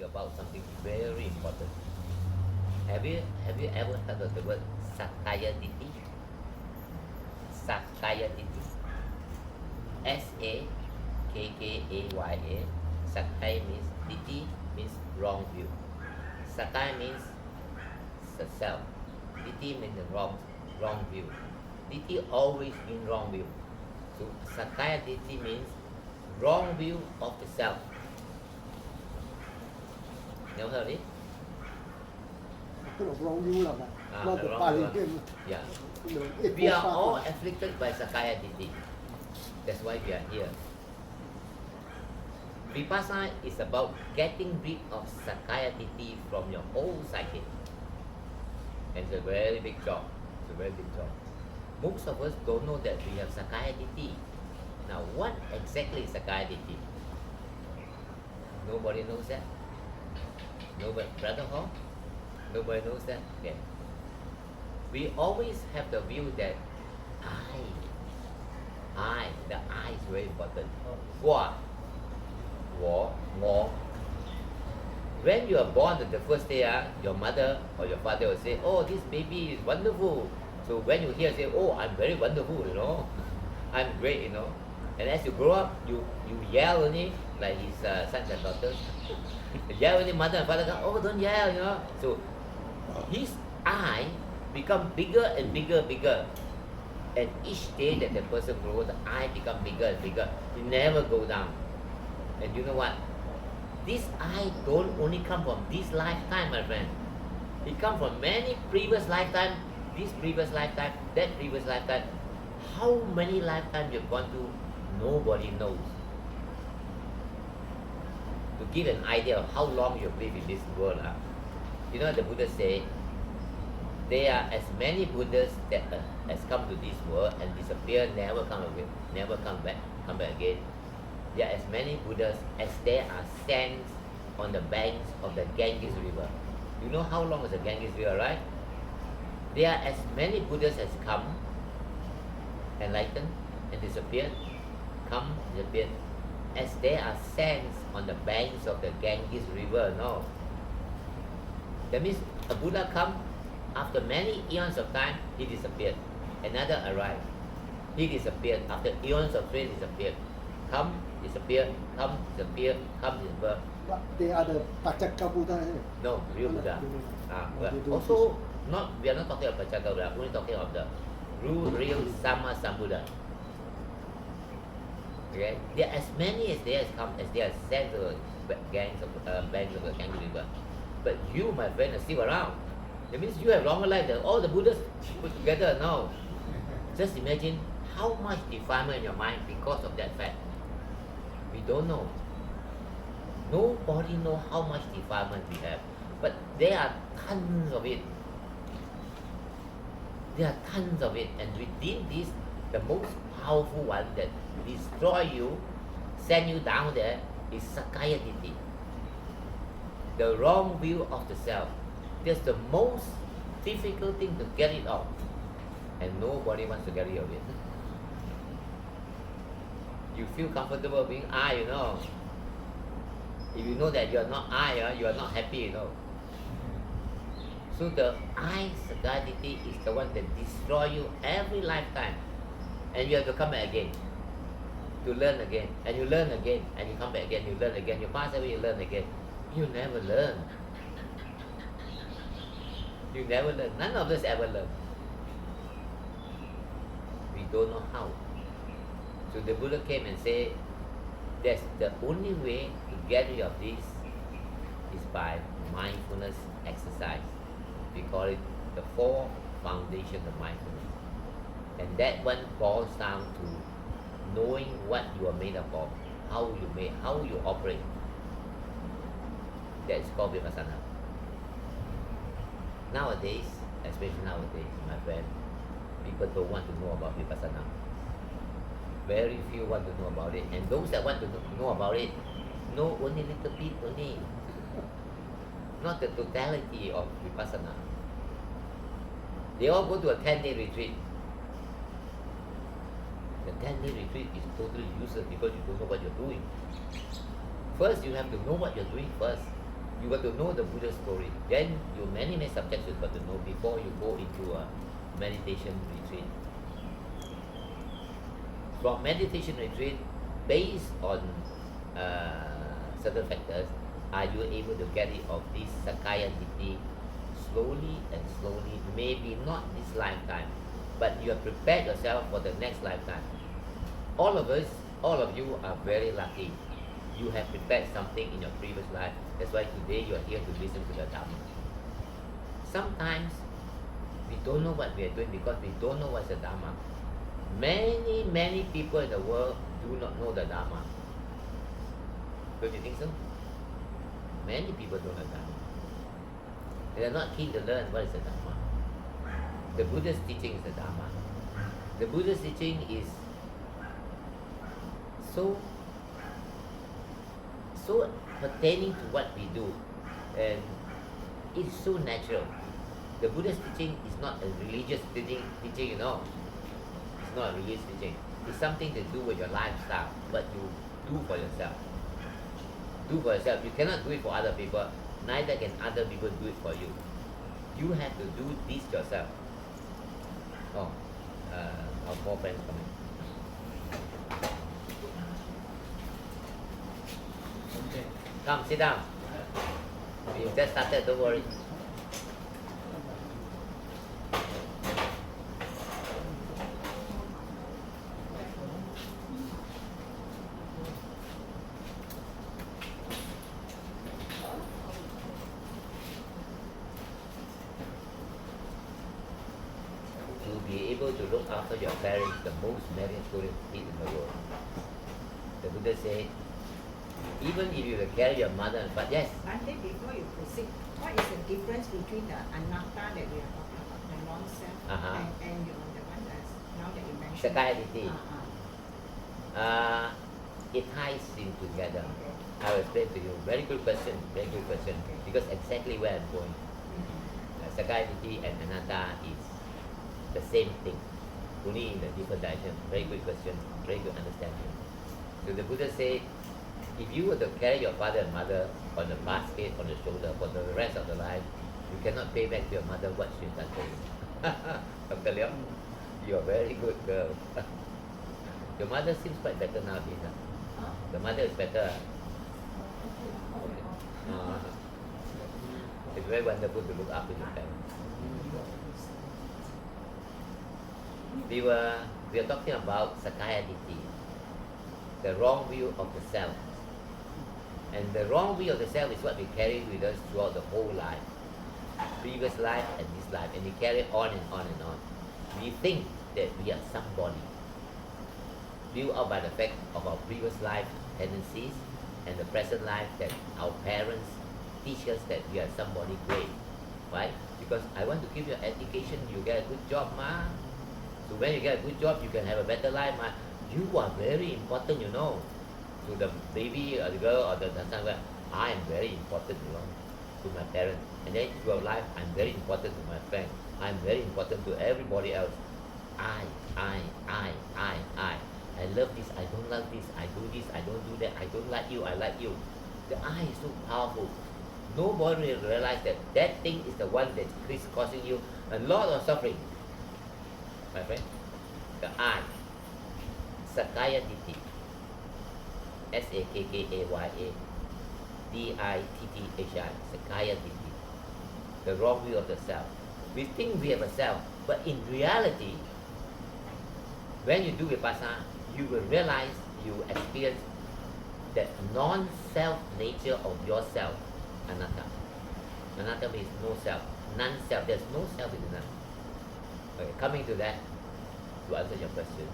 you about something very important. Have you ever heard of the word Sakkaya Ditthi? Sakkaya Ditthi. Sakkaya. Sakkaya means Ditthi means wrong view. Sakkaya means the self. Ditthi means the wrong view. Ditthi always means wrong view. So Sakkaya Ditthi means wrong view of the self. Never heard it? Wrong view lah, not the the wrong party view. game. Yeah. You know, We are all afflicted by Sakkaya Ditthi. That's why we are here. Vipassana is about getting rid of Sakkaya Ditthi from your whole psyche. And it's a very big job. It's a very big job. Most of us don't know that we have Sakkaya Ditthi. Now, what exactly is Sakkaya Ditthi? Nobody knows that? Nobody, Brother Hall? Nobody knows that? Okay. We always have the view that the I is very important. Wa, wo. When you are born the first day, your mother or your father will say, oh, this baby is wonderful. So when you hear say, oh, I'm very wonderful, I'm great, And as you grow up, you yell only, like his sons and daughters. Yell only, mother and father go, oh, don't yell, So his I become bigger and bigger. And each day that the person grows, the I become bigger and bigger. It never go down. And you know what? This I don't only come from this lifetime, my friend. It comes from many previous lifetimes, this previous lifetime, that previous lifetime. How many lifetimes you've gone through, nobody knows. To give an idea of how long you've lived in this world, you know what the Buddha say? There are as many Buddhas that has come to this world and disappear, never come back again. There are as many Buddhas as there are sands on the banks of the Ganges River. You know how long is the Ganges River, right? There are as many Buddhas as come, enlightened, and disappeared, disappeared, as there are sands on the banks of the Ganges River, no. That means a Buddha come, after many eons of time, he disappeared. Another arrived. He disappeared. After eons of time, disappeared. Come, disappear, come, disappear, come, disappear. But they are the Pachaka Buddha. No, real Buddha. But they do also, we are not talking of Pachaka Buddha, we're only talking of the real Sama Sambuddha. Okay? There are as many as there has come, as there are sands of the banks of the Ganges River. But you, my friend, are still around. That means you have longer life than all the Buddhas put together now. Just imagine how much defilement in your mind because of that fact. We don't know. Nobody knows how much defilement we have. But there are tons of it. There are tons of it. And within this, the most powerful one that destroy you, send you down there, is Sakkaya Ditthi. The wrong view of the self. That's the most difficult thing to get it off. And nobody wants to get rid of it. You feel comfortable being I, If you know that you are not I, you are not happy, So the I, Sakkaya Ditthi, is the one that destroys you every lifetime. And you have to come back again. To learn again. And you learn again. And you come back again, you learn again. You pass away, you learn again. You never learn. You never learn. None of us ever learn. We don't know how. So the Buddha came and said, that's the only way to get rid of this is by mindfulness exercise. We call it the 4 foundations of mindfulness. And that one boils down to knowing what you are made up of, how you operate. That is called Vipassana. Nowadays, especially nowadays, my friend, people don't want to know about Vipassana. Very few want to know about it. And those that want to know about it, know only little bit only. Not the totality of Vipassana. They all go to a 10-day retreat. The 10-day retreat is totally useless because you don't know what you're doing. First, you have to know what you're doing first. You got to know the Buddha story. Then you many subjects you got to know before you go into a meditation retreat. From meditation retreat, based on certain factors, are you able to get rid of this Sakkaya Ditthi slowly and slowly? Maybe not this lifetime, but you have prepared yourself for the next lifetime. All of us, all of you are very lucky. You have prepared something in your previous life. That's why today you are here to listen to the Dhamma. Sometimes we don't know what we are doing because we don't know what's the Dhamma. Many people in the world do not know the Dhamma. Don't you think so? Many people don't know the Dhamma. They are not keen to learn what is the Dhamma. The Buddha's teaching is the Dhamma. The Buddha's teaching is so pertaining to what we do, and it's so natural. The Buddha's teaching is not a religious teaching, you know. It's not a religious teaching. It's something to do with your lifestyle, what you do for yourself. Do for yourself. You cannot do it for other people. Neither can other people do it for you. You have to do this yourself. Oh, our more friends coming. Come, sit down. We just started, don't worry. To be able to look after your parents, the most meritorious deed in the world. The Buddha said, even if you carry your mother, but yes. Bhante, before you proceed, what is the difference between the anatta that we are talking about, the non-self, and the one that's now that you mentioned? Sakkaya Ditthi. It ties in together. Okay. I will explain to you. Very good question. Very good question. Okay. Because exactly where I'm going. Sakkaya Ditthi and anatta is the same thing, only in a different direction. Very good question. Very good understanding. So the Buddha said, if you were to carry your father and mother on the basket, on the shoulder for the rest of the life, you cannot pay back to your mother what she's done for you. Dr. Leong, you're a very good girl. Your mother seems quite better nowadays. Huh? The mother is better. Okay. It's very wonderful to look after your parents. We are talking about Sakkaya Ditthi, the wrong view of the self. And the wrong view of the self is what we carry with us throughout the whole life. Previous life and this life. And we carry on and on and on. We think that we are somebody, built up by the fact of our previous life tendencies and the present life that our parents teach us that we are somebody great. Why? Because I want to give you education, you get a good job, ma. So when you get a good job, you can have a better life, ma. You are very important, you know. To the baby or the girl or the son, I am very important, you know, to my parents. And then throughout life, I'm very important to my friends. I'm very important to everybody else. I love this, I don't love this, I do this, I don't do that, I don't like you, I like you. The I is so powerful. Nobody realizes that that thing is the one that is causing you a lot of suffering. My friend, the I, Sakkaya Ditthi. Sakkaya Ditthi, Sakkaya Ditthi. The wrong view of the self. We think we have a self, but in reality, when you do Vipassana, you will realize, you experience that non-self nature of yourself, anatta. Anatta means no self, non-self. There's no self in anatta. Okay, coming to that, to answer your question.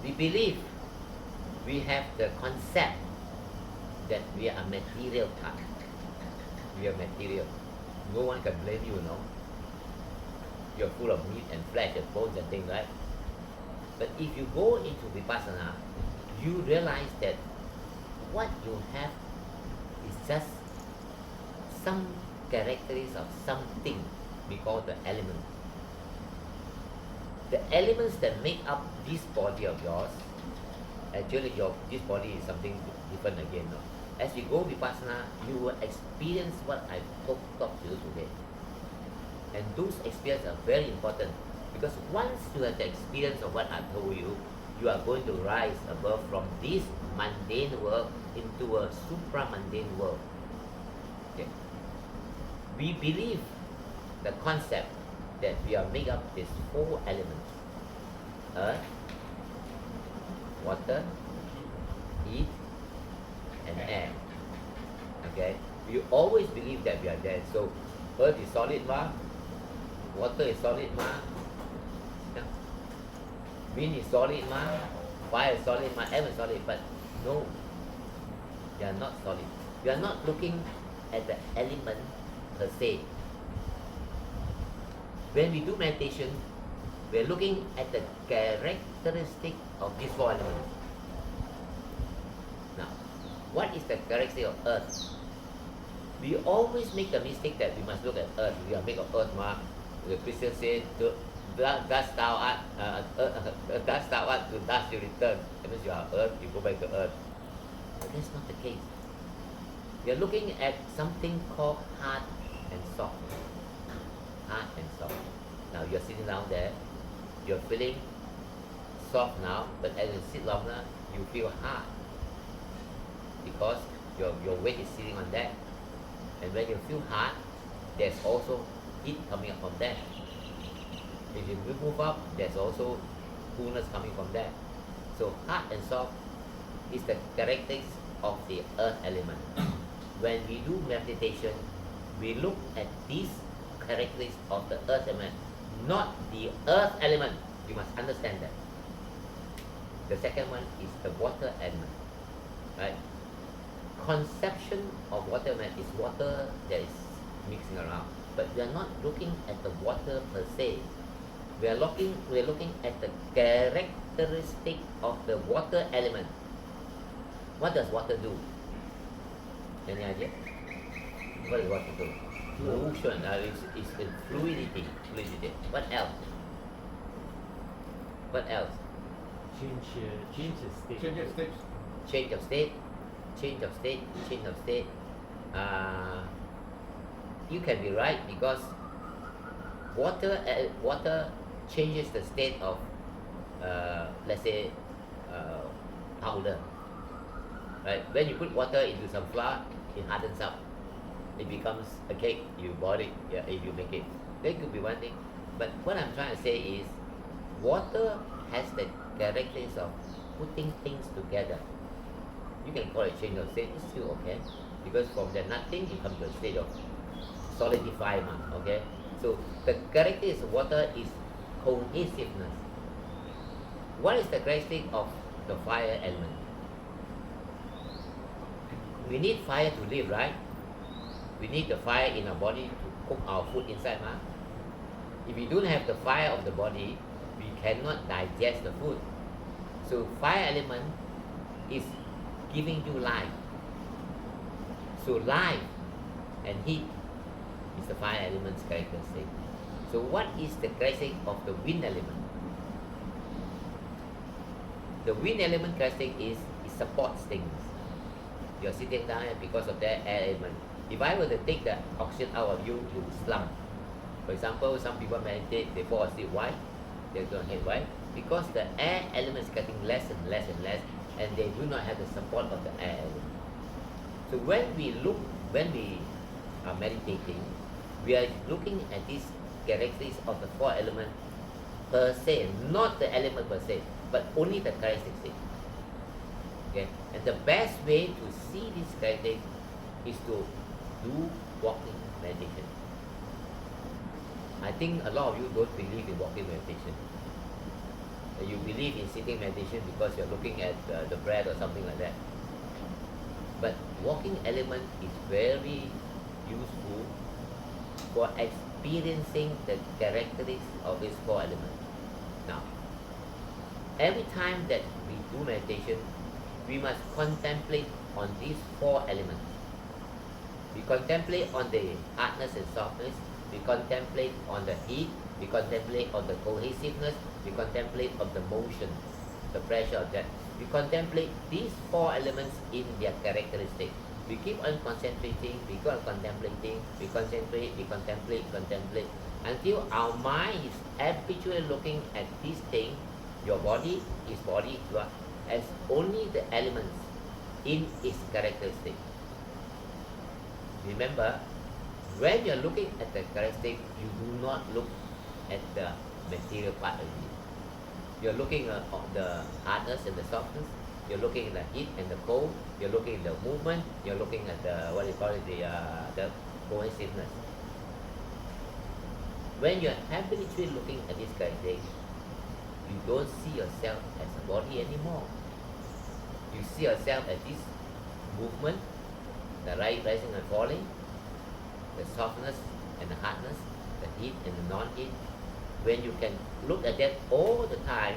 We believe we have the concept that we are a material part. We are material. No one can blame you, no? You're full of meat and flesh and bones and things, right? But if you go into Vipassana, you realize that what you have is just some characteristics of something we call the element. The elements that make up this body of yours, actually this body is something different again. No? as we go Vipassana, you will experience what I talked to you today. And those experiences are very important, because once you have the experience of what I told you, you are going to rise above from this mundane world into a supra-mundane world. Okay. We believe the concept that we are made up these 4 elements: earth, water, heat, and air. Okay, we always believe that we are there. So earth is solid, water is solid, yeah. Wind is solid, fire is solid, air is solid. But no, they are not solid. We are not looking at the element per se. When we do meditation, we are looking at the characteristic of these 4 elements. Now, what is the characteristic of earth? We always make the mistake that we must look at earth. We are made of earth, The Christian says, dust thou art, to dust you return. That means you are earth, you go back to earth. But that's not the case. We are looking at something called hard and soft. Hard and soft. Now you're sitting down there, you're feeling soft now, but as you sit longer, you feel hard, because your weight is sitting on that. And when you feel hard, there's also heat coming up from that. If you move up, there's also coolness coming from that. So hard and soft is the characteristics of the earth element. When we do meditation, we look at these characteristics of the earth element, not the earth element. You must understand that. The second one is the water element, right? Conception of water element is water that is mixing around, but we are not looking at the water per se. We are looking at the characteristic of the water element. What does water do? Any idea? What does water do? Motion. It's in fluidity. What else? What else? Change the state. Change of state. You can be right, because water changes the state of, let's say, powder. Right? When you put water into some flour, it hardens up. It becomes a cake. You bought it, yeah, if you make it. That could be one thing. But what I'm trying to say is, water has the characteristics of putting things together. You can call it change of state, it's still okay, because from the nothing you come to a state of solidify, okay? So the characteristic of water is cohesiveness. What is the characteristic of the fire element? We need fire to live, right? We need the fire in our body to cook our food inside, If we don't have the fire of the body, we cannot digest the food. So fire element is giving you life. So life and heat is the fire element's characteristic. So what is the characteristic of the wind element? The wind element characteristic is it supports things. You're sitting down here because of that air element. If I were to take the oxygen out of you, you will slump. For example, some people meditate, they fall asleep. Why? They don't hate. Why? Because the air element is getting less and less and less, and they do not have the support of the air element. So when we are meditating, we are looking at these characteristics of the 4 elements per se, not the element per se, but only the characteristics. Okay? And the best way to see this characteristics is to do walking meditation. I think a lot of you don't believe in walking meditation. You believe in sitting meditation because you're looking at the breath or something like that. But walking element is very useful for experiencing the characteristics of these 4 elements. Now, every time that we do meditation, we must contemplate on these 4 elements. We contemplate on the hardness and softness. We contemplate on the heat. We contemplate on the cohesiveness. We contemplate on the motion, the pressure of that. We contemplate these four elements in their characteristic. We keep on concentrating, we go on contemplating, we concentrate, we contemplate, until our mind is habitually looking at this thing, your body is body, you are, as only the elements in its characteristic. Remember, when you are looking at the characteristic, you do not look at the material part of it. You are looking at the hardness and the softness. You're looking at the heat and the cold. You're looking at the movement. You're looking at the the cohesiveness. When you're habitually looking at this characteristic, you don't see yourself as a body anymore. You see yourself as this movement, the rising and falling, the softness and the hardness, the heat and the non-heat. When you can look at that all the time,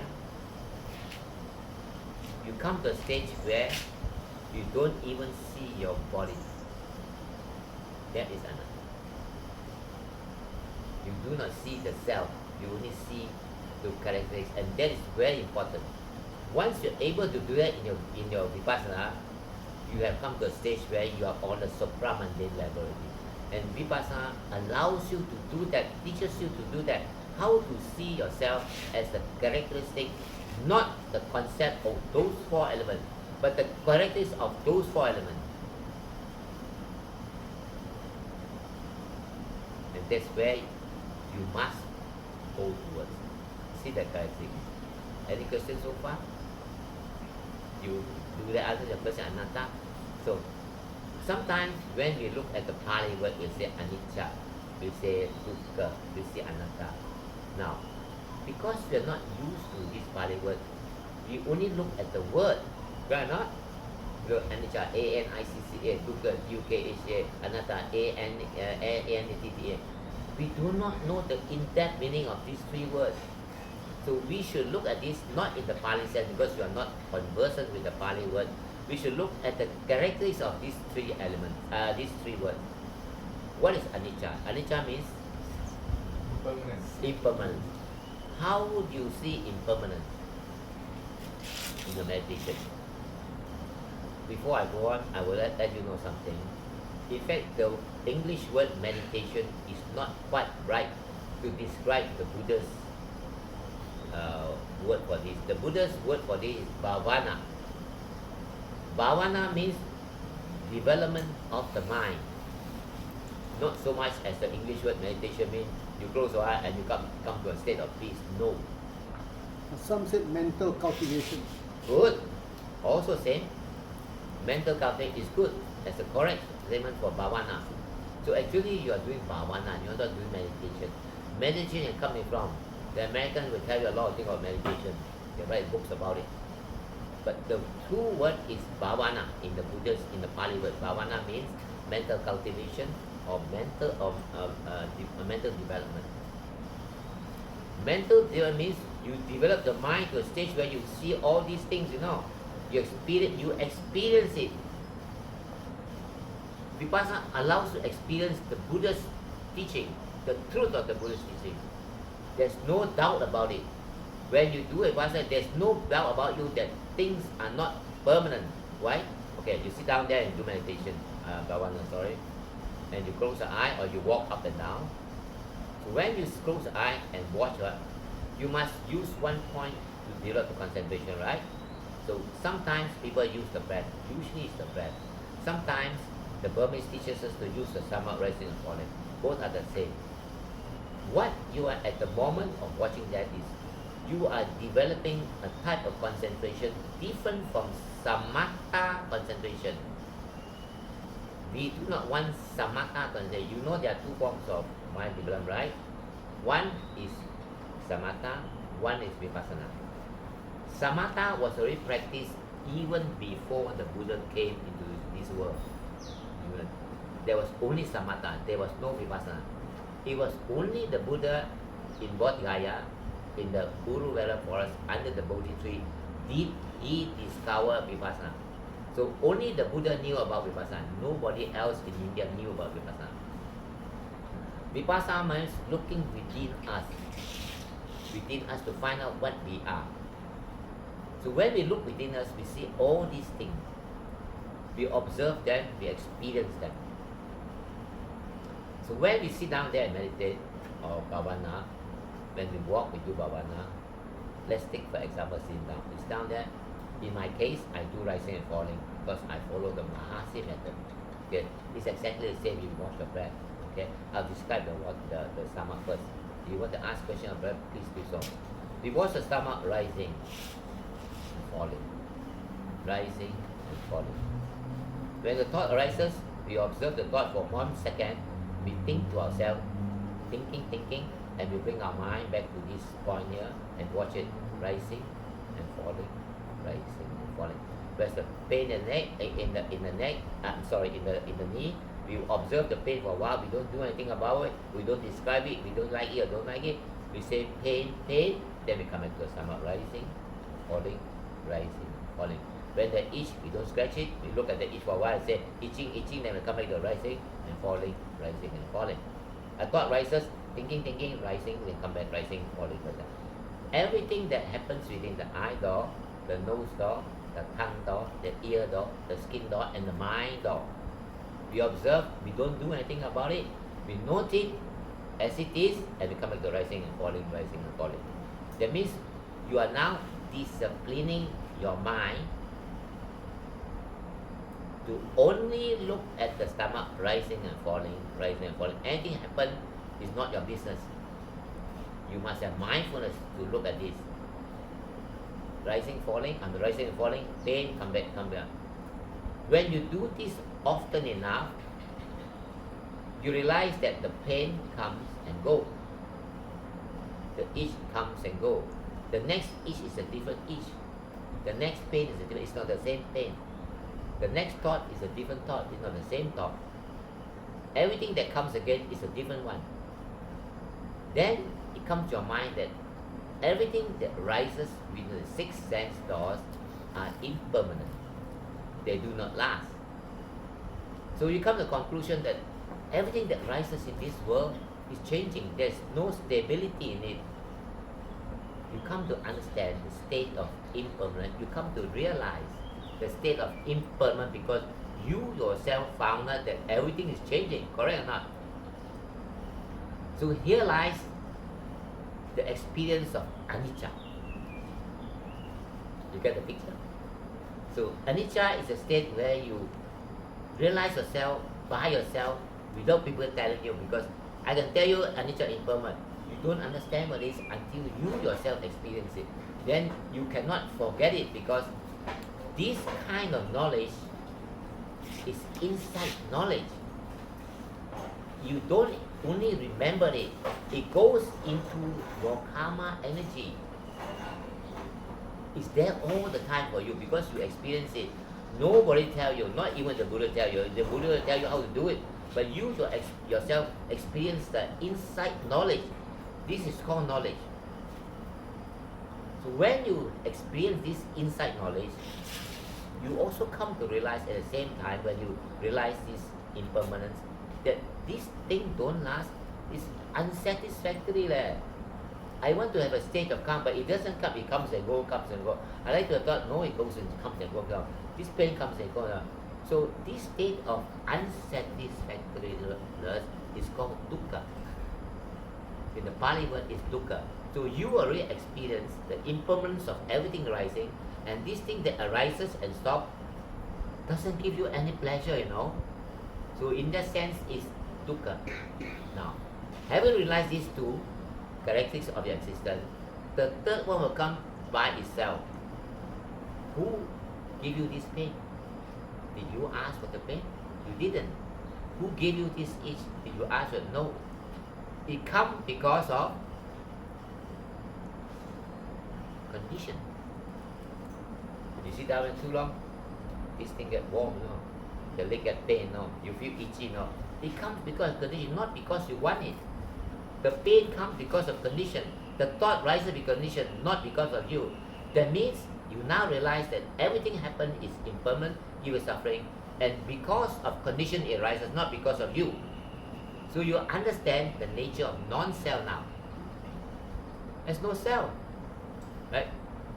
you come to a stage where you don't even see your body. That is anatta. You do not see the self, you only see the characteristics, and that is very important. Once you're able to do that in your vipassana, you have come to a stage where you are on the supramundane level already. And vipassana allows you to do that, teaches you to do that, how to see yourself as the characteristic, not the concept of those four elements, but the characteristics of those four elements. And that's where you must go towards. See the characteristics. Any questions so far? You do the answer the question anatta. So sometimes when we look at the Pali word, we say anicca, we say dukkha, we say anatta. Now, because we are not used to this Pali word, we only look at the word, right or not? The anicca, A-N-I-C-C-A, dukkha, D-U-K-H-A, anatta, A-N-A-N-T-T-A. We do not know the in-depth meaning of these three words. So we should look at this not in the Pali sense, because we are not conversant with the Pali word. We should look at the characteristics of these three elements, these three words. What is anicca? Anicca means impermanence. How would you see impermanence in the meditation? Before I go on, I will let you know something. In fact, the English word meditation is not quite right to describe the Buddha's word for this. The Buddha's word for this is bhavana. Bhavana means development of the mind. Not so much as the English word meditation means you close your eyes and you come to a state of peace. No. Some said mental cultivation. Good. Also same. Mental cultivation is good. That's the correct statement for bhavana. So actually you are doing bhavana, you are not doing meditation. Meditation is coming from, the Americans will tell you a lot of things about meditation. They write books about it. But the true word is bhavana in the Buddhist, in the Pali word. Bhavana means mental cultivation or mental development. Mental development means you develop the mind to a stage where you see all these things, you experience it. Vipassana allows you to experience the Buddha's teaching, the truth of the Buddha's teaching. There's no doubt about it. When you do Vipassana, there's no doubt about you that things are not permanent. Why? Okay, you sit down there and do meditation, bhavana, and you close your eye or you walk up and down. So when you close your eye and watch, you must use one point to develop the concentration, right? So sometimes people use the breath. Usually it's the breath. Sometimes the Burmese teaches us to use the stomach rising and falling. Both are the same. What you are at the moment of watching that is, you are developing a type of concentration different from samatha concentration. We do not want samatha concentration. You know there are two forms of mind development, right? One is samatha, one is vipassana. Samatha was already practiced even before the Buddha came into this world. There was only samatha, there was no vipassana. It was only the Buddha in Bodh Gaya, in the Uruvela forest under the Bodhi tree, did he discover vipassana. So only the Buddha knew about vipassana. Nobody else in India knew about vipassana. Vipassana means looking within us to find out what we are. So when we look within us, we see all these things. We observe them, we experience them. So when we sit down there and meditate or bhavana, when we walk, we do bhavana. Let's take for example sitting down. It's down there. In my case, I do rising and falling because I follow the Mahasi method. Okay, it's exactly the same. You wash your breath. Okay, I'll describe the stomach first. If you want to ask question of breath, please do so. We wash the stomach, rising and falling, rising and falling. When the thought arises, we observe the thought for 1 second. We think to ourselves, thinking, and we bring our mind back to this point here and watch it rising and falling, rising and falling. Whereas the pain in the neck, in the knee, we observe the pain for a while. We don't do anything about it. We don't describe it. We don't like it or don't like it. We say pain. Then we come back to the stomach, rising, falling, rising, falling. When the itch, we don't scratch it. We look at the itch for a while and say itching. Then we come back to rising and falling, rising and falling. A thought rises, thinking, rising, then come back, rising, falling, rising. Everything that happens within the eye door, the nose door, the tongue door, the ear door, the skin door, and the mind door. We observe, we don't do anything about it. We note it as it is, and we come back to rising and falling, rising and falling. That means you are now disciplining your mind to only look at the stomach rising and falling, rising and falling. Anything happen is not your business. You must have mindfulness to look at this. Rising, falling, and the rising and falling, pain, come back. When you do this often enough, you realize that the pain comes and goes. The itch comes and goes. The next itch is a different itch. The next pain is a different, it's not the same pain. The next thought is a different thought, it's not the same thought. Everything that comes again is a different one. Then it comes to your mind that everything that rises within the 6 sense doors are impermanent. They do not last. So you come to the conclusion that everything that rises in this world is changing. There's no stability in it. You come to understand the state of impermanence. You come to realize the state of impermanence because you yourself found out that everything is changing, correct or not? So here lies the experience of anicca. You get the picture? So anicca is a state where you realize yourself by yourself without people telling you, because I can tell you anicca impermanent. You don't understand what it is until you yourself experience it. Then you cannot forget it, because this kind of knowledge is insight knowledge. You don't only remember it, it goes into your karma energy. It's there all the time for you because you experience it. Nobody tell you, not even the Buddha tell you. The Buddha will tell you how to do it, but you yourself experience the insight knowledge. This is called knowledge. So when you experience this insight knowledge, you also come to realize at the same time, when you realize this impermanence, that this thing don't last. It's unsatisfactory. I want to have a state of calm, but it doesn't come. It comes and goes, comes and goes. I like to have thought, no, it goes and comes and goes. This pain comes and goes. So this state of unsatisfactoriness is called dukkha. In the Pali word is dukkha. So you already experience the impermanence of everything rising, and this thing that arises and stops doesn't give you any pleasure, you know. So in that sense, it's dukkha. Now, having realized these two characteristics of your existence, the third one will come by itself. Who gave you this pain? Did you ask for the pain? You didn't. Who gave you this itch? Did you ask for it? No. It comes because of condition. When you sit down too long, this thing get warm, you know. The leg get pain, no. You feel itchy, no. It comes because of condition, not because you want it. The pain comes because of condition. The thought rises because of condition, not because of you. That means you now realize that everything happened is impermanent, you are suffering, and because of condition it rises, not because of you. So you understand the nature of non-self now. There's no self, right?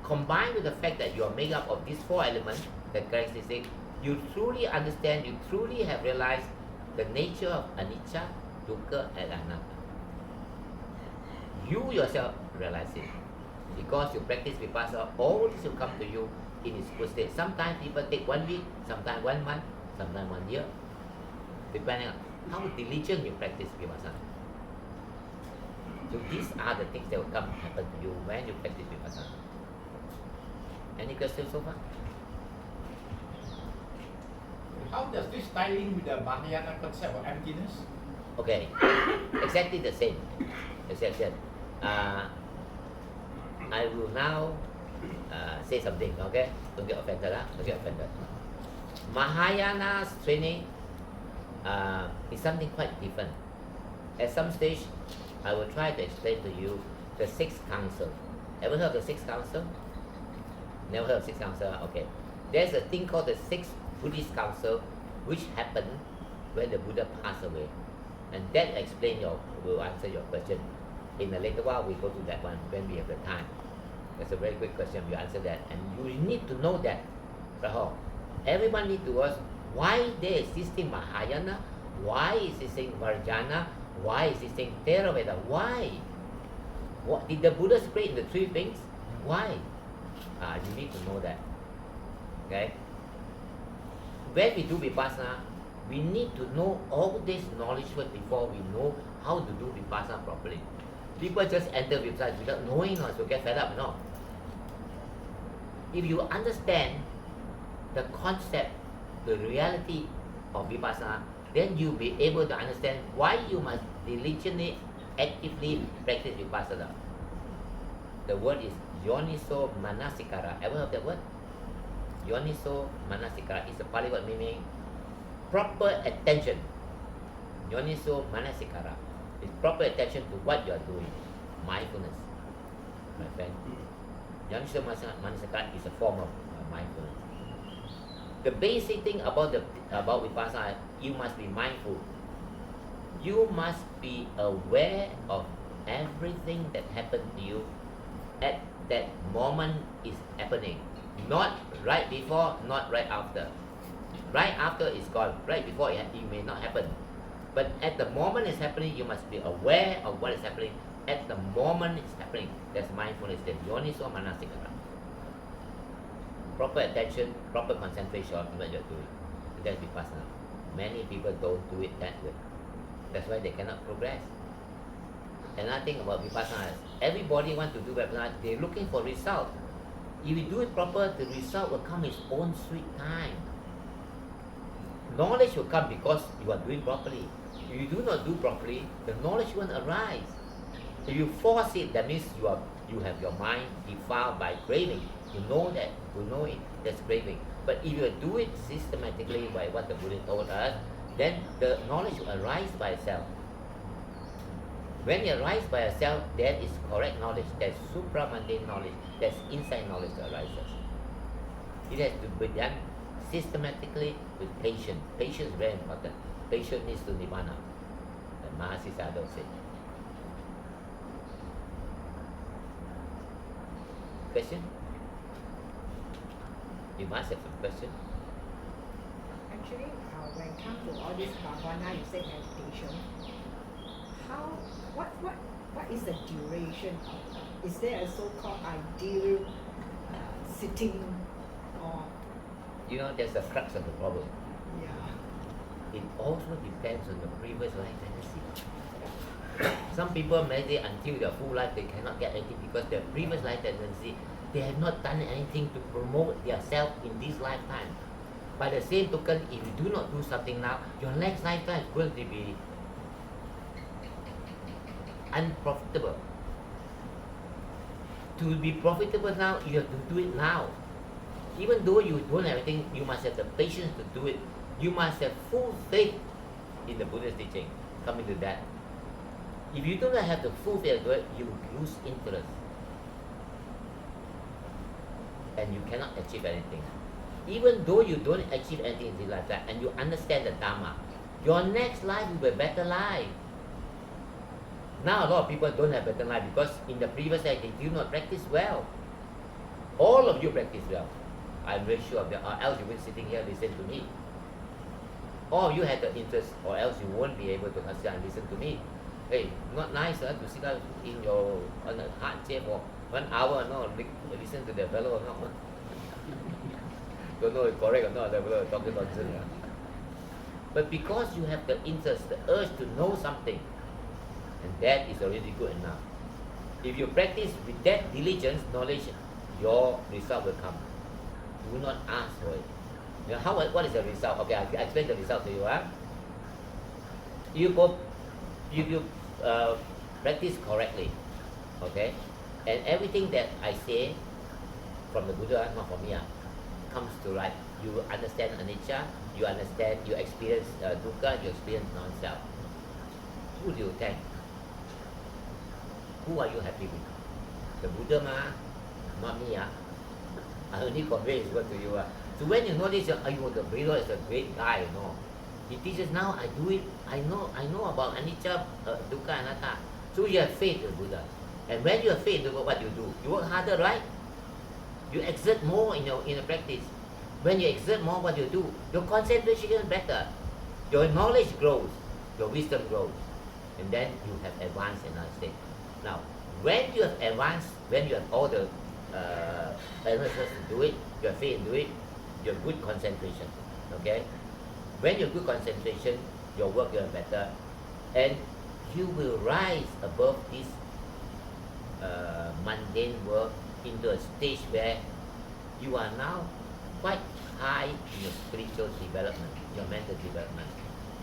combined with the fact that you are made up of these four elements, the characteristics, you truly understand, you truly have realized the nature of anicca, dukkha, and anatta. You yourself realize it. Because you practice vipassana, all this will come to you in its full state. Sometimes people take 1 week, sometimes 1 month, sometimes 1 year, depending on how diligent you practice vipassana. So these are the things that will come happen to you when you practice vipassana. Any questions so far? How does this tie in with the Mahayana concept of emptiness? Okay, exactly the same. Exactly. I will now say something, okay? Don't get offended, Don't get offended. Mahayana's training is something quite different. At some stage, I will try to explain to you the sixth council. Ever heard of the sixth council? Never heard of sixth council? Okay. There's a thing called the sixth Buddhist council, which happened when the Buddha passed away. And that will answer your question. In a later while, we go to that one when we have the time. That's a very quick question. We answer that. And you need to know that. Everyone needs to ask why there is existing Mahayana, why is existing Vajrayana, why is existing Theravada, why? What did the Buddha split into 3 things? Why? You need to know that. Okay? When we do Vipassana, we need to know all this knowledge first before we know how to do Vipassana properly. People just enter Vipassana without knowing, so get fed up, no. If you understand the concept, the reality of Vipassana, then you'll be able to understand why you must diligently, actively practice Vipassana. The word is Yoniso Manasikara. Ever heard that word? Yoniso Manasikara is a Pali word meaning proper attention. Yoniso Manasikara is proper attention to what you are doing. Mindfulness, my friend. Yoniso Manasikara is a form of mindfulness. The basic thing about Vipassana, you must be mindful. You must be aware of everything that happened to you at that moment is happening. Not right before, not right after. Right after is gone. Right before it may not happen. But at the moment it's happening, you must be aware of what is happening. At the moment it's happening. That's mindfulness. That's Yoniso Manasikara. Proper attention, proper concentration on what you're doing. That's Vipassana. Many people don't do it that way. That's why they cannot progress. Another thing about Vipassana is everybody wants to do Vipassana, they're looking for result. If you do it proper, the result will come its own sweet time. Knowledge will come because you are doing properly. If you do not do properly, the knowledge won't arise. If you force it, that means you have your mind defiled by craving. You know that, you know it, that's craving. But if you do it systematically by what the Buddha told us, then the knowledge will arise by itself. When it arises by itself, that is correct knowledge. That's supramundane knowledge. That's inside knowledge that arises. It has to be done systematically with patience. Patience is very important. Patience needs to nibbana. The Mahasi Sadhu said. Question? You must have some question. Actually, when it comes to all this bhavana, you say meditation. What is the duration of? Is there a so-called ideal sitting or? You know, there's a crux of the problem. Yeah. It also depends on the previous life tendency. Some people meditate until their full life, they cannot get anything because their previous life tendency, they have not done anything to promote their self in this lifetime. By the same token, if you do not do something now, your next lifetime is going to be unprofitable. To be profitable now, you have to do it now. Even though you don't have anything, you must have the patience to do it. You must have full faith in the Buddha's teaching. Coming to that. If you do not have the full faith to do it, you lose interest. And you cannot achieve anything. Even though you don't achieve anything in this lifetime and you understand the Dhamma, your next life will be a better life. Now a lot of people don't have better life because in the previous life they do not practice well. All of you practice well. I'm very sure of that, or else you wouldn't sitting here listen to me. All of you had the interest, or else you won't be able to sit and listen to me. Hey, not nice to sit down in your on a hard chair for 1 hour, no, listen to the fellow, no. Don't know if correct or not, the fellow talking nonsense. But because you have the interest, the urge to know something, and that is already good enough. If you practice with that diligence, knowledge, your result will come. Do not ask for it. You know, what is the result? Okay, I explain the result to you. You practice correctly, okay, and everything that I say from the Buddha, not from me, comes to right. You understand anicca, you understand, you experience dukkha, you experience non-self. Who do you thank? Who are you happy with? The Buddha, not me. I only convey his word to you. So when you know this, the Buddha is a great guy, you know. He teaches now, I do it, I know about anicca, dukkha, anatta. So you have faith in Buddha. And when you have faith in Buddha, what you do? You work harder, right? You exert more in the practice. When you exert more, what you do? Your concentration is better. Your knowledge grows. Your wisdom grows. And then you have advanced in another state. Now, when you have advanced, when you have all the earnestness to do it, you have faith in do it, you have good concentration. Okay? When you have good concentration, your work will be better. And you will rise above this mundane world into a stage where you are now quite high in your spiritual development, your mental development.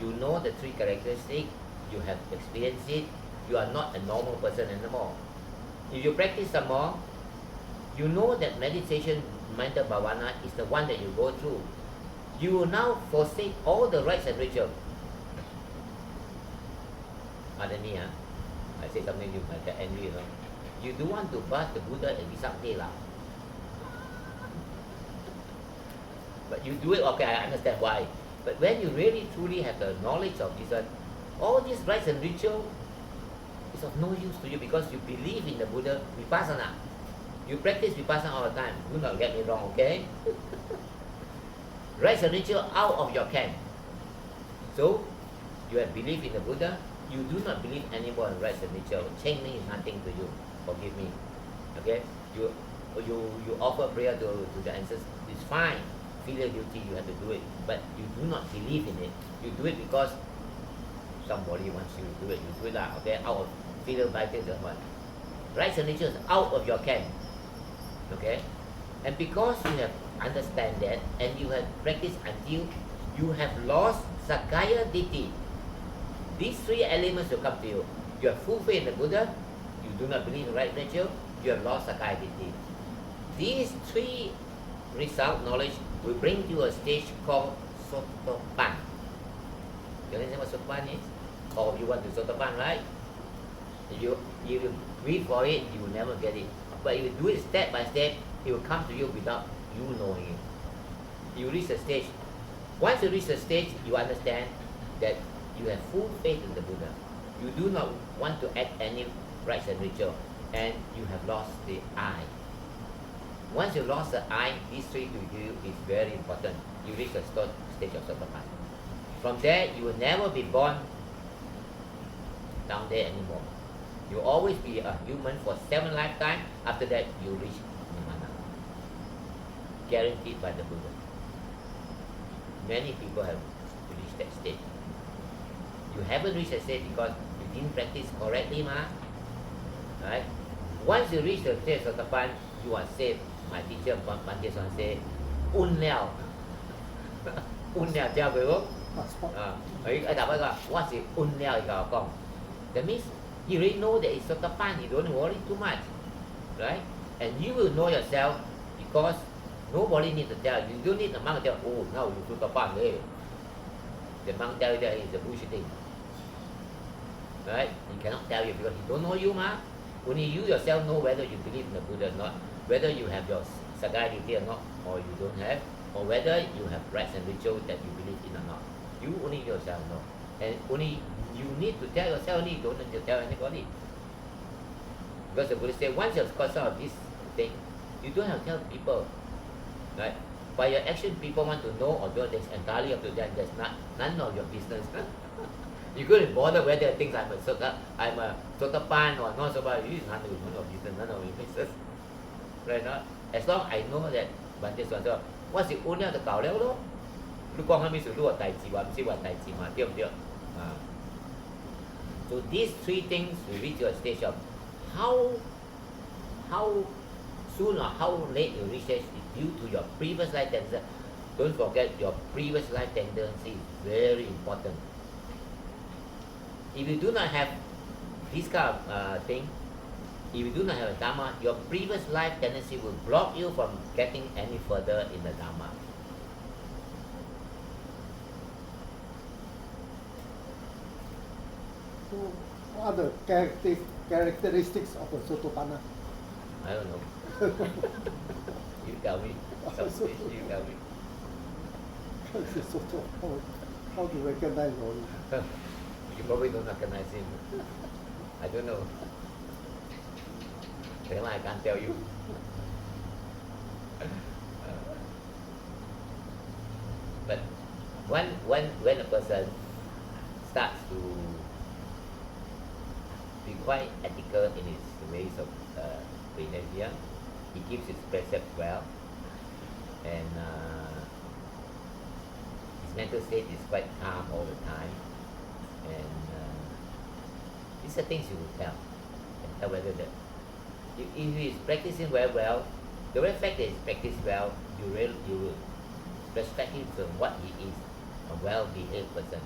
You know the three characteristics, you have experienced it, you are not a normal person anymore. If you practice some more, you know that meditation, mental bhavana is the one that you go through. You will now forsake all the rites and rituals. Pardon me, I say something you might get angry, you know. You do want to bath the Buddha every Sunday lah. But you do it, okay, I understand why. But when you really truly have the knowledge of this one, all these rites and ritual is of no use to you because you believe in the Buddha vipassana. You practice vipassana all the time. Do not get me wrong, okay? Rites and ritual out of your camp. So, you have belief in the Buddha. You do not believe anymore in rites and ritual. Changing is nothing to you. Forgive me. Okay? You offer prayer to the ancestors. It's fine. Filial duty, you have to do it. But you do not believe in it. You do it because somebody wants you to do it. You do it lah. Okay? Out of filial piety and what. Rites and rituals out of your camp. Okay? And because you have understand that and you have practiced until you have lost Sakkaya Ditthi, these three elements will come to you. You have full faith in the Buddha, you do not believe in right ritual, you have lost Sakkaya Ditthi. These three result knowledge will bring you a stage called Sotapan. You understand what Sotapan is? Or you want to Sotapan, right? If you wait for it, you will never get it. But if you do it step by step, it will come to you without you knowing it. You reach the stage. Once you reach the stage, you understand that you have full faith in the Buddha. You do not want to add any rites and ritual, and you have lost the I. Once you lost the I, this three to you is very important. You reach the stage of Sotapan. From there, you will never be born down there anymore. You will always be a human for 7 lifetimes. After that, you reach Nirvana. Guaranteed by the Buddha. Many people have reached that state. You haven't reached that state because you didn't practice correctly, right? Once you reach the stage of Sotapan, you are saved. My teacher Bhante say, "Un liao." Un liao 教佢喎。佢答一個 What is un liao 佢講 That means you already know that it's Sotapan. You don't worry too much, right? And you will know yourself because nobody needs to tell you. You don't need the monk to tell, oh, now you Sotapan. The monk tell you that is the bullshitting. Right? He cannot tell you because he don't know you, Only you yourself know whether you believe in the Buddha or not, whether you have your Sakkaya Ditthi or not, or you don't have, or whether you have rites and rituals that you believe in or not. You only yourself know. And only you need to tell yourself, only you don't need to tell anybody. Because the Buddha said, once you've got some of this thing, You don't have to tell people, right? By your action, people want to know or don't. That's entirely up to them. That's none of your business. You couldn't bother whether things I'm a sotapan or not sotapan. You none of your business, none of your business, right? Not as long I know that. Bhante so what's the owner of the cow leo? 你講緊咩事？你話大字話唔知話大字嘛？對唔對？啊。So these three things will reach your stage of how soon or how late you reach it is due to your previous life tendency. Don't forget your previous life tendency is very important. If you do not have this kind of thing, if you do not have a Dhamma, your previous life tendency will block you from getting any further in the Dhamma. So, what are the characteristics of a Sotapanna? I don't know. You tell me. You tell me. How to recognize all this? You probably don't recognize him. I don't know. Then I can't tell you. But when a person starts to be quite ethical in his ways of behavior, he keeps his precepts well, and his mental state is quite calm all the time, and these are things you will tell. And tell whether that if he is practicing very well, the very fact that he's practiced well, you will respect him for what he is, a well-behaved person,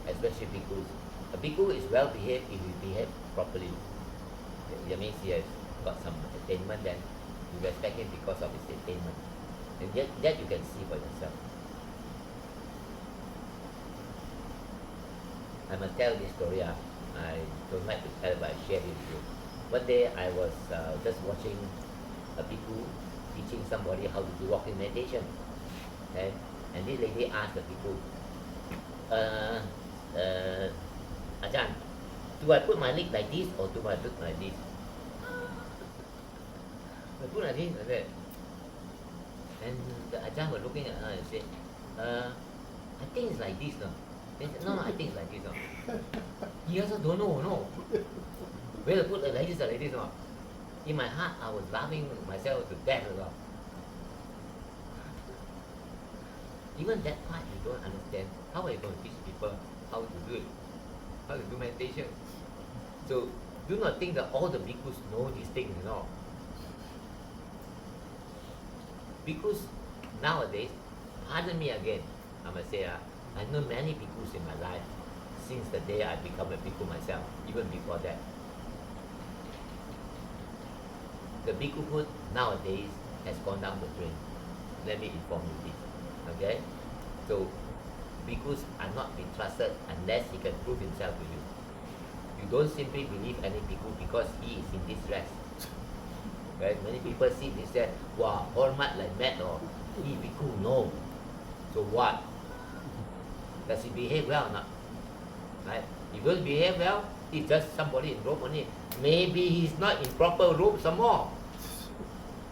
especially bhikkhus. A bhikkhu is well-behaved if he behaves properly. That means he has got some attainment, then you respect him because of his attainment. And that you can see for yourself. I must tell this story. I don't like to tell, but I share it with you. One day I was just watching a bhikkhu teaching somebody how to do walking meditation. Okay? And this lady asked the bhikkhu, Ajahn, do I put my leg like this or do I put like this? I put like this, like that. And the Ajahn was looking at her and said, I think it's like this, no? He said, no, I think it's like this, no? He also don't know, no? Whether to put like this or like this, no? In my heart, I was laughing myself to death as well. Even that part you don't understand. How are you going to teach people how to do it? How to do meditation? So do not think that all the bhikkhus know these things, you know. Bhikkhus nowadays, pardon me again, I must say, I know many bhikkhus in my life since the day I become a bhikkhu myself, even before that. The bhikkhuhood nowadays has gone down the drain. Let me inform you this. Okay? So bhikkhus are not being trusted unless he can prove himself to you. You don't simply believe any bhikkhu because he is in distress. Right? Many people see this say, wow, hormat like mad or he bhikkhu, no. So what? Does he behave well or not? Right? If he doesn't behave well, he's just somebody in robe only. Maybe he's not in proper robe some more.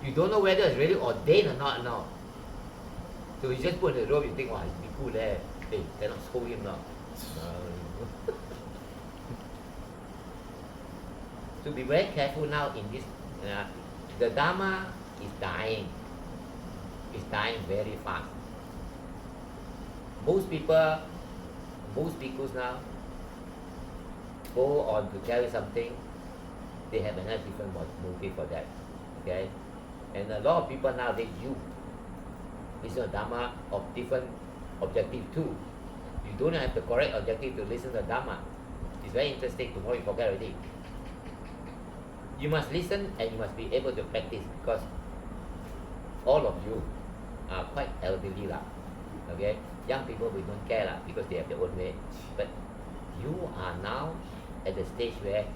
You don't know whether it's really ordained or not now. So he just put in the robe, you think, wow, he's bhikkhu there. Hey, cannot scold him now. So be very careful now in this. The Dhamma is dying. It's dying very fast. Most people, most bhikkhus now, go on to tell you something, they have another different motive for that. Okay? And a lot of people nowadays, listen to Dhamma of different objective too. You don't have the correct objective to listen to Dhamma. It's very interesting. Tomorrow you forget already. You must listen and you must be able to practice because all of you are quite elderly lah. Okay? Young people we don't care lah because they have their own way. But you are now at the stage where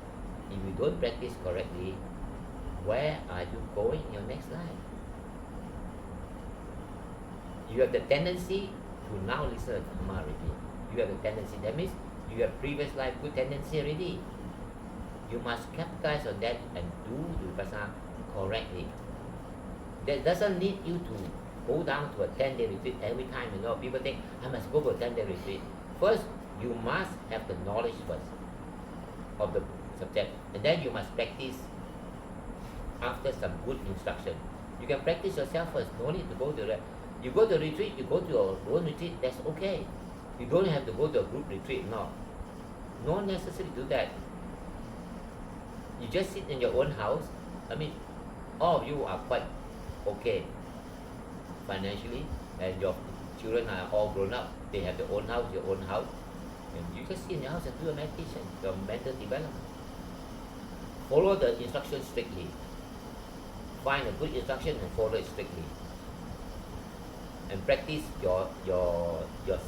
if you don't practice correctly, where are you going in your next life? You have the tendency to now listen to Dhamma already. You have the tendency. That means you have previous life good tendency already. You must capitalize on that and do the vipassana correctly. That doesn't need you to go down to a 10-day retreat every time. You know, people think I must go for a 10-day retreat. First, you must have the knowledge first of the subject, and then you must practice after some good instruction. You can practice yourself first. No need to go to you go to a retreat, you go to your own retreat, that's okay. You don't have to go to a group retreat, no. No necessary to do that. You just sit in your own house. I mean, all of you are quite okay financially, and your children are all grown up. They have their own house, your own house. And you just sit in your house and do a meditation, your mental development. Follow the instructions strictly. Find a good instruction and follow it strictly. And practice your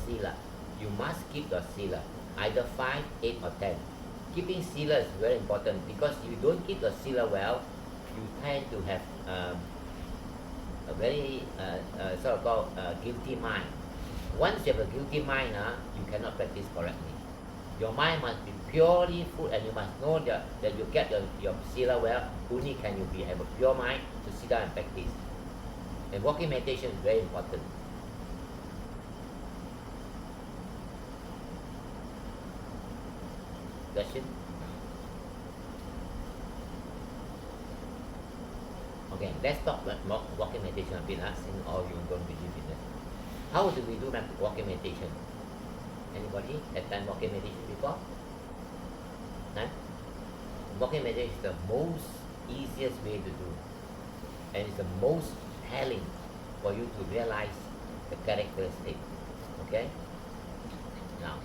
sila. You must keep your sila, either 5, 8 or 10. Keeping sila is very important, because if you don't keep your sila well, you tend to have a very sort of called guilty mind. Once you have a guilty mind, you cannot practice correctly. Your mind must be purely full, and you must know that you get your sila well. Only can you have a pure mind to sit down and practice. And walking meditation is very important. Question? Okay, let's talk about walking meditation a bit, since all you don't believe in it. How do we do walking meditation? Anybody have done walking meditation before? None? Walking meditation is the most easiest way to do, and it's the most telling for you to realize the characteristic. Okay? Now,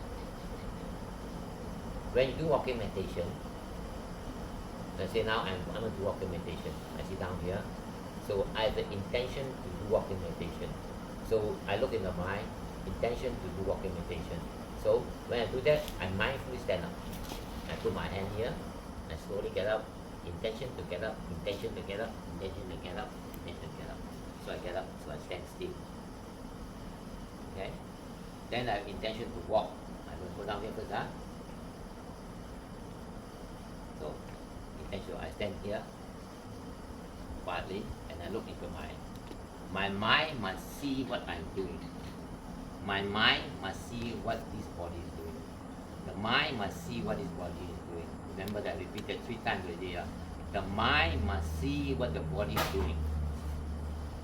when you do walking meditation, let's say now I'm going to do walking meditation. I sit down here, so I have the intention to do walking meditation. So I look in the mind, intention to do walking meditation. So when I do that, I mindfully stand up. I put my hand here, I slowly get up, intention to get up, intention to get up, intention to get up, intention to get up. So I get up, so I stand still. Okay? Then I have intention to walk. I will go down here first, So intention, I stand here quietly, and I look into my mind must see what I'm doing. My mind must see what this body is doing. The mind must see what this body is doing. Remember that I repeated 3 times already. The mind must see what the body is doing.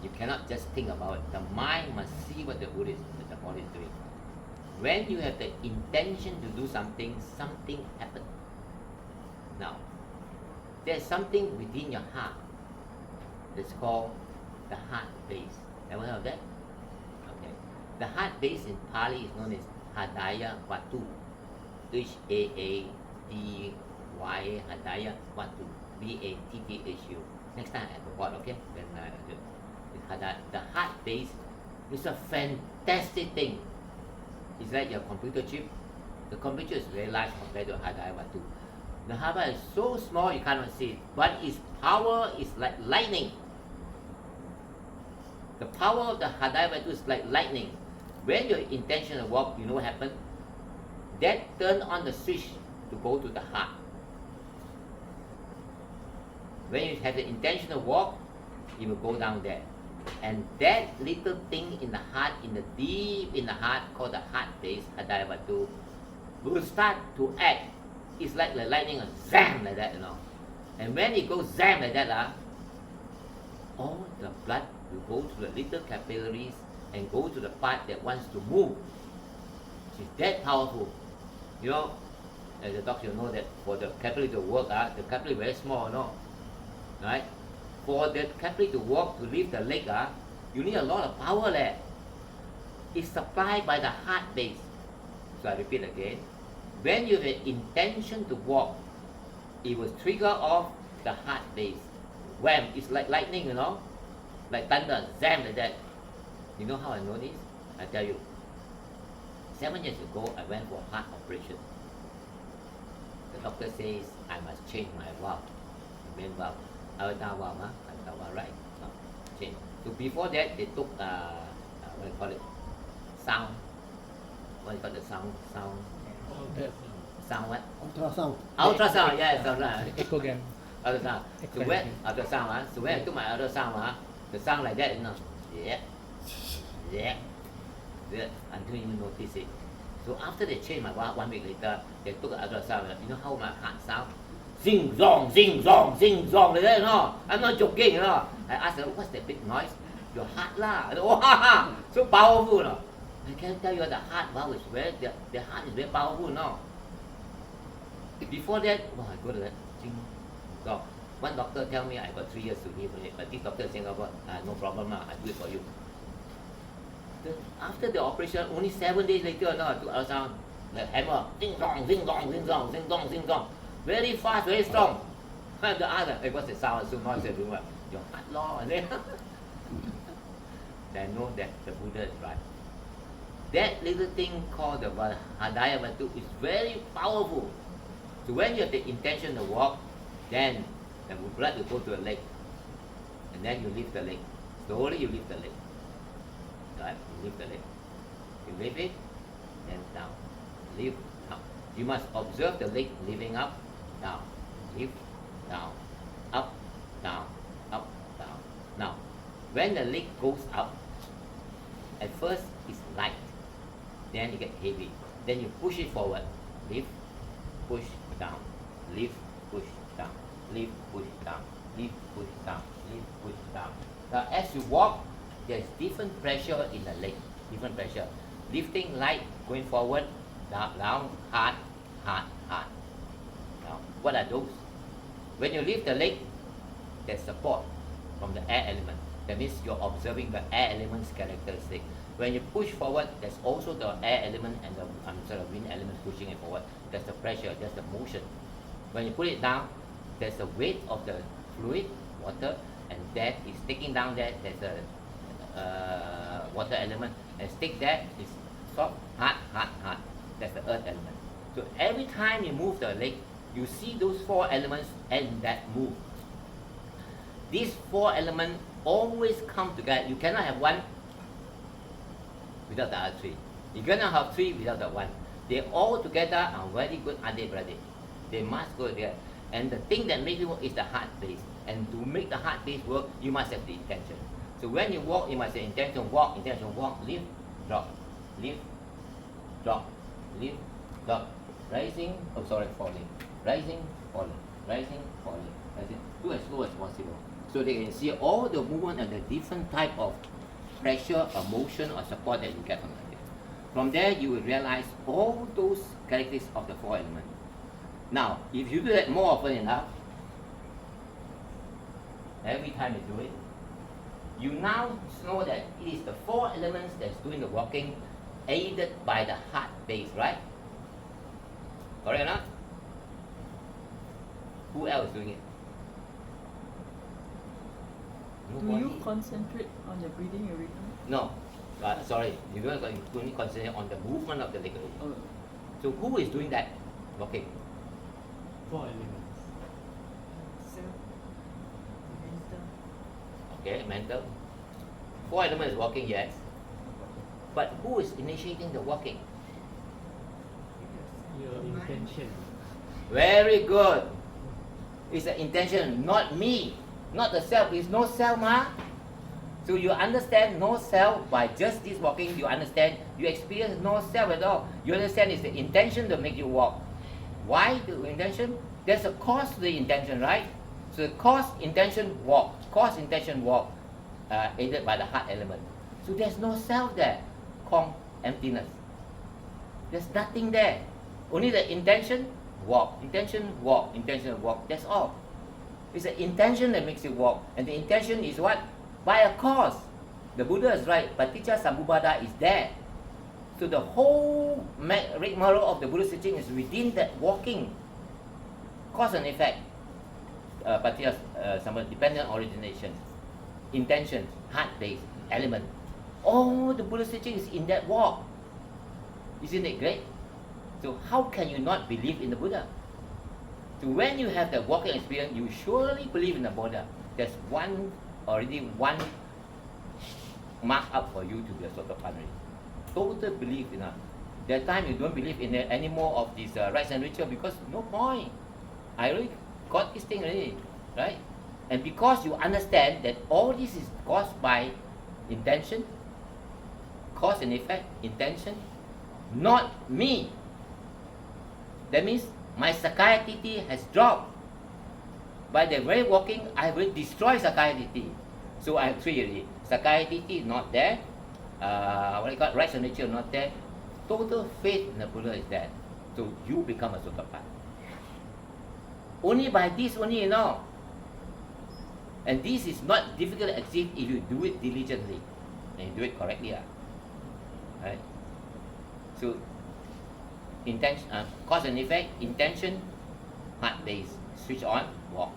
You cannot just think about it. The mind must see what the body is doing. When you have the intention to do something, something happens. Now, there's something within your heart that's called the heart base. Ever heard of that? Okay. The heart base in Pali is known as Hadaya Watu. Hadaya Watu. Battu. Next time I forgot, okay? Then the heart base is a fantastic thing. It's like your computer chip. The computer is very large compared to Hadaya Watu. The harbor is so small you cannot see it, but its power is like lightning. The power of the Hadaya Watu is like lightning. When your intention to walk, you know what happened? That turn on the switch to go to the heart. When you have the intention to walk, it will go down there. And that little thing in the heart, deep in the heart, called the heart base, Hadaya Watu, will start to act. It's like the lightning, a zam like that, And when it goes zam like that, all the blood will go to the little capillaries and go to the part that wants to move. It's that powerful. As a doctor, you know that for the capillary to work, the capillary is very small, right? For the capillary to walk, to lift the leg, you need a lot of power there. It's supplied by the heart base. So I repeat again. When you have an intention to walk, it will trigger off the heart base. Wham! It's like lightning, like thunder, zam like that. You know how I know this? I tell you. 7 years ago, I went for a heart operation. The doctor says I must change my valve, the main valve. Avata valve, right? No, change. So before that, they took what do you call it? Sound. What do you call the sound? Sound what? Ultrasound. Ultrasound, yes, right. Echogram. Ultrasound. So when I took my ultrasound, The sound like that, you know. Yeah. Yeah. Yeah. Until you notice it. So after they changed my 1 week later, they took an ultrasound. You know how my heart sound? Zing zong, zing zong, zing zong, like that, you know. I'm not joking, you know. I asked her, what's that big noise? Your heart lah. Oh, ha, ha. So powerful, you know. I can tell you the heart, wow, is very, the heart is very powerful, you know. Before that, wow, I go to that zing zong. One doctor tell me I got 3 years to live with it, but this doctor in Singapore, no problem lah, I do it for you. After the operation, only 7 days later, no, I took ultrasound, like hammer, zing zong, zing zong, zing zong, zing zong, zing zong, very fast, very strong. I have to ask, hey, what's the sound? So noise everywhere. Your heart law, and then I know that the Buddha is right. That little thing called the Hadaya Batu is very powerful. So when you have the intention to walk, then the blood will go to the leg, and then you lift the leg. Slowly you lift the leg. Right? You lift the leg. You lift it, then down. Lift, down. You must observe the leg lifting up, down. Lift, down. Up, down. Up, down. Now, when the leg goes up, at first it's light. Then you get heavy. Then you push it forward. Lift, push, down. Lift, push, down. Lift, push, down. Lift, push, down. Lift, push, down. Now as you walk, there's different pressure in the leg. Different pressure. Lifting light, going forward, down, hard, hard, hard. Now, what are those? When you lift the leg, there's support from the air element. That means you're observing the air element's characteristic. When you push forward, there's also the air element and the wind element pushing it forward. There's the pressure, there's the motion. When you put it down, there's the weight of the fluid, water, and that is taking down that, there's a water element, and stick that is soft, hard, hard, hard. That's the earth element. So every time you move the leg, you see those 4 elements and that move. These 4 elements always come together. You cannot have one without the other 3. You cannot have 3 without the 1. They all together are very good ade brother. They must go together. And the thing that makes it work is the heart base. And to make the heart base work, you must have the intention. So when you walk, you must have intention walk, lift, drop, lift, drop, lift, drop, rising, falling, rising, falling, rising, falling. Rising. Do as slow as possible. So they can see all the movement and the different type of pressure or motion or support that you get from it. From there, you will realize all those characteristics of the 4 elements. Now, if you do that more often enough, every time you do it, you now know that it is the 4 elements that's doing the walking, aided by the heart base, right? Correct or not? Who else is doing it? Do Nobody. you concentrate on the breathing every time? No. Sorry, you don't only concentrate on the movement of the leg. Oh. So who is doing that? Walking. 4 elements. Self, mental. Okay, mental. 4 elements walking, yes. But who is initiating the walking? Your Mind. intention. Very good. It's the intention, not me, not the self. There's no self, ma. So you understand no self by just this walking. You understand. You experience no self at all. You understand it's the intention to make you walk. Why the intention? There's a cause to the intention, right? So the cause, intention, walk. Cause, intention, walk. Aided by the heart element. So there's no self there. Calm, emptiness. There's nothing there. Only the intention, walk. Intention, walk. Intention, walk. That's all. It's the intention that makes you walk. And the intention is what? By a cause. The Buddha is right. Paticca Samuppada is there. So the whole rigmarole of the Buddha's teaching is within that walking. Cause and effect. Paticca Samuppada, dependent origination. Intention, heart base, element. All the Buddha's teaching is in that walk. Isn't it great? So how can you not believe in the Buddha? So when you have the walking experience, you surely believe in the Buddha. There's already one mark up for you to be a Sotapanna. Total belief in it. That time you don't believe in any more of these rites and ritual because no point. I already got this thing already, right? And because you understand that all this is caused by intention, cause and effect, intention, not me. That means my Sakkaya Ditthi has dropped. By the very walking, I will destroy Sakkaya Ditthi. So I have three already. Sakkaya Ditthi is not there. What you call rights of nature not there. Total faith in the Buddha is there. So you become a Sotapanna. Only by this only, you know. And this is not difficult to achieve if you do it diligently and you do it correctly. Right? So, intention, cause and effect, intention, heart base, switch on, walk.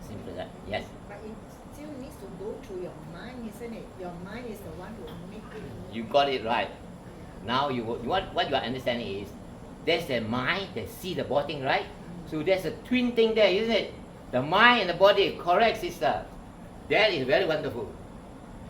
Simple as that. Yes. But it still needs to go through your mind, isn't it? Your mind is the one who make it move. You got it right. Now what you are understanding is there's the mind that see the body, right? So there's a twin thing there, isn't it? The mind and the body, correct, sister. That is very wonderful.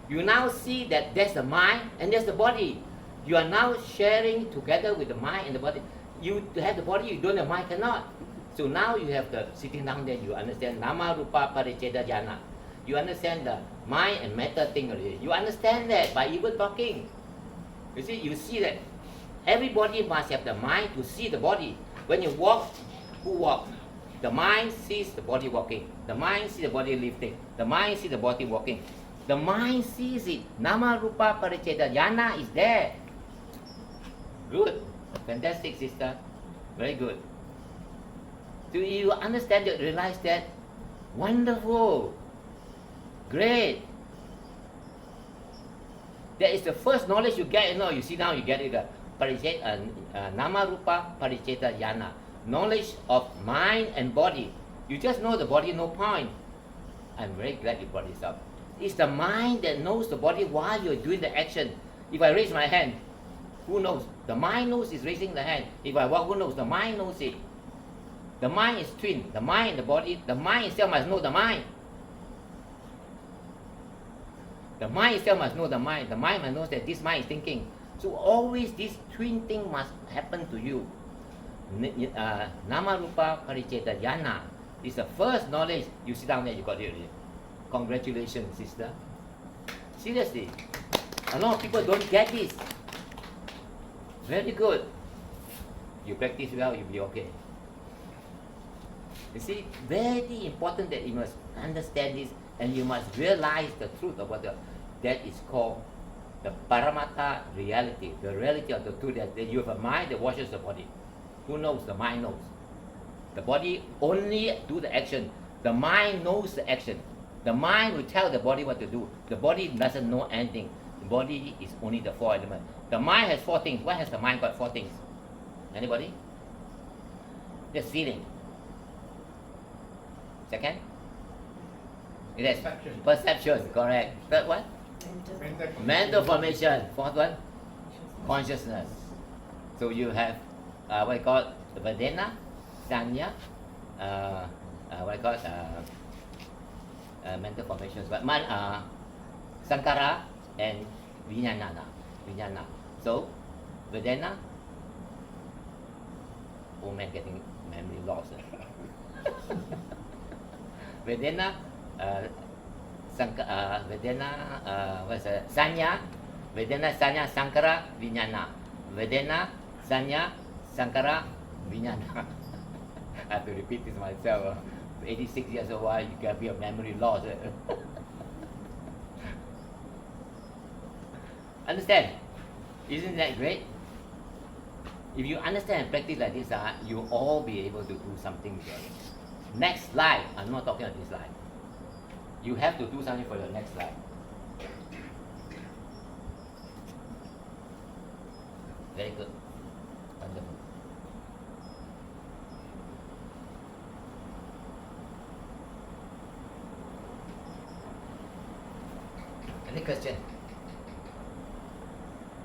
You now see that there's the mind and there's the body. You are now sharing together with the mind and the body. You have the body, you don't have the mind, cannot. So now you have the sitting down there, you understand Nama Rupa Paricheda Jnana. You understand the mind and matter thing already. You understand that by even talking. You see that everybody must have the mind to see the body. When you walk, who walks? The mind sees the body walking. The mind sees the body lifting. The mind sees the body walking. The mind sees it. Nama Rupa Paricheda Jnana is there. Good. Fantastic, sister. Very good. So you understand that, realize that. Wonderful. Great. That is the first knowledge you get. You know, you see now you get it. Nama Rupa Paricheda Jnana. Knowledge of mind and body. You just know the body, no point. I'm very glad you brought this up. It's the mind that knows the body while you're doing the action. If I raise my hand, who knows? The mind knows it's raising the hand. If I walk, who knows? The mind knows it. The mind is twin. The mind and the body. The mind itself must know the mind. The mind itself must know the mind. The mind must know that this mind is thinking. So always this twin thing must happen to you. Nama Rupa Paricheda Jnana is the first knowledge. You sit down there, you got it already. Congratulations, sister. Seriously. A lot of people don't get this. Very good. You practice well, you'll be okay. You see, very important that you must understand this and you must realize the truth of what that is called the Paramattha reality, the reality of the truth that you have a mind that washes the body. Who knows? The mind knows. The body only do the action. The mind knows the action. The mind will tell the body what to do. The body doesn't know anything. The body is only the four elements. The mind has four things. What has the mind got? Four things. Anybody? Just feeling. Second? It has perception, correct. Third one? Mental formation. Fourth one? Consciousness. So you have what I call Vedana, Sanya, what I call mental formations, but Sankara and Vijnana. So Vedana, oh man, getting memory loss. Vedana, Vedana, what's that? Sanya, Vedana, Sanya, Sankara, Vijnana. Vedana, Sanya, Sankara, Vijnana. I have to repeat this myself. 86 years old, why you can be a memory loss. Understand? Isn't that great? If you understand and practice like this, you'll all be able to do something with your next life. I'm not talking about this life. You have to do something for your next life. Very good. Wonderful. Any question?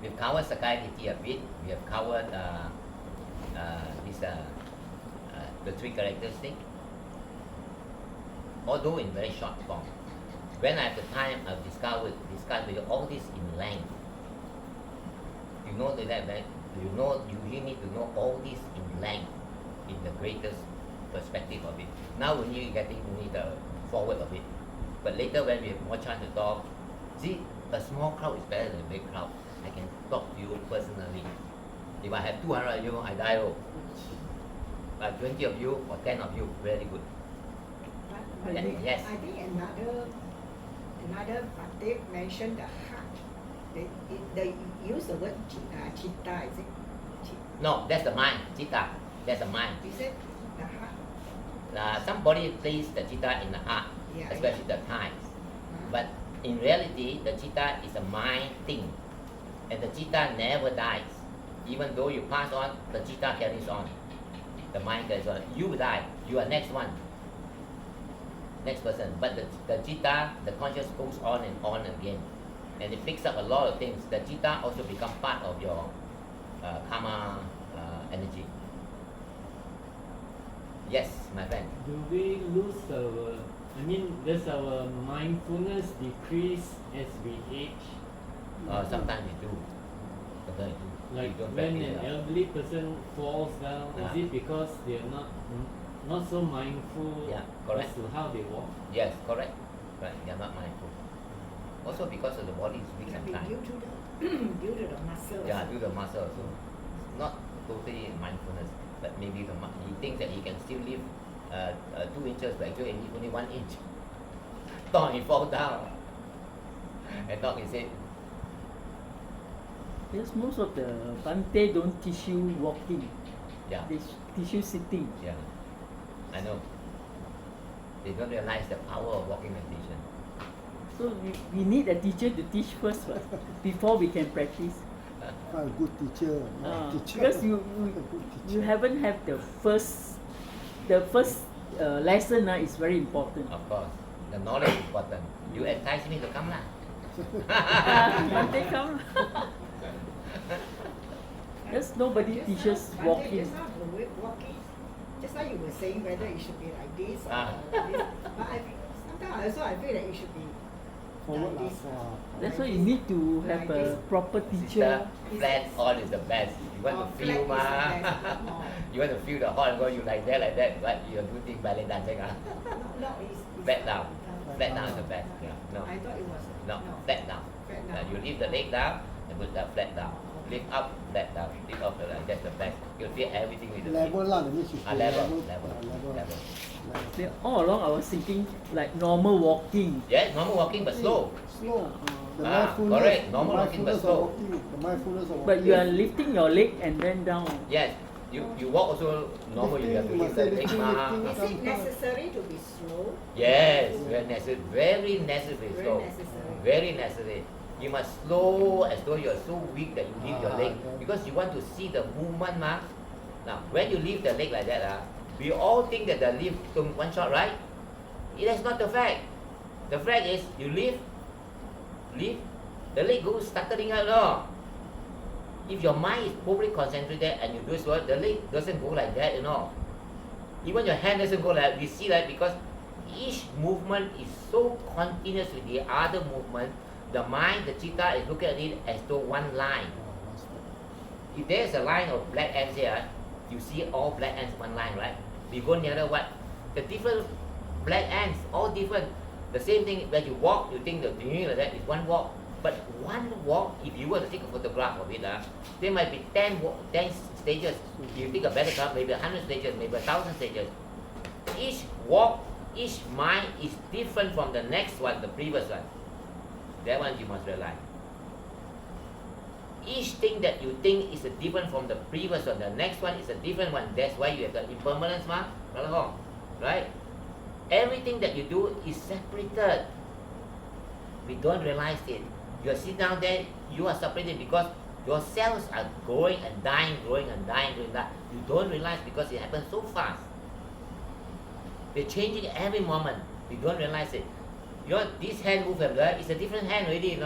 We've covered Sakkaya Ditthi a bit. We have covered the three characteristics, although in very short form. When I have the time, I've discussed with you all this in length. You know that you really need to know all this in length, in the greatest perspective of it. Now when you're getting only the forward of it. But later when we have more chance to talk, see, a small crowd is better than a big crowd. I can talk to you personally. If I have 200 of you, I die. But 20 of you or 10 of you, very good. But Yes. I think another Bhante mentioned the heart. They use the word chitta, is it? No, that's the mind. Chitta, that's the mind. Is it the heart? Somebody places the chitta in the heart, Yeah, especially the times. But in reality, the chitta is a mind thing, and the chitta never dies. Even though you pass on, the chitta carries on. The mind carries on. You will die. You are next one, next person. But the chitta, the conscious goes on and on again, and it picks up a lot of things. The chitta also become part of your karma energy. Yes, my friend. Do we lose our, does our mindfulness decrease as we age? Sometimes we do. Sometimes we do. Like We don't when practice an it. elderly person falls down, Ah. is it because they are not so mindful Yeah, correct. as to how they walk? Yes, correct. Right, they are not mindful. Also because of the body is weak Can be sometimes. due to the due to the muscles. Yeah, due to the muscle also. Not totally mindfulness, but maybe he thinks that he can still live 2 inches, but actually only 1 inch. Thought he fall down. And knock his head. Yes, most of the Bhante don't teach you walking. Yeah, They teach you sitting. yeah. I know. They don't realize the power of walking meditation. So we need a teacher to teach first before we can practice. A good teacher. Because you haven't have the first lesson is very important. Of course. The knowledge is important. You entice me to come lah. Bhante come. Because nobody teaches walking. Just now the way walking, just now you were saying whether it should be like this or Ah. this. But sometimes I feel that it should be Forward like this. That's why you need to have a proper teacher. Flat on is the best. You want to feel flat is the ma. best. You want to feel the hot and go, you like that, but you're doing ballet dancing. No, it's Flat down. Flat down is the best. Yeah. No. I thought it was No, flat down. Flat down. You lift the leg down and put that flat down. Lift up, flat down. Lift up, flat down. That's the best. You'll feel everything with the Level feet. lah, that means you should Level. Then all along I was thinking like normal walking. Yes, normal walking but slow. Slow. The Ah, mindfulness, correct. Normal walking but mindfulness of slow. walking, the mindfulness of walking. But you are lifting your leg and then down. Yes, you walk also normal. You have to lift the leg ma. Is it necessary to be slow? Yes, very necessary. Very necessary. Very Slow. necessary. Very necessary. You must slow as though you are so weak that you lift your leg yeah. because you want to see the movement ma. Now, when you lift the leg like that we all think that the lift to one shot, right? That's not the fact. The fact is you lift, the leg goes stuttering out. No. If your mind is fully concentrated and you do slow, the leg doesn't go like that. Even your hand doesn't go like. We see that because each movement is so continuous with the other movement. The mind, the chitta is looking at it as though one line. If there's a line of black ants here, you see all black ants one line, right? We go nearer what? The different black ants, all different. The same thing when you walk, you think that doing like that is one walk. But one walk, if you were to take a photograph of it, there might be 10 stages. If you take a better graph, maybe 100 stages, maybe 1,000 stages. Each walk, each mind is different from the next one, the previous one. That one you must realize. Each thing that you think is a different from the previous one, the next one is a different one. That's why you have the impermanence, right? Everything that you do is separated. We don't realize it. You sit down there, you are separated because your cells are growing and dying, growing and dying, growing and dying. You don't realize because it happens so fast. They're changing every moment. You don't realize it. This hand movement, it's a different hand already,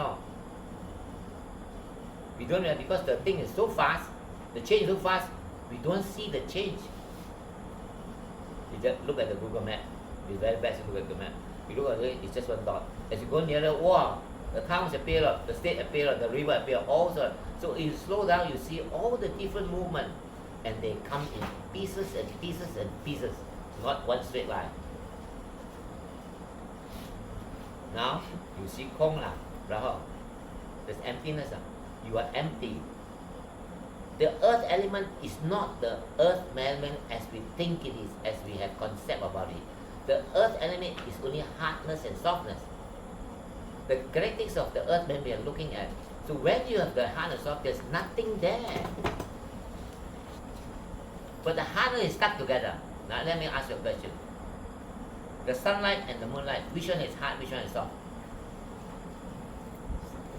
We don't realize because the thing is so fast, the change is so fast, we don't see the change. You just look at the Google map. It's very best to look at the map. You look at it, it's just one dot. As you go nearer, wow, the towns appear, the state appear, the river appear, also. So if you slow down, you see all the different movement, and they come in pieces and pieces and pieces. not one straight line. Now you see Kong lah, there's emptiness. You are empty. The earth element is not the earth element as we think it is, as we have concept about it. The earth element is only hardness and softness. The characteristics of the earth element we are looking at. So when you have the hardness soft, there's nothing there. But the hardness is stuck together. Now let me ask you a question. The sunlight and the moonlight, which one is hard, which one is soft?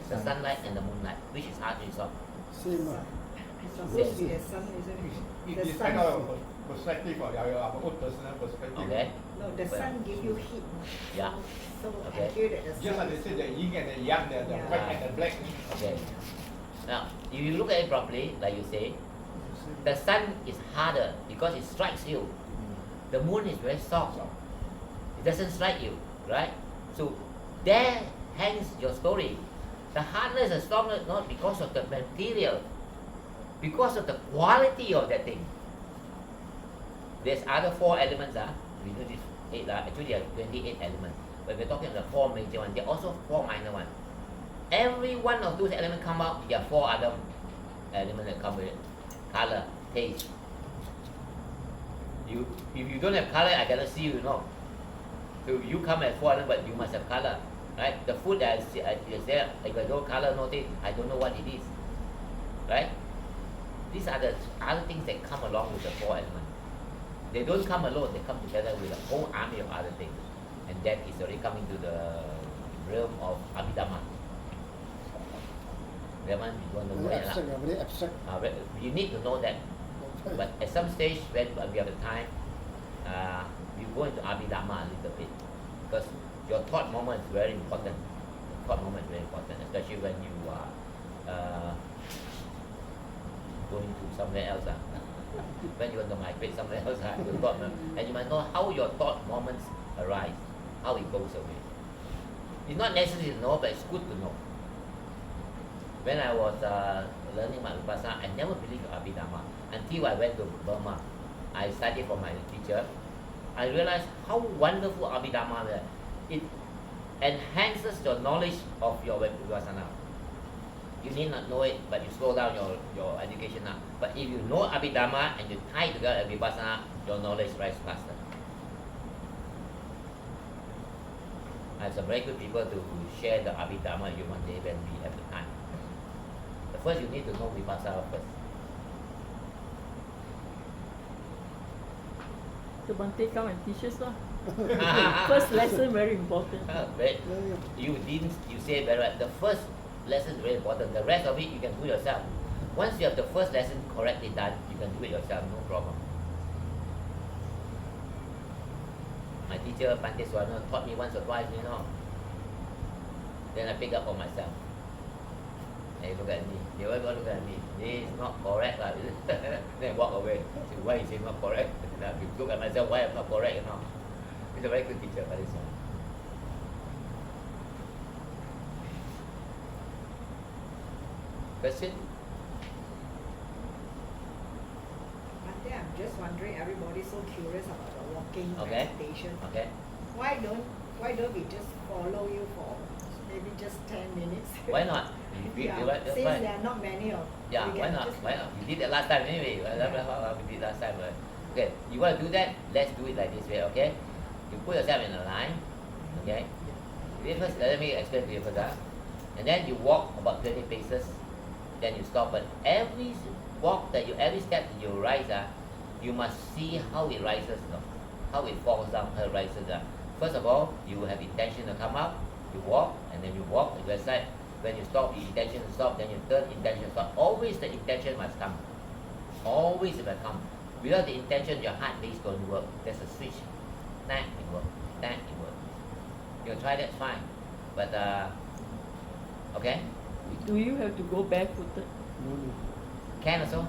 The sunlight and the moonlight, which is hard, which is soft? Same. It's supposed to be the sun, isn't it? It The depends sun. on perspective of our own personal perspective. Okay. No, the sun give you heat. Yeah. So Okay. I feel that the sun. Just like they say the yin and the yang, the Yeah. white and the black. Okay. Now, if you look at it properly, like you say, the sun is harder because it strikes you. The moon is very soft. It doesn't strike you, right? So there hangs your story. The hardness and softness not because of the material, because of the quality of that thing. There's other 4 elements. We know this 8. Actually, there are 28 elements. But we're talking about the 4 major ones. There are also 4 minor ones. Every one of those elements come out. There are 4 other elements that come with it. Color, taste. If you don't have color, I cannot see you, know. So you come as 4 elements, but you must have color, right? The food that is there, if I no color, no taste, I don't know what it is, right? These are the other things that come along with the 4 elements. They don't come alone, they come together with a whole army of other things. And that is already coming to the realm of Abhidhamma. That one you want to know Very it lah. abstract, very abstract. You need to know that. But at some stage when we have the time, you go into Abhidhamma a little bit. Because your thought moment is very important. The thought moment is very important, especially when you are going to somewhere else. When you want to migrate somewhere else, your thought, and you must know how your thought moments arise, how it goes away. It's not necessary to know, but it's good to know. When I was learning my Vipassana, I never believed in Abhidhamma until I went to Burma. I studied from my teacher. I realized how wonderful Abhidhamma is. It enhances your knowledge of your Vipassana. You need not know it, but you slow down your education now. But if you know Abhidhamma and you tie together Vipassana, your knowledge rises faster. I have some very good people to share the Abhidhamma you one day when we have the time. But first you need to know Vipassana first. So Bhante come and teach us lah. First lesson very important. You say very right. The first lesson is very important. The rest of it you can do yourself. Once you have the first lesson correctly done, you can do it yourself, no problem. My teacher, Bhante Swana, taught me once or twice, you know. Then I pick up on myself. They look at me. They always look at me. This is not correct. Then walk away. So why is it not correct? You look at myself, why I'm not correct, you know. He's a very good teacher, Bhante Swana. Question? Bhante, I'm just wondering, everybody's so curious about the walking Okay. meditation. Okay. Why don't we just follow you for maybe just 10 minutes? Why not? Since there are not many of Yeah, we why can not? just- Why not? We did it last time anyway. We did last time. Okay, you want to do that? Let's do it like this way, okay? You put yourself in a line, okay? First, let me explain to you first. And then you walk about 20 paces, then you stop. But every walk that every step that you rise, you must see how it rises, how it falls down, how it rises. First of all, you have intention to come up, you walk, and then you walk to the side. When you stop, the intention to stop, then you turn, intention to stop. Always the intention must come. Always it must come. Without the intention, your heart base don't work. There's a switch. That it work. That it work. You try that, fine. But okay, Do you have to go barefooted? No, no. can also.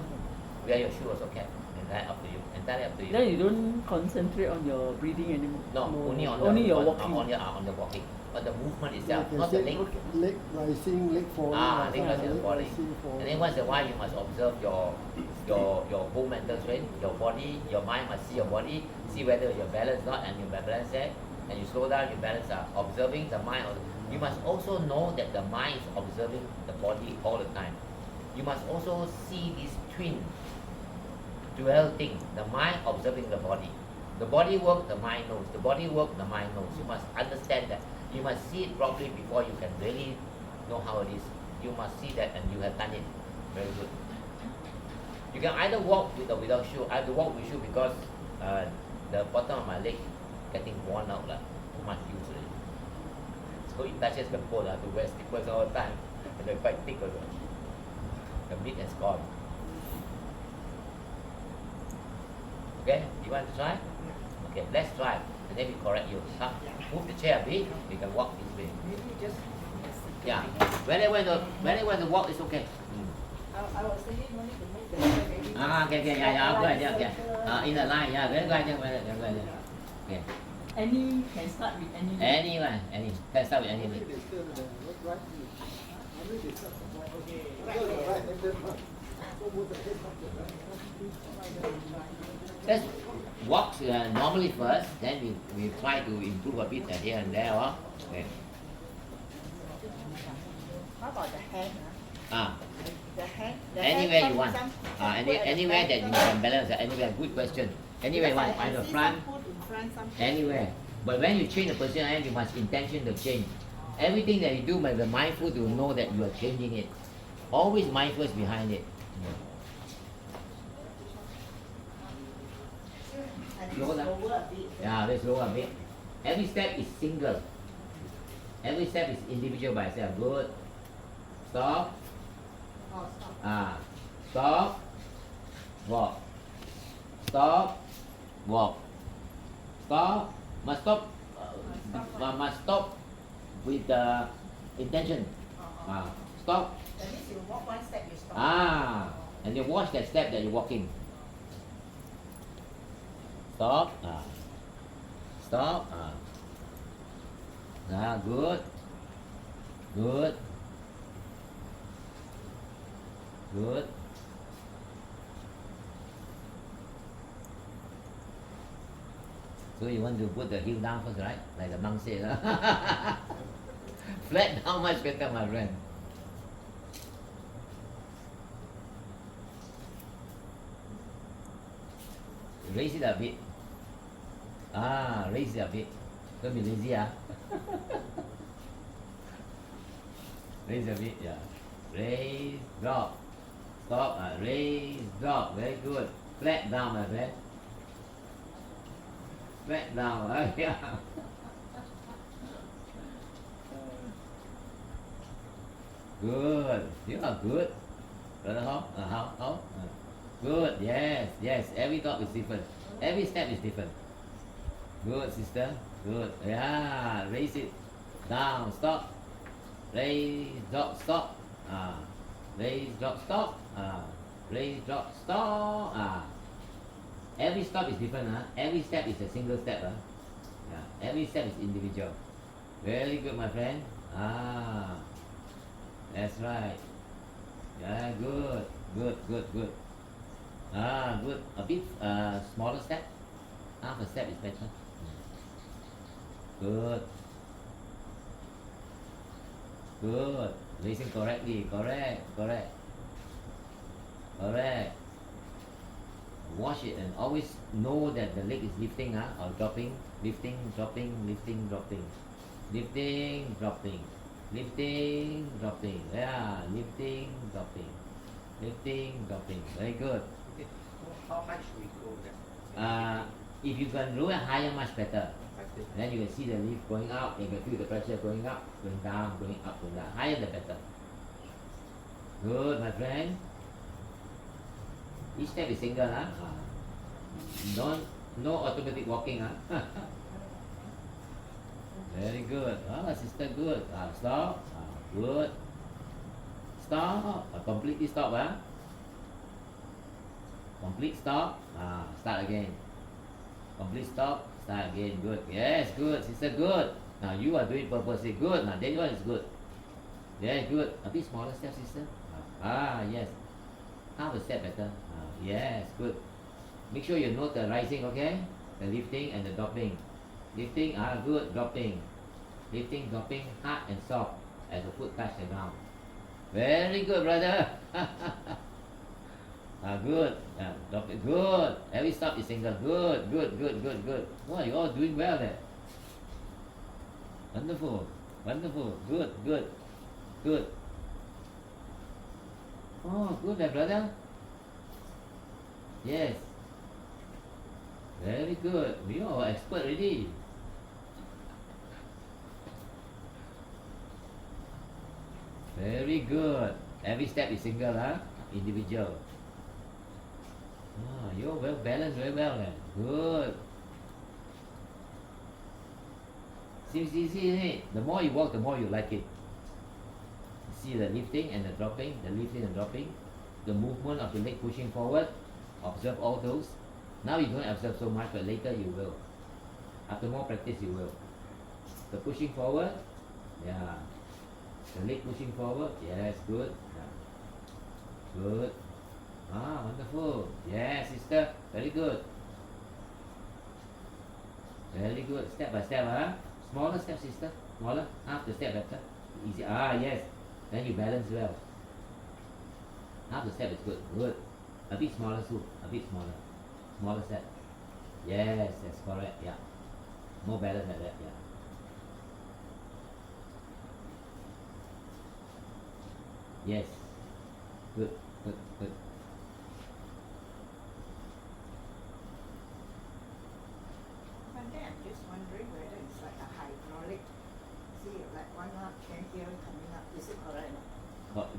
Wear your shoe also can. Entirely up to you. Entirely up to you. Then you don't concentrate on your breathing anymore. No, only on your on, walking. on the walking. But the movement itself, You not can the say leg. leg rising, leg falling. Leg rising and falling. rising, falling. And then once in a while you must observe your your whole mental strength, your body, your mind must see your body, see whether you're balanced or not, and you balance there, and you slow down, you balance observing the mind. You must also know that the mind is observing the body all the time. You must also see this dual thing, the mind observing the body. The body work, the mind knows. The body work, the mind knows. You must understand that. You must see it properly before you can really know how it is. You must see that, and you have done it. Very good. You can either walk with or without shoe. I have to walk with shoe because the bottom of my leg getting worn out, too much use already. So it touches the bone, I have to wear slippers all the time. And they're quite thick also. The meat has gone. Okay, you want to try? Okay, let's try. And then we correct you. Move the chair a bit, we can walk this way. Maybe just Yeah. When I want to walk, it's okay. I was thinking no need to move the chair maybe. Okay, yeah. In the line, yeah, very good. Okay. Any can start with any. Anyone, can start with any. Only they still the right knee. Only they start the right. Okay. Because the right handed one. So move the head up the right. Let's walk normally first, then we try to improve a bit here and there. Okay. How about the hand? The hand. Anywhere you want. Anywhere that you can balance. Anywhere. Good question. Anywhere you want. By the front. Anywhere. But when you change the position, you must intention to change. Everything that you do must be mindful to know that you are changing it. Always mindful is behind it. Slow down. Yeah, let's slow a bit. Every step is single. Every step is individual by itself. Good. Stop. Stop. Walk. Stop. Walk. Stop. Must stop. Must stop with the intention. Stop. That means you walk one step, you stop. And you watch that step that you're walking. Stop. Stop. Good. Good. Good. So you want to put the heel down first, right? Like the monk said. Flat down much better, my friend. Raise it a bit. Raise it a bit. Don't be lazy, Raise a bit, yeah. Raise, drop. Stop, raise, drop. Very good. Flat down, my friend. Flat down, yeah. Good. You are good. Brother How? Good, yes. Every drop is different. Every step is different. Good, sister. Good. Yeah, raise it. Down, stop. Raise, drop, stop. Raise, drop, stop. Raise, drop, stop. Every stop is different. Every step is a single step. Yeah. Every step is individual. Very good, my friend. That's right. Yeah, good. Good. A bit smaller step. Half a step is better. Good. Raising correctly. Correct. Wash it and always know that the leg is lifting or dropping. Lifting, dropping. Lifting, dropping. Yeah, lifting, dropping. Very good. How high should we go then? If you can roll it higher, much better. Then you can see the lift going up, you can feel the pressure going up, going down, going up, going down. Higher the better. Good, my friend. Each step is single, No automatic walking, Very good. Sister, good. Stop. Good. Stop. Completely stop, Complete stop. Start again. Complete stop. Start again. Good. Yes, good. Sister, good. Now you are doing purposely. Good. Now that one is good. Yeah, good. A bit smaller step, sister. Yes. Half a step better. Yes, good. Make sure you note the rising, okay? The lifting and the dropping. Lifting, good. Dropping. Lifting, dropping, hard and soft as the foot touch the ground. Very good, brother. Good. Drop it. Good. Every stop is single. Good, good, good, good, good. Wow, you're all doing well there. Wonderful. Wonderful. Good, good, good. Oh, good there, brother. Yes. Very good. We are expert already. Very good. Every step is single, individual. You're well balanced very well then. Good. See, the more you walk, the more you like it. See the lifting and the dropping, the lifting and dropping, the movement of the leg pushing forward. Observe all those. Now you don't observe so much, but later you will. After more practice, you will. The pushing forward, yeah. The leg pushing forward, yes, good. Yeah. Good. Wonderful. Yes, sister, very good. Very good. Step by step, Smaller step, sister. Smaller. Half the step better. Easy. Yes. Then you balance well. Half the step is good. Good. A bit smaller too. A bit smaller. Smaller step. Yes, that's correct. Yeah. More balance like that. Yeah. Yes. Good. Good. Good. Bhante, I'm just wondering whether it's like a hydraulic. See, like one up, then here coming up. Is it correct?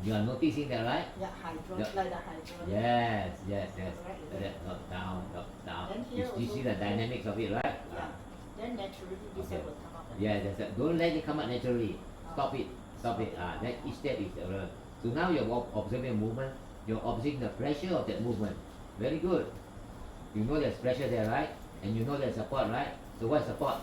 You are noticing that, right? Yeah, hydraulic, Yeah. like the hydraulic. Yes, yes, yes. Correct, Like that, up, down, up, down. Then You here see also the dynamics of it, right? Yeah. Then naturally this Okay. one will come up. Yeah, that's it. Don't let it come out naturally. Stop it. Stop it. Then each step is so now you're observing a movement. You're observing the pressure of that movement. Very good. You know there's pressure there, right? And you know there's support, right? So what's support?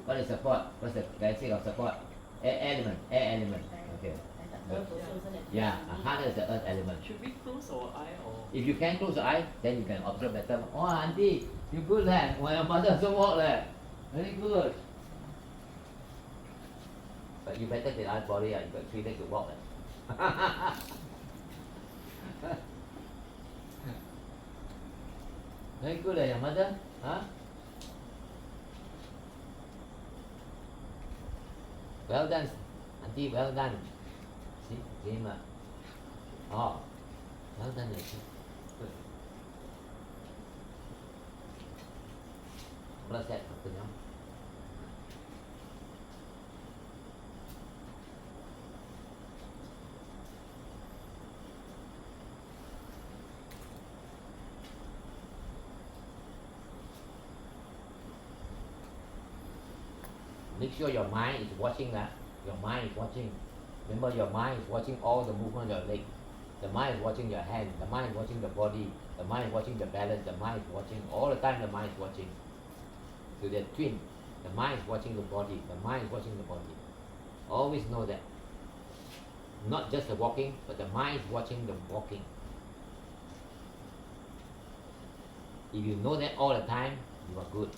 What is support? What's the basic of support? Air element. Air element. Okay. And the earth also, isn't it? Yeah, harder is the earth element. Should we close our eye or? If you can close your eye, then you can observe better. Oh, auntie, you good leh. Well, your mother also walk leh. Very good. But you better than our body. You got 3 days to walk. Very good your mother. Well done, auntie. Well done. See, game. Well done, auntie. Good. Blood set up to nhau. Make sure your mind is watching that. Your mind is watching. Remember, your mind is watching all the movement of your leg. The mind is watching your hand. The mind is watching the body. The mind is watching the balance. The mind is watching all the time. The mind is watching. So they're twin. The mind is watching the body. The mind is watching the body. Always know that. Not just the walking, but the mind is watching the walking. If you know that all the time, you are good.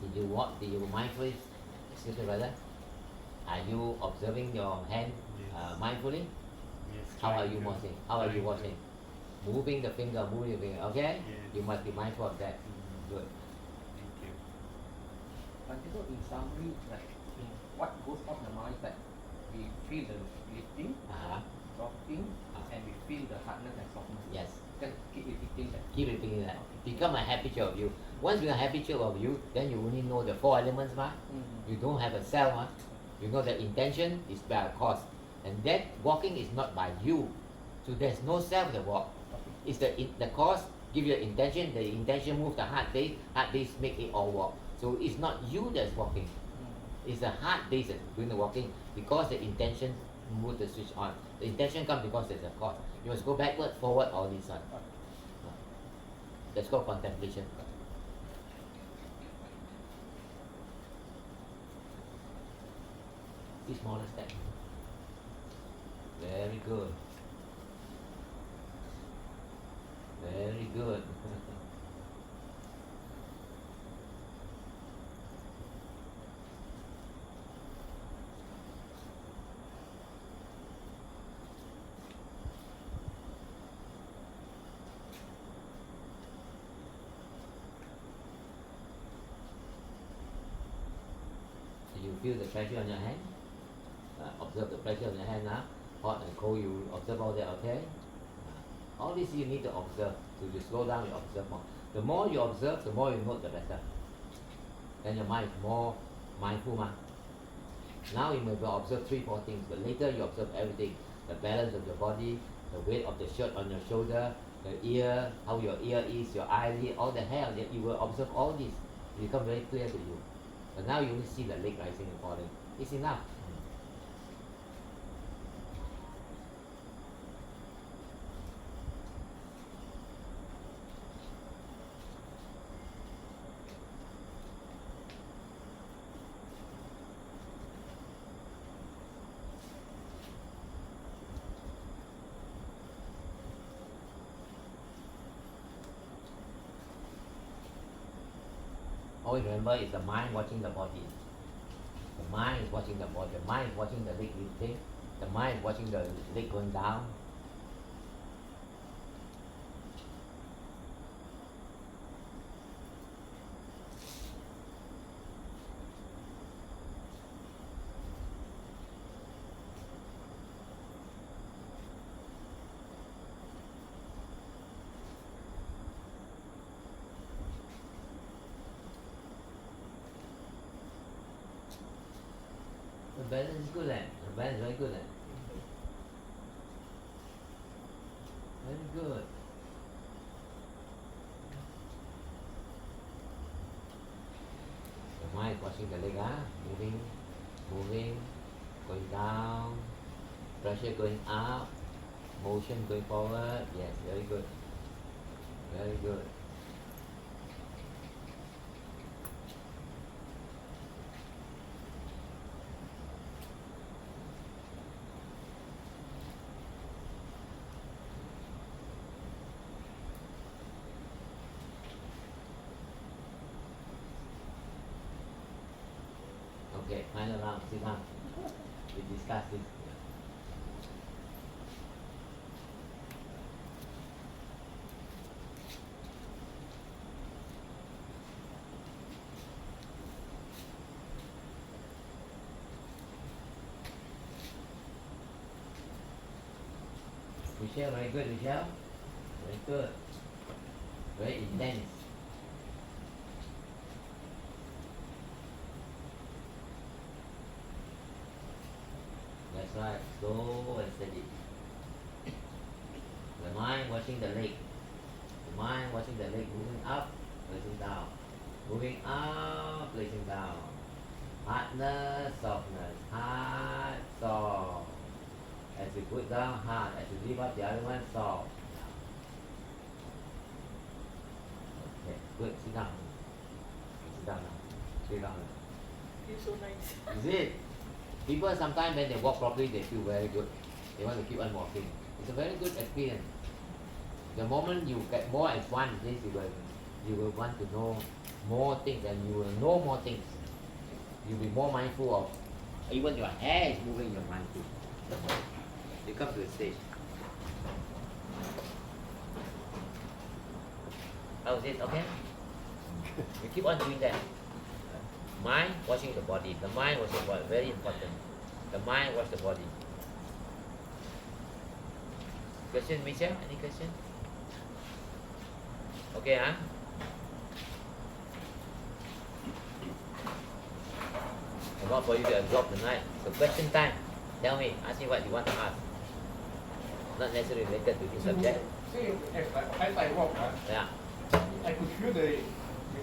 Did you walk? Did you mindfully? Excuse me, brother. Are you observing your hand mindfully? Yes. How are you watching? How are you watching? Moving the finger, moving the finger. Okay? Yes. You must be mindful of that. Good. Thank you. But so in summary, like what goes off the mind is that we feel the lifting, dropping, and we feel the hardness and softness. Yes. Just keep repeating that. Keep repeating that. Become a habitual of you. Once you are habitual of you, then you only know the 4 elements, You don't have a self, You know the intention is by a cause. And that walking is not by you. So there's no self that walk. It's the cause give you the intention move the heart base make it all walk. So it's not you that's walking. It's the heart base that's doing the walking because the intention move the switch on. The intention comes because there's a cause. You must go backward, forward, all this one. That's called contemplation. See smaller step. Very good. Very good. You feel the pressure on your hand? Observe the pressure on your hand now. Hot and cold, you observe all that, okay? All this you need to observe. So you slow down, you observe more. The more you observe, the more you note, the better. Then your mind is more mindful. Now you may observe 3-4 things, but later you observe everything. The balance of your body, the weight of the shirt on your shoulder, the ear, how your ear is, your eyelid, all the hair, you will observe all this. It becomes very clear to you. But now you only see the leg rising and falling. It's enough. Always remember, it's the mind watching the body. The mind is watching the body. The mind is watching the leg lifting. The mind is watching the leg going down. The balance is good, The balance is very good, Very good. The mind is watching the leg, moving, going down, pressure going up, motion going forward. Yes, very good. Very good. Okay, final round, sit down. We discuss this. Michelle, very good, Michelle. Very good. Very intense. That's right, slow and steady. The mind watching the leg. The mind watching the leg moving up, placing down. Moving up, placing down. Hardness, softness. Hard, soft. As you put down, hard. As you leave up the other one, soft. Okay, good. Sit down. Sit down now. Sit down now. Feels so nice. Is it? People sometimes when they walk properly, they feel very good. They want to keep on walking. It's a very good experience. The moment you get more advanced, you will want to know more things, and you will know more things. You'll be more mindful of even your hair is moving, your mind too. You come to the stage. How is it? Okay? You keep on doing that. Mind watching the body. The mind watching the body. Very important. The mind watch the body. Question, Michelle? Any question? Okay, huh? I want for you to absorb tonight. So question time. Tell me. Ask me what you want to ask. Not necessarily related to this subject. See, as I walk, Yeah. I could feel the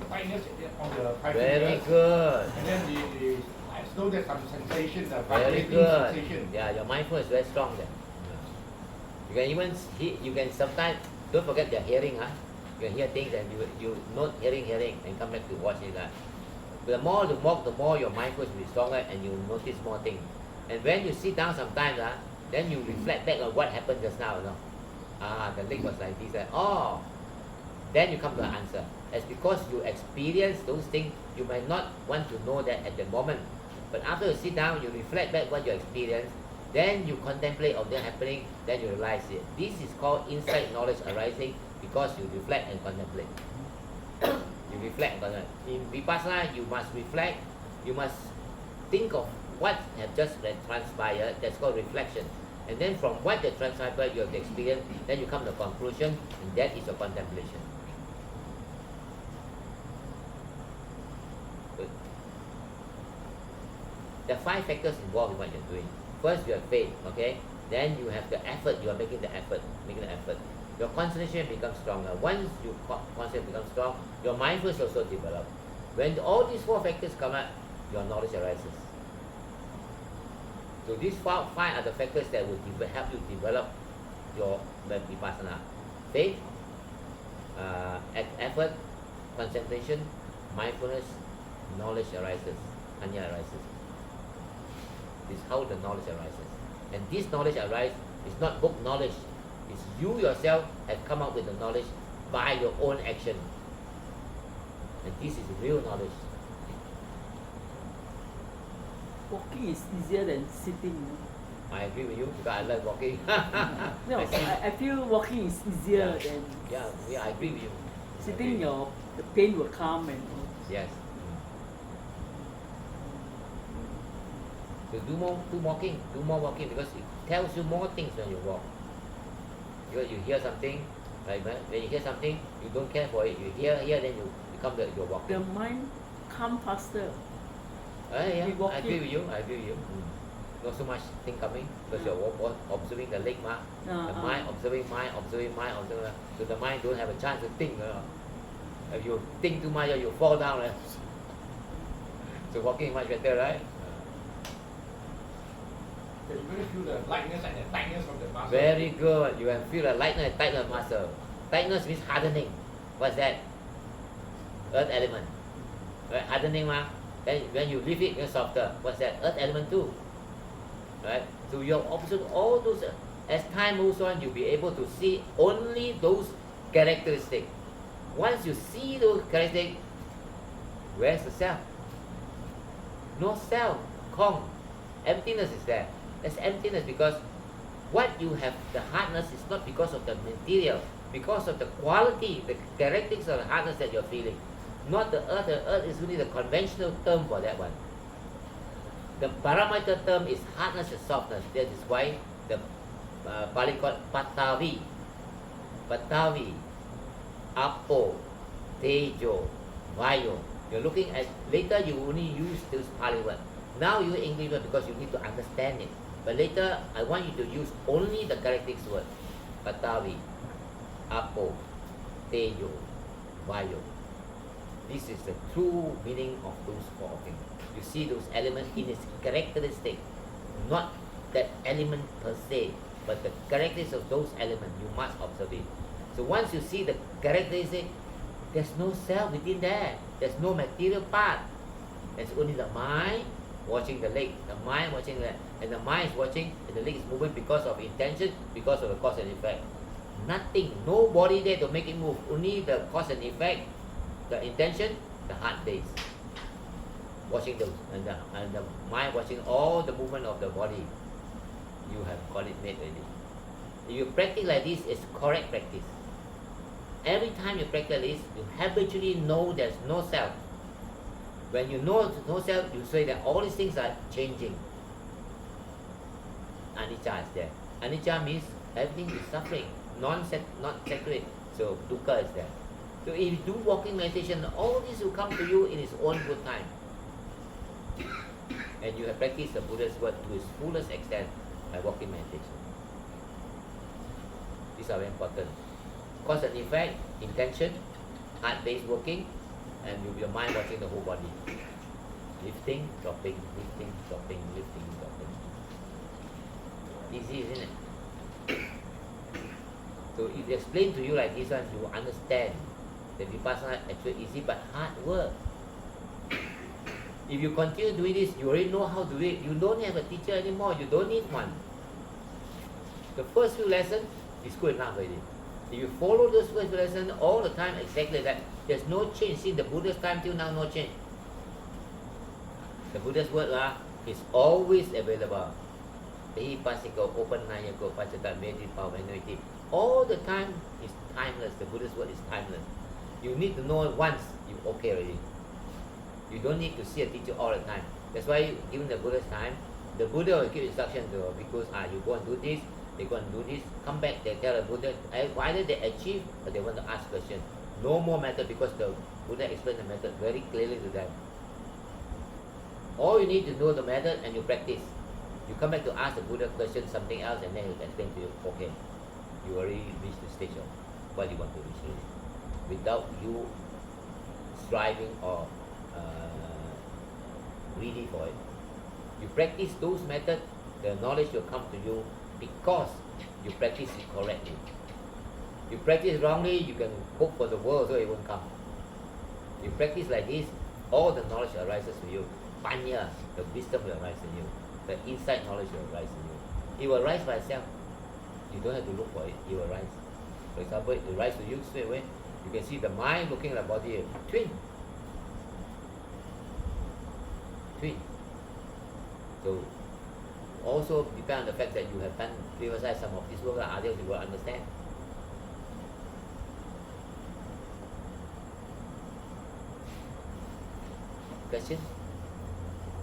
tightness on the five Very fingers. good. And then I still get some sensation, the Very vibrating good. sensation. Yeah, your mindfulness is very strong there. You can even you can sometimes don't forget your hearing, You can hear things and you note hearing and come back to watch it. The more you walk, the more your mindfulness will be stronger and you notice more things. And when you sit down sometimes, then you reflect back on what happened just now, the leg was like this, then you come to an answer. It's because you experience those things, you might not want to know that at the moment. But after you sit down, you reflect back what you experienced, then you contemplate on the happening, then you realize it. This is called insight knowledge arising because you reflect and contemplate. You reflect and contemplate. In Vipassana, you must reflect, you must think of what has just transpired, that's called reflection. And then from what that transpired, you have the experience, then you come to a conclusion, and that is your contemplation. Good. There are 5 factors involved in what you're doing. First, you have faith, okay? Then you have the effort, you are making the effort. Your concentration becomes stronger. Once your concentration becomes strong, your mindfulness also develops. When all these 4 factors come up, your knowledge arises. So these 5 are the factors that will help you develop your Vipassana. Faith, effort, concentration, mindfulness, knowledge arises, Anya arises. This is how the knowledge arises. And this knowledge arises is not book knowledge. It's you yourself have come up with the knowledge by your own action. And this is real knowledge. Walking is easier than sitting. I agree with you because I love walking. No, I feel walking is easier than I agree with you. sitting. The pain will come and Yes. So do more walking because it tells you more things when you walk. Because you hear something, right? When you hear something, you don't care for it. You hear, then you become you're walking. the mind come faster. Yeah, be walking. I agree with you. Not so much thing coming because you're observing the leg, the mind observing mind. So the mind don't have a chance to think. If you think too much, you fall down. Right? So walking is much better, right? You really feel the lightness and the tightness of the muscle. Very good. You can feel the lightness and tightness of muscle. Tightness means hardening. What's that? Earth element. Right? Hardening, then when you lift it, it's softer. What's that? Earth element too. Right? So you observe all those. As time moves on, you'll be able to see only those characteristics. Once you see those characteristics, where's the self? No self. Kong. Emptiness is there. There's emptiness because what you have, the hardness is not because of the material, because of the quality, the characteristics of the hardness that you're feeling. Not the earth. The earth is really the conventional term for that one. The Paramaita term is hardness and softness. That is why the Pali called Patavi. Patavi, Apo, Tejo, Vayo. You're looking at, later you only use those Pali words. Now you English word because you need to understand it. But later, I want you to use only the characteristics word. Patavi, Apo, Tejo, Vayo. This is the true meaning of those 4 things. You see those elements in its characteristic, not that element per se, but the characteristics of those elements. You must observe it. So once you see the characteristic, there's no self within there. There's no material part. There's only the mind watching the leg, the mind watching that, and the mind is watching, and the leg is moving because of intention, because of the cause and effect. Nothing, no body there to make it move. Only the cause and effect, the intention, the heart base. Watching those, and the mind watching all the movement of the body. You have got it made already. If you practice like this, it's correct practice. Every time you practice this, you habitually know there's no self. When you know no self, you say that all these things are changing. Anicca is there. Anicca means everything is suffering, not separate. So dukkha is there. So if you do walking meditation, all this will come to you in its own good time. And you have practiced the Buddha's word to its fullest extent by walking meditation. These are very important. Cause and effect, intention, heart-based working, and your mind watching the whole body. Lifting, dropping, lifting, dropping, lifting, dropping. Easy, isn't it? So if they explain to you like this one, you understand that Vipassana is actually easy but hard work. If you continue doing this, you already know how to do it. You don't have a teacher anymore. You don't need one. The first few lessons is good enough already. If you follow those first few lessons all the time, exactly that, there's no change. See, the Buddha's time till now, no change. The Buddha's word is always available. Open all the time is timeless. The Buddha's word is timeless. You need to know it once, you okay already. You don't need to see a teacher all the time. That's why during the Buddha's time, the Buddha will give instruction to because you go and do this, they go and do this, come back, they tell the Buddha either they achieve or they want to ask questions. No more method because the Buddha explained the method very clearly to them. All you need to know the method and you practice. You come back to ask the Buddha question something else and then he will explain to you, okay, you already reached the stage of what you want to reach already. Without you striving or greedy for it. You practice those methods, the knowledge will come to you because you practice it correctly. You practice wrongly, you can hope for the world so it won't come. You practice like this, all the knowledge arises to you. Panya, the wisdom will arise in you. The inside knowledge will arise in you. It will rise by itself. You don't have to look for it, it will rise. For example, it will rise to you straight away. You can see the mind looking at the body, twin. So also depend on the fact that you have done exercise some of this work, others you will understand. Question?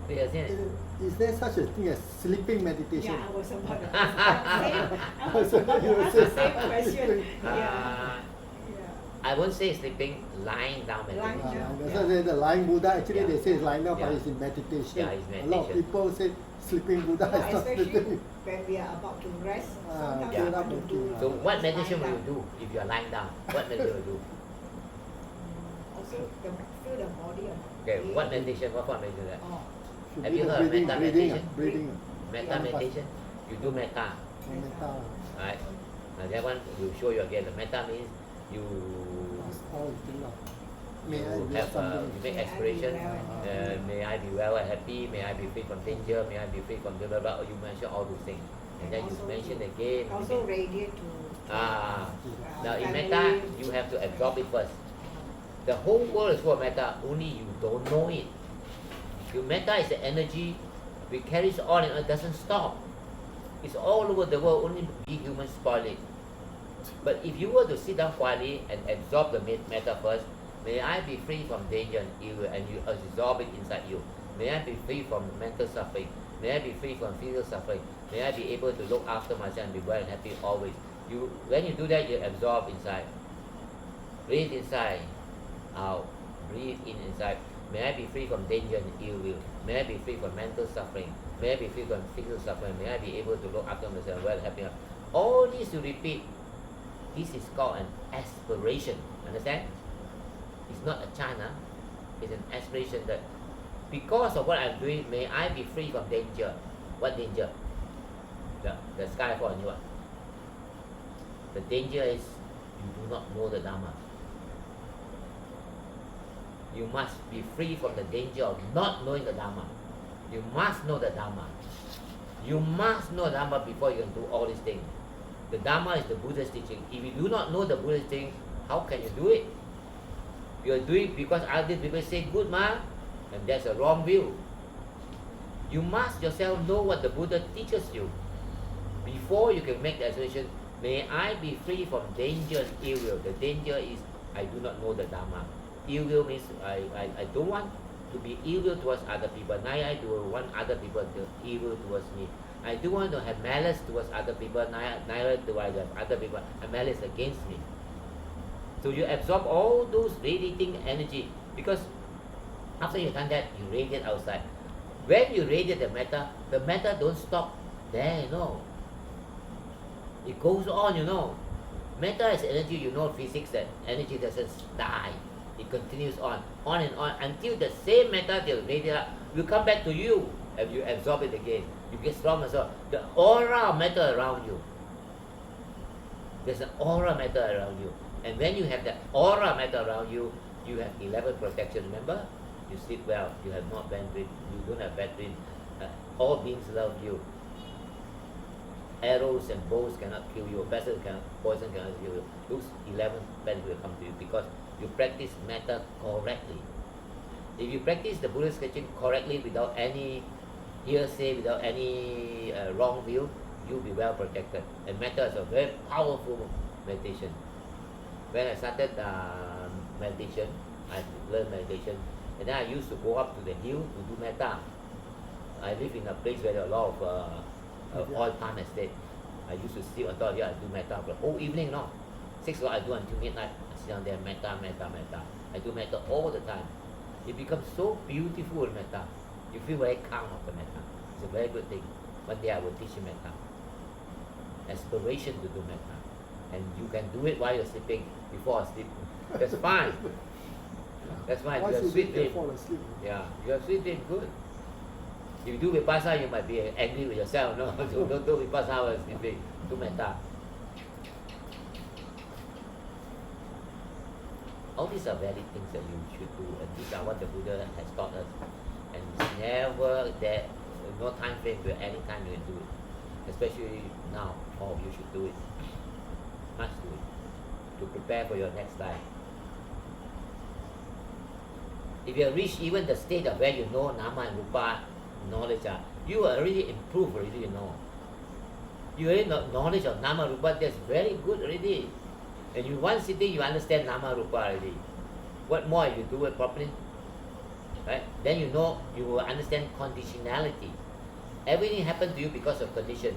Clear, isn't it? Is there such a thing as sleeping meditation? Yeah, I was about to ask the same question. Yeah. I won't say sleeping, lying down meditation. Lying down. That's why the lying Buddha, actually they say it's lying down, but Yeah. it's in meditation. Yeah, it's A lot of meditation. people say sleeping Buddha is not Especially sleeping. when we are about to rest, sometimes yeah. we want to do. So what meditation will lying you do if you are lying down? What meditation will you do? Also, feel the body on Okay, what meditation? What form of meditation is that? Oh, Should Have be you the heard of breathing, metta breathing, meditation? breathing. Metta meditation? You do metta, Metta. right? That one will show you again. The metta means you That's all you think of. you May I do have something? you make May I be aspiration. well and May I be well and happy. May I be free from danger. May I be free from blah blah blah. You mention all those things, and then you also mention again. also radiate to Now in family. metta, you have to absorb it first. The whole world is full of metta. Only you don't know it. Your metta is the energy which carries on and it doesn't stop. It's all over the world. Only we humans spoil it. But if you were to sit down quietly and absorb the metta first, may I be free from danger and evil, and you absorb it inside you. May I be free from mental suffering. May I be free from physical suffering. May I be able to look after myself and be well and happy always. When you do that, you absorb inside. Breathe inside, out. Breathe in inside. May I be free from danger and ill will. May I be free from mental suffering. May I be free from physical suffering. May I be able to look after myself well and happy. All these you repeat. This is called an aspiration. Understand? It's not a chant. It's an aspiration that because of what I'm doing, may I be free from danger. What danger? The sky fall on you. The danger is you do not know the Dhamma. You must be free from the danger of not knowing the Dhamma. You must know the Dhamma. You must know Dhamma before you can do all these things. The Dhamma is the Buddha's teaching. If you do not know the Buddha's teaching, how can you do it? You are doing because other people say good and that's a wrong view. You must yourself know what the Buddha teaches you before you can make the assertion, may I be free from danger and ill will. The danger is I do not know the Dhamma. Ill will means I don't want to be evil towards other people. Neither I do want other people to be evil towards me. I do want to have malice towards other people. Neither do I have other people have malice against me. So you absorb all those radiating energy because after you've done that, you radiate outside. When you radiate the metta don't stop there, It goes on, Metta is energy, physics, that energy doesn't die. It continues on and on, until the same metta will radiate up, will come back to you, and you absorb it again. You get strong as well. The aura of metta around you. There's an aura of metta around you. And when you have that aura of metta around you, you have 11 protection, remember? you sleep well, you have not bad dream, you don't have bad dream. All beings love you. Arrows and bows cannot kill you, poison cannot kill you. Those 11 benefits will come to you because you practice metta correctly. If you practice the Buddha's teaching correctly without any hearsay, without any wrong view, you'll be well protected. And metta is a very powerful meditation. When I started meditation, I learned meditation, and then I used to go up to the hill to do metta. I live in a place where there are a lot of oil palm estate. I used to sit on top here and do metta for the whole evening, no? 6 o'clock I do until midnight. I sit down there, metta. I do metta all the time. It becomes so beautiful in metta. You feel very calm after metta. It's a very good thing. One day I will teach you metta. Aspiration to do metta. And you can do it while you're sleeping, before sleep. That's fine. That's fine. Once You have you sweet can dream. fall asleep. Yeah, you have sweet dream, good. If you do vipassana, you might be angry with yourself, no? So don't do vipassana while sleeping. Do metta. All these are valid things that you should do, and these are what the Buddha has taught us. And it's never there, no time frame where any time you can do it. Especially now, you should do it. Must do it. To prepare for your next life. If you have reached even the state of where you know Nama and Rupa knowledge, you are already improved already, you know. You already know knowledge of Nama Rupa, that's very good already. And in one sitting you understand Nama Rupa already. What more if you do it properly? Right? Then you know, you will understand conditionality. Everything happened to you because of condition.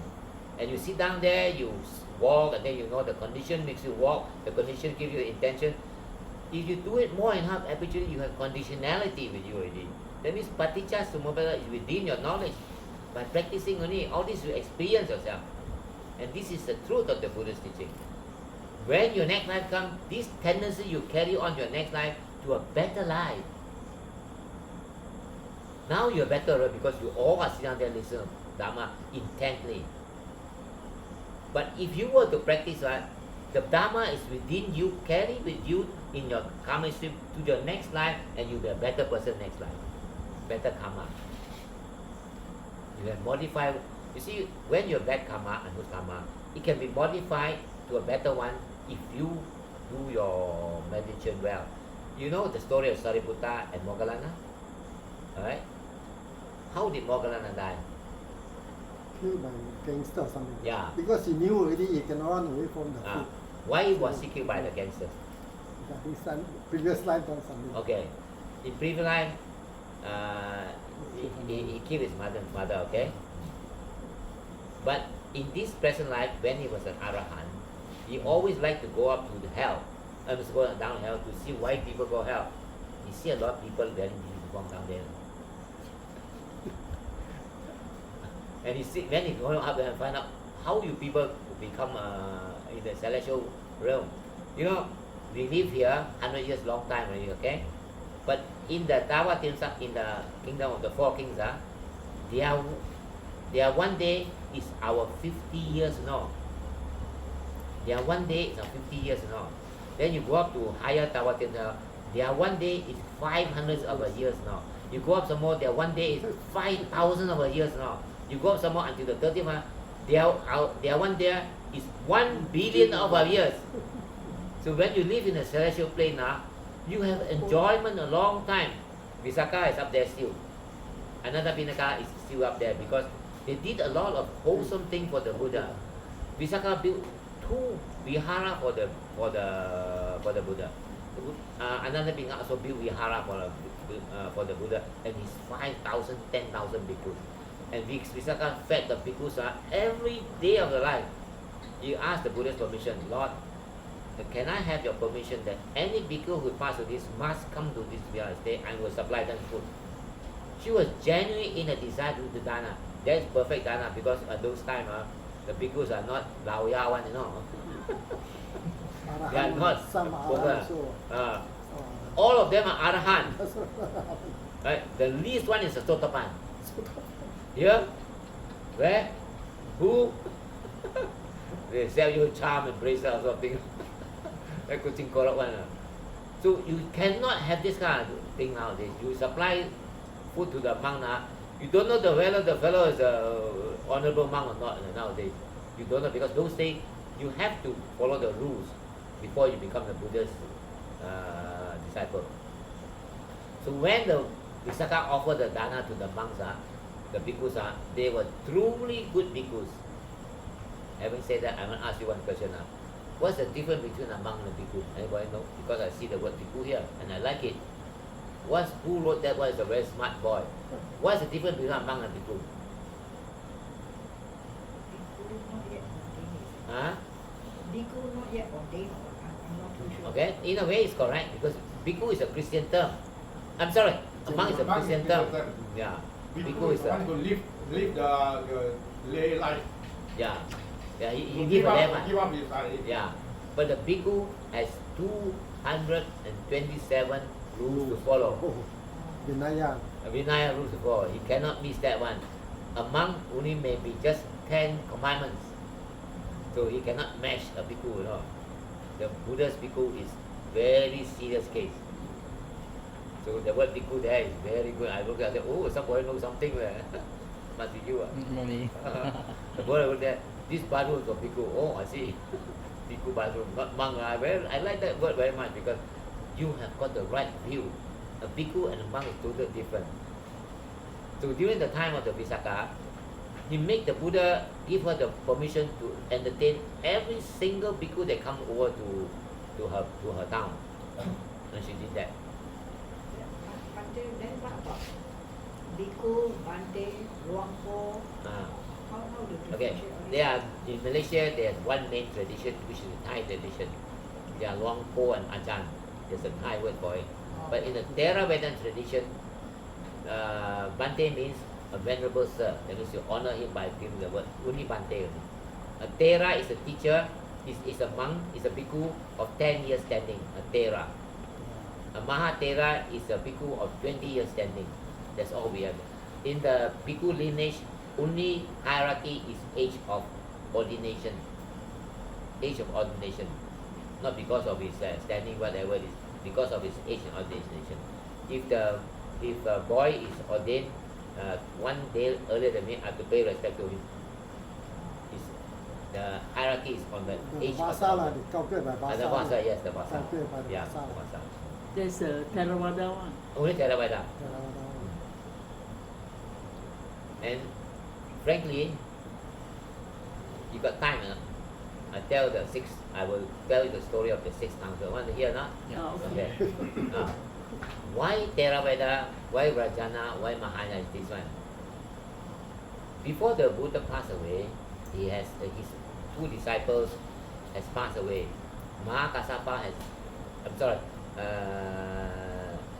And you sit down there, you walk, and then you know the condition makes you walk, the condition gives you the intention. If you do it more enough, actually you have conditionality with you already. That means paticca samuppada is within your knowledge. By practicing only, all this you experience yourself. And this is the truth of the Buddha's teaching. When your next life comes, this tendency you carry on your next life to a better life. Now you're better because you all are sitting down there listening to Dhamma intently. But if you were to practice that, the Dhamma is within you, carry with you in your karma stream to your next life, and you'll be a better person next life. Better karma. You can modify. You see, when you're bad karma and good karma, it can be modified to a better one if you do your meditation well. You know the story of Sariputta and Moggallana? Alright? How did Moggallana die? Killed by gangster or something. Yeah. Because he knew already he can run away from the food. Why was he killed by the gangsters? I think some previous life done something. Okay. In previous life, he killed his mother, okay? But in this present life, when he was an Arahant, he always liked to go up to the hell. To go down hell to see why people go hell. You see a lot of people wearing uniform down there. And he see, when he go up there and find out how you people become in the celestial realm. You know, we live here 100 years, long time already, okay? But in the Tawa Timsa, in the kingdom of the four kings, their one day is our 50 years now. Their one day is our 50 years now. Then you go up to higher Tawa Timsa, their one day is 500 of a years now. You go up some more, their one day is 5,000 of a years now. You go up some more until the 30th one, their one day is 1 billion of a years. So when you live in a celestial plane now, you have enjoyment a long time. Visakha is up there still. Another Pinaka is still up there because they did a lot of wholesome things for the Buddha. Visakha built 2 vihara for the Buddha. Another Pinaka also built vihara for the Buddha, and he's 5,000, 10,000 bhikkhus. And Visakha fed the bhikkhus every day of the life. He asked the Buddha's permission, Lord, can I have your permission that any bhikkhu who pass to this must come to this vihara stay and will supply them food. She was genuine in a desire to do the dana. That's perfect dana because at those times the bhikkhus are not laoya one, you know. They are not. Some Arahant also. All of them are Arahant. Right? The least one is a Sotapan. Here? Where? Who? They sell you charm and bracelet or something. Like Kuching Korok one. So you cannot have this kind of thing nowadays. You supply food to the monk now. You don't know whether the fellow is a honorable monk or not nowadays. You don't know, because those days you have to follow the rules before you become the Buddha's disciple. So when the Visakha offered the dana to the monks, the bhikkhus, they were truly good bhikkhus. Having said that, I want to ask you one question. What's the difference between a monk and a bhikkhu? Anybody know? Because I see the word bhikkhu here and I like it. Who wrote that one is a very smart boy. What's the difference between a monk and a bhikkhu? Huh? Bhikkhu not yet ordained, I'm not too sure. Okay, in a way it's correct, because bhikkhu is a Christian term. I'm sorry, a monk is a Christian term. Yeah, bhikkhu is want to live the lay life. yeah, he Give give a up lamb. his Yeah, but the bhikkhu has 227 rules to follow. Vinaya. Vinaya rules to follow. He cannot miss that one. A monk only maybe just 10 commandments. So he cannot match a bhikkhu, you know. The Buddha's bhikkhu is very serious case. So the word bhikkhu there is very good. I look at it, oh, somebody knows something there. Must be you. The boy wrote that, this badhu is for bhikkhu. Oh, I see. Bhikkhu badhu, not monk. I like that word very much, because you have got the right view. A bhikkhu and a monk is totally different. So during the time of the Visakha, he made the Buddha give her the permission to entertain every single bhikkhu that come over to her town, and she did that. Bhante, then what about Bhikkhu, Bhante, Luangpo? How do you Okay, differentiate? they are in Malaysia. There's one main tradition, which is the Thai tradition. They are Luangpo and Ajahn. There's a Thai word for it. But in the Theravada tradition, Bhante means a venerable sir. That means you honor him by giving the word Uni Bhante. A Thera is a teacher, is a monk, is a bhikkhu of 10 years standing, a Thera. A Mahathera is a bhikkhu of 20 years standing. That's all we have. In the bhikkhu lineage, only hierarchy is age of ordination. Age of ordination. Not because of his standing, whatever it is, because of his age and ordination. If a boy is ordained 1 day earlier than me, I have to pay respect to him. The hierarchy is on the age of Vasa lah, they calculate by the Vasa. Vasa, yes, the Vasa. Calculate by the Yeah, Vasa. the Vasa. There's a Theravada one. Only Theravada. Theravada. And frankly, you got time, I will tell you the story of the 6 council. Want to hear or not? Ah, Okay. Why Theravada, why Rajana, why Mahayana is this one? Before the Buddha passed away, he has his 2 disciples has passed away. Mahakassapa has,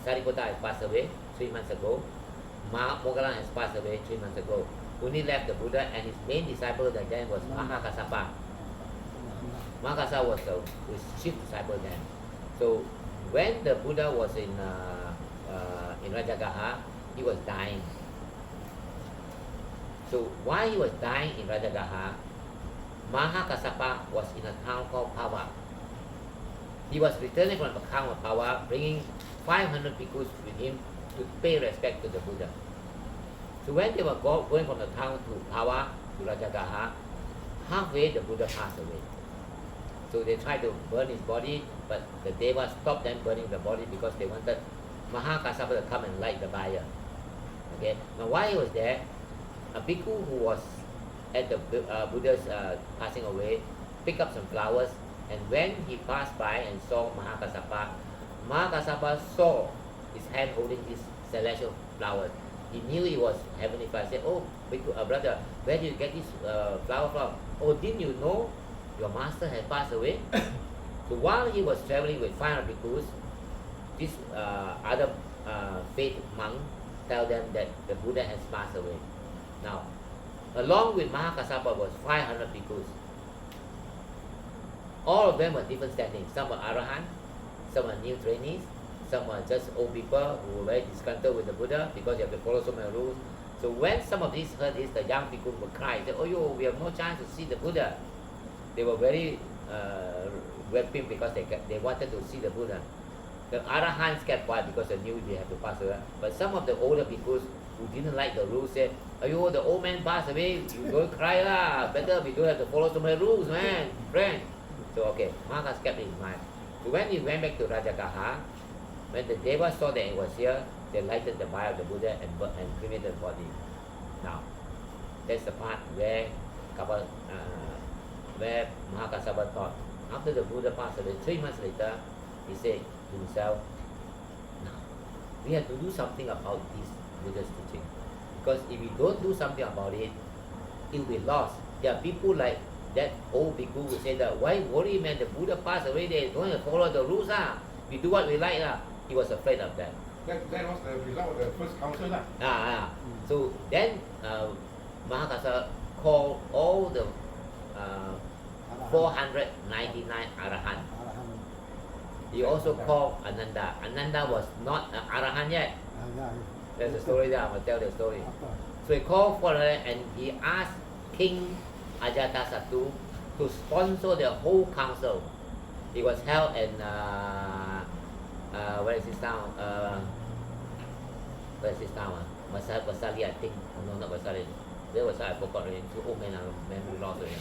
Sariputta has passed away 3 months ago. Moggallon has passed away 3 months ago. Only left the Buddha, and his main disciple that then was Mahakassapa. Mahakassapa was his chief disciple then. So when the Buddha was in Rajagaha, he was dying. So while he was dying in Rajagaha, Mahakassapa was in a town called Pava. He was returning from the town of Pava, bringing 500 bhikkhus with him to pay respect to the Buddha. So when they were going from the town to Pava, to Rajagaha, halfway the Buddha passed away. So they tried to burn his body, but the Devas stopped them burning the body because they wanted Mahakassapa to come and light the fire. Okay. Now while he was there, a bhikkhu who was at the Buddha's passing away picked up some flowers, and when he passed by and saw Mahakassapa, Mahakassapa saw his hand holding these celestial flowers. He knew he was heavenly fire. He said, "Oh, bhikkhu, brother, where did you get this flower from? Oh, didn't you know your master has passed away?" So while he was traveling with 500 bhikkhus, this other faith monk tell them that the Buddha has passed away. Now, along with Mahakassapa was 500 bhikkhus. All of them were different standings. Some were Arahant, some were new trainees, some were just old people who were very disgruntled with the Buddha because you have to follow so many rules. So when some of these heard this, the young people would cry, say, "Oh, yo, we have no chance to see the Buddha." They were very weeping because they wanted to see the Buddha. The Arahants kept quiet because they knew they have to pass away. But some of the older bhikkhus who didn't like the rules said, "Ayo, the old man passed away, you don't cry lah. Better we don't have to follow so many rules, man, friend." So okay, Mahakas kept it in mind. So when he went back to Rajagaha, when the Devas saw that it was here, they lighted the fire of the Buddha and cremated the body. Now, that's the part where Mahakasapa thought. After the Buddha passed away, 3 months later, he said to himself, "Now, we have to do something about this Buddha's teaching. Because if we don't do something about it, it will be lost." There are people like that old bhikkhu who say that, "Why worry, man? The Buddha passed away, they don't have to follow the rules. We do what we like." He was afraid of that. That was the result of the first council. So then Mahakasa called all the 499 Arahant. He also called Ananda. Ananda was not an Arahant yet. There's a story there, I'm going to tell the story. So he called for her and he asked King Ajatasattu to sponsor the whole council. It was held in, where is this town? Where is this town? Vasali, I think. No, not Vasali. Where was I forgot already. Too old man, memory lost already.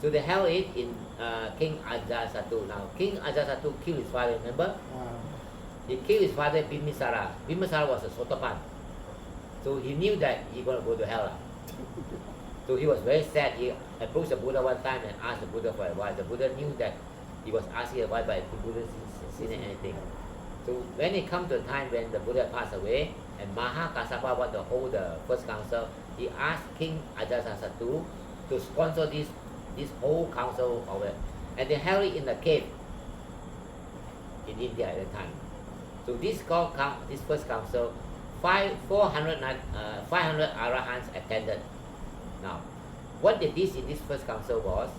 So they held it in King Ajatasattu. Now, King Ajatasattu killed his father, remember? He killed his father, Bimbisara. Bimbisara was a Sotapan. So he knew that he's going to go to hell. So he was very sad. He approached the Buddha one time and asked the Buddha for advice. The Buddha knew that he was asking advice, but the Buddha didn't see anything. So when it come to a time when the Buddha passed away and Mahakasapa wanted to hold the first council, he asked King Ajatasattu to sponsor this whole council of it. And they held it in a cave in India at the time. So this first council, 500 Arahants attended. Now, what they did in this first council was,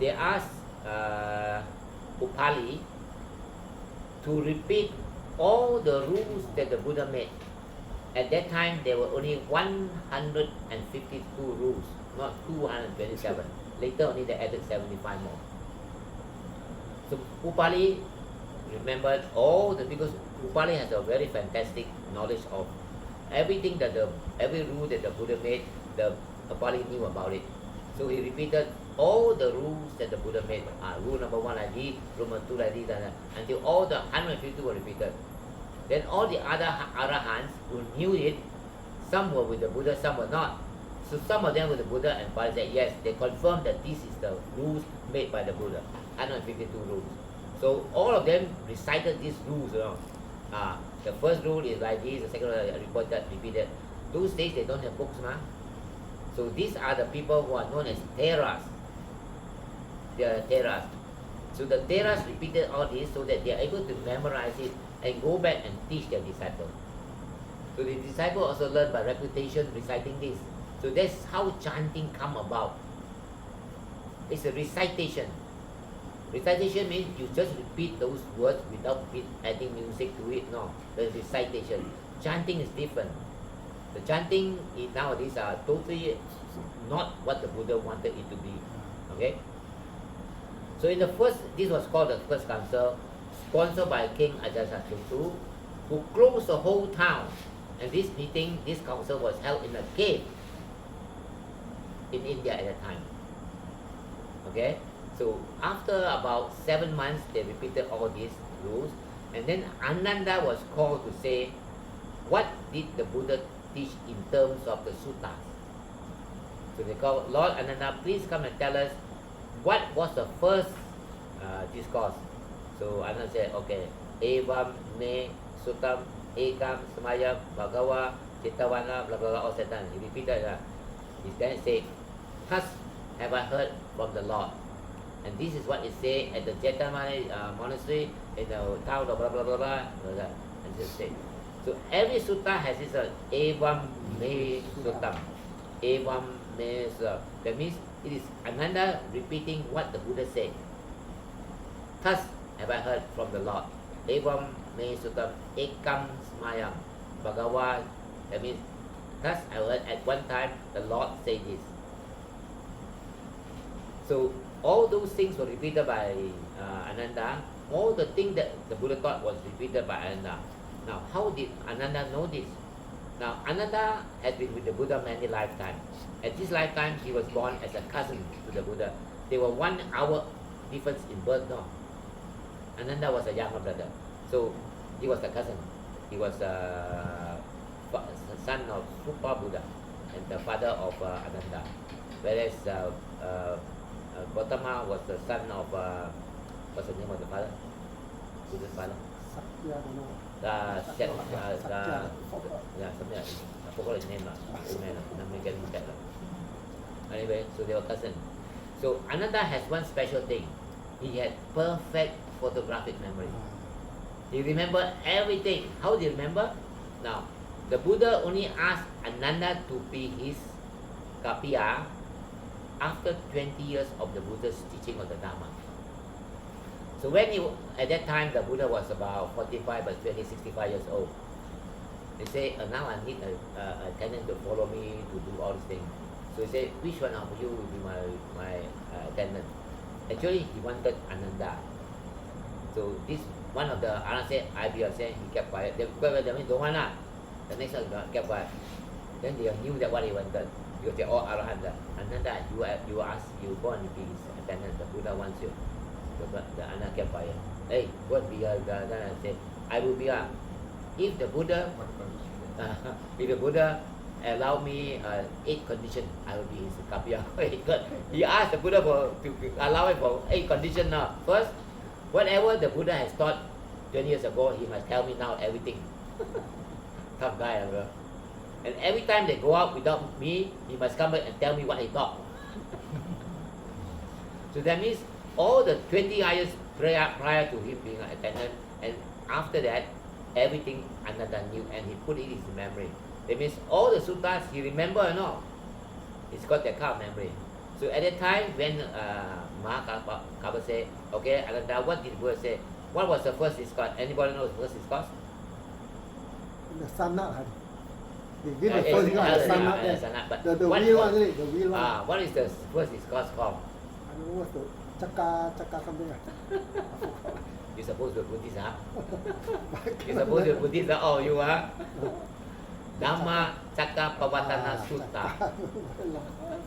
they asked Upali to repeat all the rules that the Buddha made. At that time, there were only 152 rules, not 227. Later only they added 75 more. So Upali remembered all because Upali has a very fantastic knowledge of everything every rule that the Buddha made, the Upali knew about it. So he repeated all the rules that the Buddha made. Rule number 1 like this, rule number 2 like this, until all the 152 were repeated. Then all the other Arahants who knew it, some were with the Buddha, some were not. So some of them with the Buddha and Upali said yes, they confirmed that this is the rules made by the Buddha, 152 rules. So all of them recited these rules. The first rule is like this, the second rule repeated. Those days they don't have books, So these are the people who are known as Theras. They are Theras. So the Theras repeated all this so that they are able to memorize it and go back and teach their disciples. So the disciples also learn by reputation reciting this. So that's how chanting come about. It's a recitation. Recitation means you just repeat those words without adding music to it. No, the recitation. Chanting is different. The chanting nowadays are totally not what the Buddha wanted it to be. Okay? So in this was called the first council, sponsored by King Ajatasattu, who closed the whole town. And this council was held in a cave in India at that time. Okay? So after about 7 months, they repeated all these rules. And then Ananda was called to say, what did the Buddha teach in terms of the suttas? So they called, Lord Ananda, please come and tell us what was the first discourse. So Ananda said, okay, Evam me suttam ekam samayam bhagava chittavana blah blah blah, all said done. He repeated that. He then said, thus have I heard from the Lord. And this is what it said at the Jettamani monastery in the town of blah blah blah blah. And just say. So every sutta has this evam me suttam. Evam me suttam. That means it is Ananda repeating what the Buddha said. Thus have I heard from the Lord. Evam me suttam ekam smayam bhagava. That means thus I heard at one time the Lord say this. So all those things were repeated by Ananda, all the things that the Buddha taught was repeated by Ananda. Now, how did Ananda know this? Now, Ananda has been with the Buddha many lifetimes. At this lifetime, he was born as a cousin to the Buddha. They were 1 hour difference in birth, no? Ananda was a younger brother. So, he was the cousin. He was the son of Supa Buddha and the father of Ananda. Whereas Gautama was the son of, what's the name of the father? Buddha's father? Sakkaya, don't know. Yeah, something like, I forgot his name, old man, I'm getting back. Anyway, so they were cousins. So Ananda has one special thing. He had perfect photographic memory. He remembered everything. How do you remember? Now, the Buddha only asked Ananda to be his kapiya after 20 years of the Buddha's teaching of the Dhamma. So when at that time, the Buddha was about 45, but 65 years old. They say, now I need a attendant to follow me to do all these things. So he said, which one of you will be my attendant? Actually, he wanted Ananda. So this one of the Ananda said, I be your said, he kept quiet. They don't want that. The next one kept quiet. Then they knew that what he wanted. Because they're all Arahant. Ananda, you ask, you go and be his attendant. The Buddha wants you. The Ananda kept quiet. Hey, what be your then I said, I will be if the Buddha allow me 8 conditions, I will be his kapiya. He asked the Buddha to allow him for 8 conditions now. First, whatever the Buddha has taught 20 years ago, he must tell me now everything. Tough guy, bro. And every time they go out without me, he must come back and tell me what he taught. So that means all the 20 years prior to him being an attendant, and after that, everything Ananda knew and he put it in his memory. That means all the suttas he remember or not. He's got that kind of memory. So at that time when Mahakapa said, okay, Ananda, what did Buddha say? What was the first discourse? Anybody knows the first discourse? The sanat. They give the first one, the sanat. But the wheel one, isn't it? The wheel one. What is the first discourse called? I don't know what's the Chaka something. You're supposed to be Buddhist, huh? You're supposed to be Buddhist, huh? Oh, you are? Dhamma Cakkappavattana Sutta.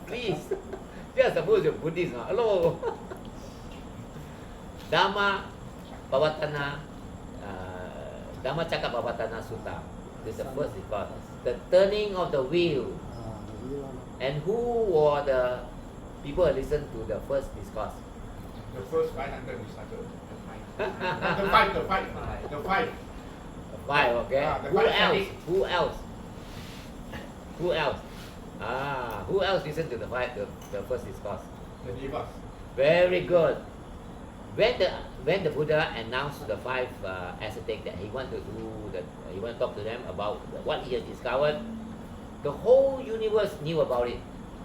Please. You're supposed to be Buddhist, huh? Hello. Dhamma Cakkappavattana Sutta. This is the first discourse. The turning of the wheel. The wheel one. And who were the people who listened to the first discourse? The first 500 we started. The five. The 5, okay. The Who five else? studies. Who else? Who else? Who else listened to the first discourse? The devas. Very good. When the Buddha announced the 5 ascetics that he wanted to talk to them about what he has discovered, the whole universe knew about it.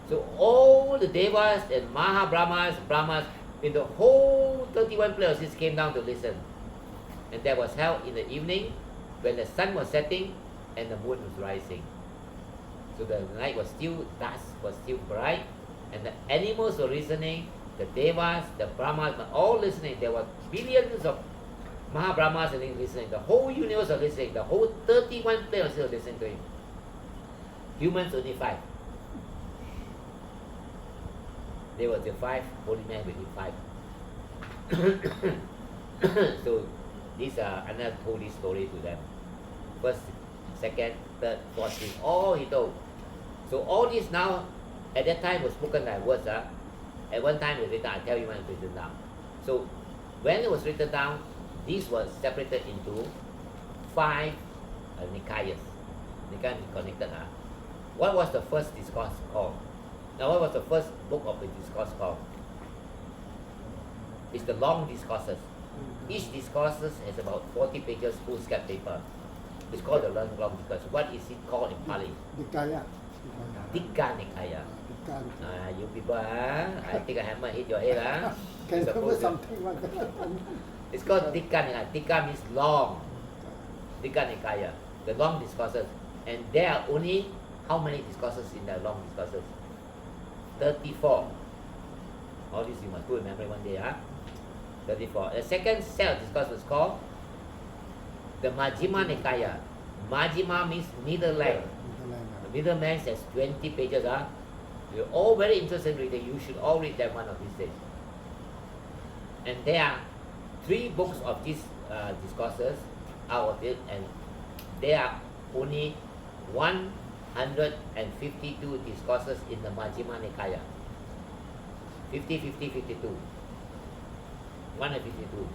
So all the devas and Brahmas, in the whole 31 places came down to listen. And that was held in the evening when the sun was setting and the moon was rising. So the night was still, dusk was still bright, and the animals were listening, the devas, the Brahmas were all listening. There were billions of Mahabrahmas listening. The whole universe was listening. The whole 31 places were listening to him. Humans only 5. There were the 5 holy men within 5. So these Ananda told this story to them. First, second, third, fourth, fifth, all he told. So all this now, at that time was spoken like words. At one time it was written, I tell you when it was written down. So when it was written down, this was separated into 5 Nikayas. Nikayas is connected. What was the first discourse called? Now, what was the first book of the discourse called? It's the long discourses. Each discourses has about 40 pages foolscap paper. It's called the long discourse. What is it called in Pali? Nikaya. Digga Nikaya. Nikaya. You people, I think a hammer hit your head. Can You're remember supposed to- something like that. It's called Digga Nikaya. Digga means long. Digga Nikaya. The long discourses. And there are only how many discourses in the long discourses? 34. All this you must put in memory one day. 34. The second set of discourses is called the Majjhima Nikaya. Majjhima means middle length. The middle length has 20 pages. You're all very interested in reading. You should all read them one of these days. And there are 3 books of these discourses out of it, and there are only 152 discourses in the Majjhima Nikaya. 50, 50, 52. 152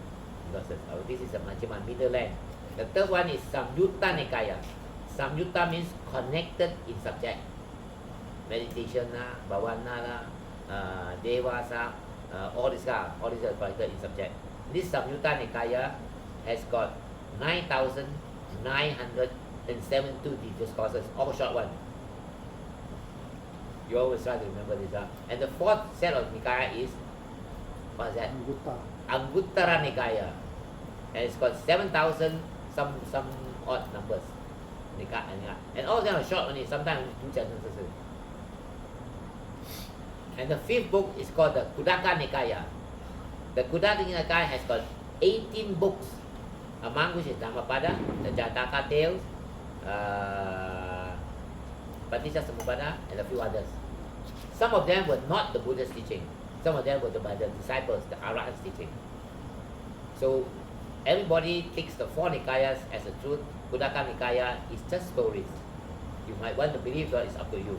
discourses. This is the Majjhima, middle length. The third one is Samyutta Nikaya. Samyutta means connected in subject. Meditation, Bhavana, Devasa, all these are connected in subject. This Samyutta Nikaya has got 9,972 discourses, all short one. You always try to remember this. And the fourth set of Nikaya is, what is that? Anguttara Nikaya. And it's got 7,000 some odd numbers. And all of them are short only, sometimes only 2 sentences. And the fifth book is called the Khuddaka Nikaya. The Khuddaka Nikaya has got 18 books, among which is Dhammapada, the Jataka tales, Paticcasamuppada, and a few others. Some of them were not the Buddha's teaching. Some of them were by the disciples, the Arahant's teaching. So everybody takes the 4 Nikayas as a truth. Khuddaka Nikaya is just stories. You might want to believe that, it's up to you.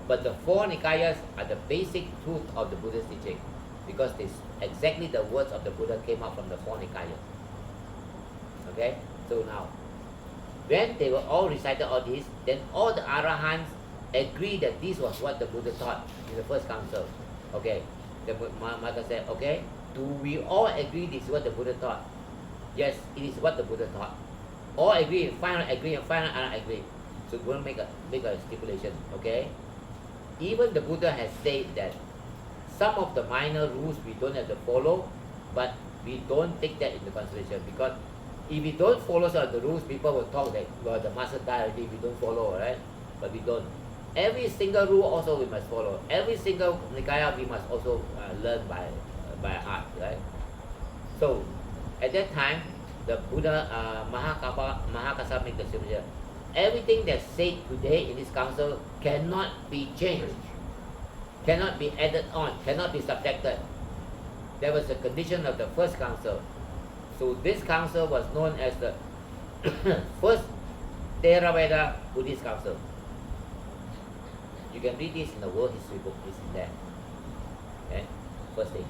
But the 4 Nikayas are the basic truth of the Buddha's teaching, because this exactly the words of the Buddha came out from the 4 Nikayas. Okay? So now, when they were all recited all this, then all the Arahants agreed that this was what the Buddha taught in the first council. Okay? The Mother said, okay, do we all agree this is what the Buddha taught? Yes, it is what the Buddha taught. All agree, final agree, and final agree. So we'll make a stipulation, okay? Even the Buddha has said that some of the minor rules we don't have to follow, but we don't take that into consideration, because if we don't follow some of the rules, people will talk that, well, the master died already, we don't follow, right? But we don't. Every single rule also we must follow. Every single Nikaya we must also learn by heart, right? So at that time, the Buddha Mahakassa made the stipulation. Everything that's said today in this council cannot be changed, cannot be added on, cannot be subjected. That was the condition of the first council. So this council was known as the first Theravada Buddhist council. You can read this in the World History book, it's in there. Okay? First thing.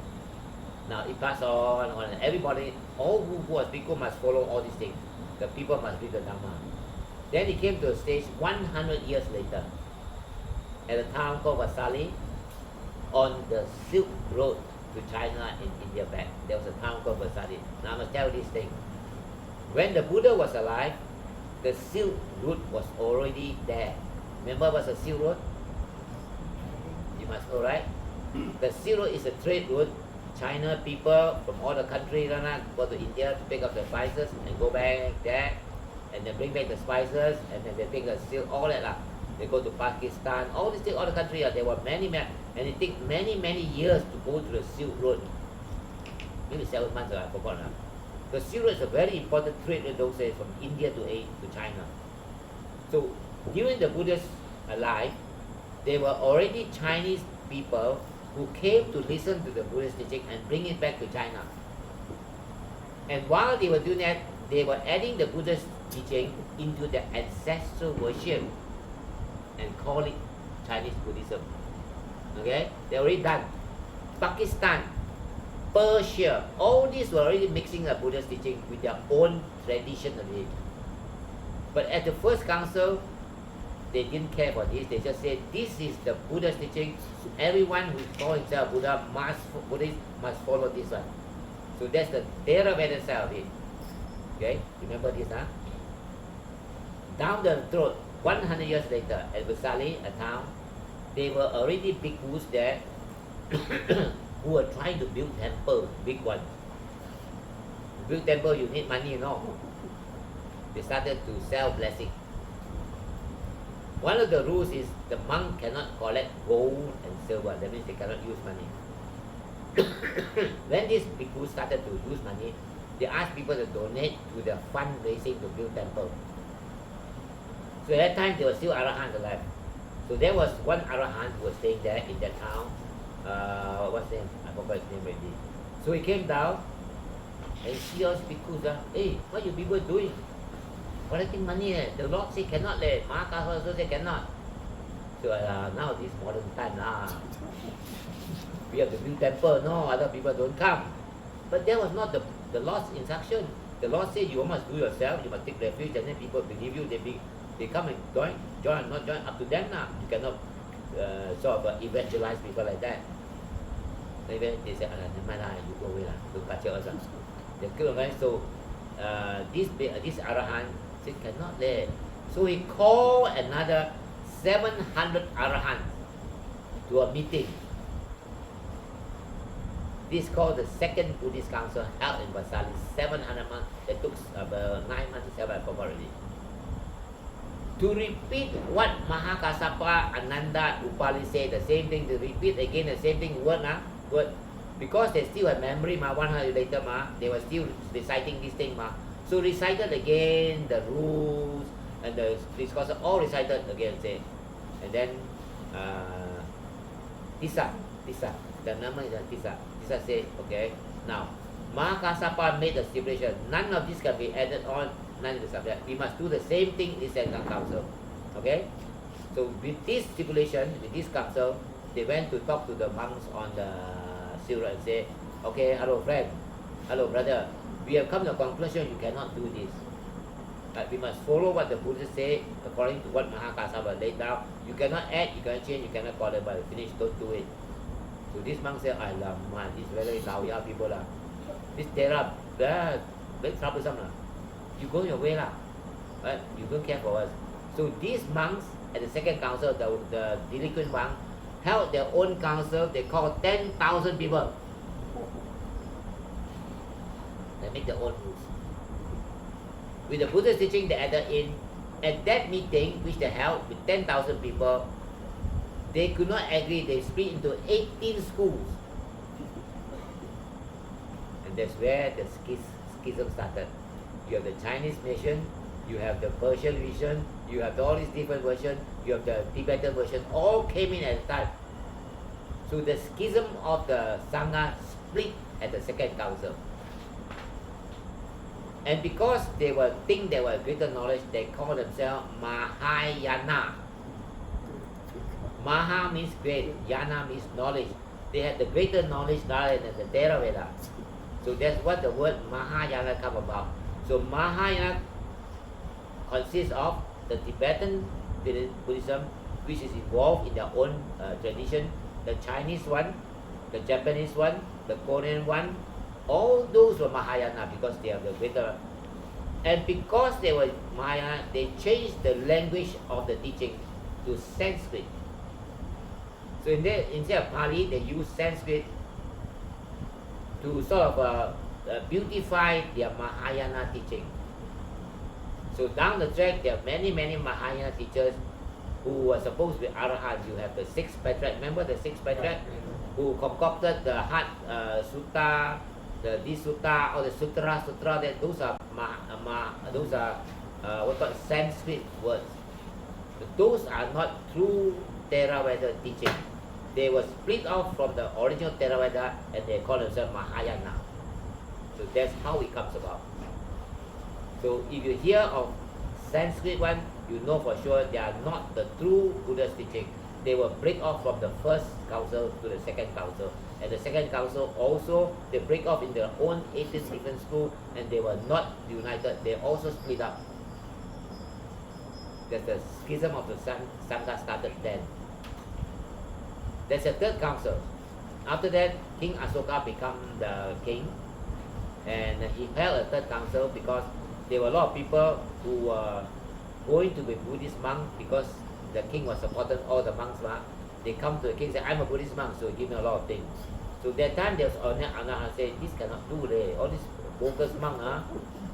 Now it passed on, and everybody, all who was bhikkhu must follow all these things. The people must read the Dhamma. Then it came to a stage 100 years later, at a town called Vasali, on the Silk Road to China in India back. There was a town called Vasali. Now I must tell you this thing. When the Buddha was alive, the Silk Road was already there. Remember what's a Silk Road? You must know, right? The Silk Road is a trade route. China people from all the countries go to India to pick up the spices and go back there, and then bring back the spices, and then they take the silk, all that. They go to Pakistan, all these things, all the countries. There were many, and it takes many years to go to the Silk Road. Maybe 7 months, I forgot. The Silk Road is a very important trade route those days from India to China. So during the Buddha's life, there were already Chinese people who came to listen to the Buddha's teaching and bring it back to China. And while they were doing that, they were adding the Buddha's teaching into their ancestral worship and call it Chinese Buddhism. Okay? They already done. Pakistan, Persia, all these were already mixing the Buddha's teaching with their own tradition already. But at the first council, they didn't care for this. They just said, this is the Buddha's teaching. So everyone who calls himself Buddhist must follow this one. So that's the Theravada side of it. Okay? Remember this, huh? Down the road, 100 years later, at Vasali, a town, there were already bhikkhus there who were trying to build temples, big ones. To build temple, you need money, you know. They started to sell blessing. One of the rules is the monk cannot collect gold and silver. That means they cannot use money. when these people started to lose money, they asked people to donate to the fundraising to build temple. So at that time there was still Arahant alive. So there was one Arahant who was staying there in that town. What's his name? I forgot his name already. So he came down and see all these bhikkhus. Hey, what you people doing? Collecting money. The Lord say cannot. Mahakasa also say cannot. So now this modern time we have to build temple. No, other people don't come. But that was not the Lord's instruction. The Lord said you must do yourself. You must take refuge, and then people believe you. They come and join, not join. Up to them now. You cannot sort of evangelize people like that. Maybe they say, never mind, you go away, don't touch us. They kill them. So this Arahant said cannot let. So he called another 700 Arahants to a meeting. This is called the second Buddhist Council held in Vasali. 700 months. It took 9 months to 7, I forgot already. To repeat what Mahakasapa, Ananda, Upali said, the same thing, to repeat again the same thing, word. Because they still have memory, 100 years later, they were still reciting this thing. So recited again the rules and the discourse, all recited again, say. And then Tissa, the number is Tissa. Tissa said, okay, now Mahakasapa made a stipulation, none of this can be added on, none of the subject. We must do the same thing in this second council. Okay? So with this stipulation, with this council, they went to talk to the monks on the silver and say, okay, hello friend, hello brother, we have come to a conclusion you cannot do this. But we must follow what the Buddha say according to what Mahakasapa laid down. You cannot add, you cannot change, you cannot call it, but finish, don't do it. So this monk said, man, this very Laoya people this Thera, very troublesome You go your way right? You don't care for us. So these monks at the second council, the delinquent monk, held their own council. They called 10,000 people. They make their own rules. With the Buddha's teaching, they added in. At that meeting, which they held with 10,000 people, they could not agree. They split into 18 schools. And that's where the schism started. You have the Chinese mission, you have the Persian vision, you have all these different versions, you have the Tibetan version, all came in at a time. So the schism of the Sangha split at the second council. And because they think they were greater knowledge, they call themselves Mahayana. Maha means great, Yana means knowledge. They had the greater knowledge rather than the Theravada. So that's what the word Mahayana come about. So Mahayana consists of the Tibetan Buddhism, which is involved in their own tradition, the Chinese one, the Japanese one, the Korean one. All those were Mahayana because they are the greater. And because they were Mahayana, they changed the language of the teaching to Sanskrit. So instead of Pali, they use Sanskrit to sort of beautify their Mahayana teaching. So down the track, there are many Mahayana teachers who were supposed to be Arahants. You have the 6 Patriarchs. Remember the 6 Patriarchs who concocted the Heart Sutta, the this Sutta, or the Sutra. That those are what called Sanskrit words. But those are not true Theravada teaching. They were split off from the original Theravada and they call themselves Mahayana. So that's how it comes about. So if you hear of Sanskrit one, you know for sure they are not the true Buddha's teaching. They will break off from the first council to the second council. And the second council also, they break off in their own 18 different schools and they were not united. They also split up. That's the schism of the Sangha started then. That's the third council. After that, King Asoka became the king. And he held a third council because there were a lot of people who were going to be Buddhist monk because the king was supporting all the monks. They come to the king and say, I'm a Buddhist monk, so he gave me a lot of things. So that time there was another say, this cannot do all these bogus monks,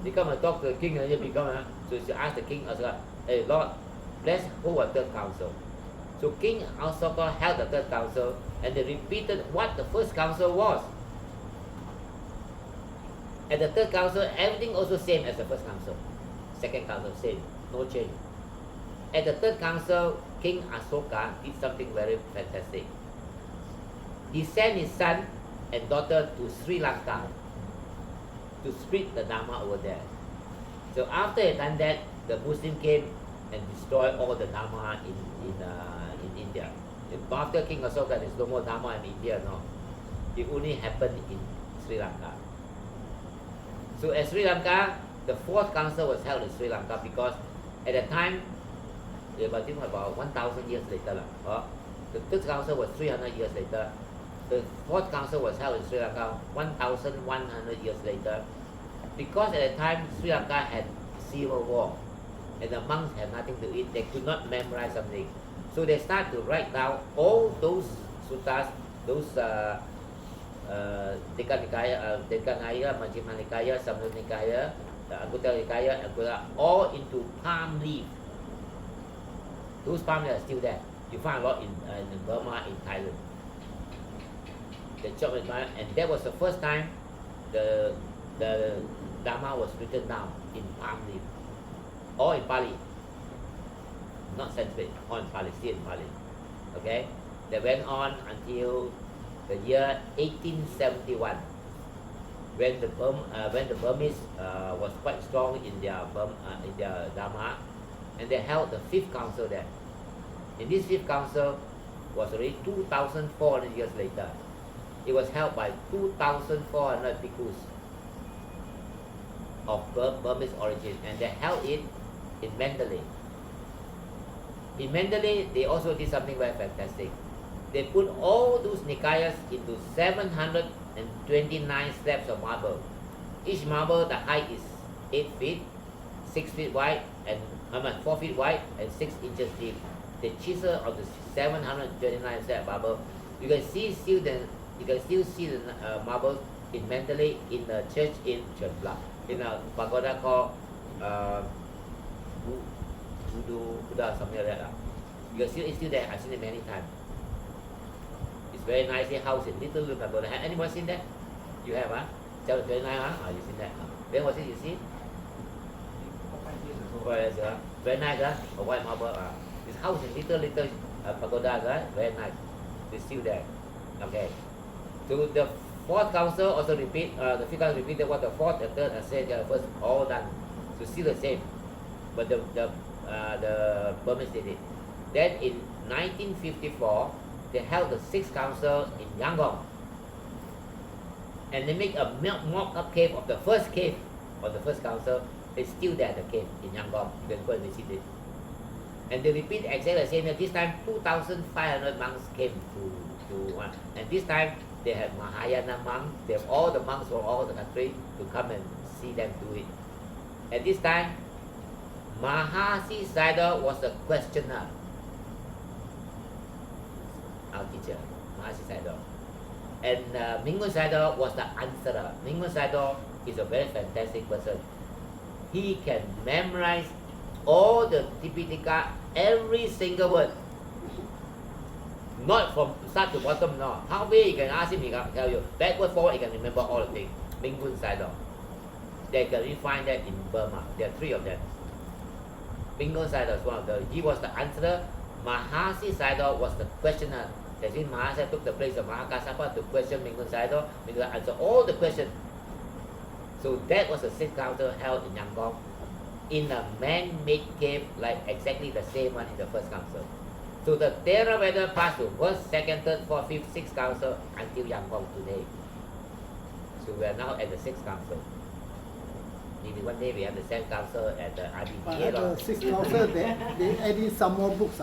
they come and talk to the king and they become, so she asked the king, hey Lord, let's hold a third council. So King Asoka held the third council, and they repeated what the first council was. At the third council, everything also same as the first council. Second council, same, no change. At the third council, King Asoka did something very fantastic. He sent his son and daughter to Sri Lanka to spread the Dhamma over there. So after he done that, the Muslim came and destroyed all the Dhamma in India. After King Asoka, there's no more Dhamma in India, no. It only happened in Sri Lanka. So at Sri Lanka, the fourth council was held in Sri Lanka because at the time, about 1,000 years later. The third council was 300 years later. The fourth council was held in Sri Lanka 1,100 years later. Because at the time, Sri Lanka had civil war and the monks had nothing to eat, they could not memorize something. So they start to write down all those suttas, those Nikaya, Majjhima Nikaya, Samyutta Nikaya, Anguttara Nikaya, all into palm leaf. Those palm leaves are still there. You find a lot in Burma, in Thailand. They chop it down, and that was the first time the Dhamma was written down in palm leaf, or in Pali, not Sanskrit, or in Pali, still in Pali. Okay, they went on until the year 1871, when the Burmese was quite strong in their Dhamma, and they held the fifth council there. And this fifth council was already 2,400 years later. It was held by 2,400 bhikkhus of Burmese origin, and they held it in Mandalay. In Mandalay, they also did something very fantastic. They put all those Nikayas into 729 slabs of marble. Each marble, the height is 8 feet, 6 feet wide, and 4 feet wide, and 6 inches deep. The chisel of the 729 slab marble. You can still see the marbles in Mandalay in the church in Churchla, in a pagoda called Buddha, something like that. You can see it's still there. I've seen it many times. It's very nicely housed in little pagoda. Have anyone seen that? You have, huh? Very nice, huh? You seen that? When was it you see? 4 years ago. Very nice, huh? A white marble. It's housed in little pagoda, right? Very nice. It's still there. Okay. So the fourth council also repeat. The fifth council repeated what the fourth, the third, and the first all done. So still the same. But the Burmese did it. Then in 1954, they held the sixth council in Yangon, and they make a mock-up cave of the first cave of the first council. It's still there, the cave in Yangon. You can go and visit it. And they repeat exactly the same. This time, 2,500 monks came to one, and this time they had Mahayana monks. They have all the monks from all the country to come and see them do it. At this time, Mahasi Sayadaw was the questioner. Our teacher, Mahasi Sayadaw. And Mingun Sayadaw was the answerer. Mingun Sayadaw is a very fantastic person. He can memorize all the Tipitaka, every single word. Not from start to bottom, no. Halfway you can ask him, he can tell you. Backward, forward, he can remember all the things. Mingun Sayadaw. They can find that in Burma. There are 3 of them. Mingun Sayadaw is one of them. He was the answerer. Mahasi Sayadaw was the questioner. That means Mahasi took the place of Mahakassapa to question Mingun Sayadaw. Mingun answered all the questions. So that was the 6th council held in Yangon, in a man-made cave, like exactly the same one in the first council. So the Theravada passed to 1st, 2nd, 3rd, 4th, 5th, 6th council until Yangon today. So we are now at the 6th council. Maybe one day we have the 7th council at the But RBPA. at the 6th council, they added some more books.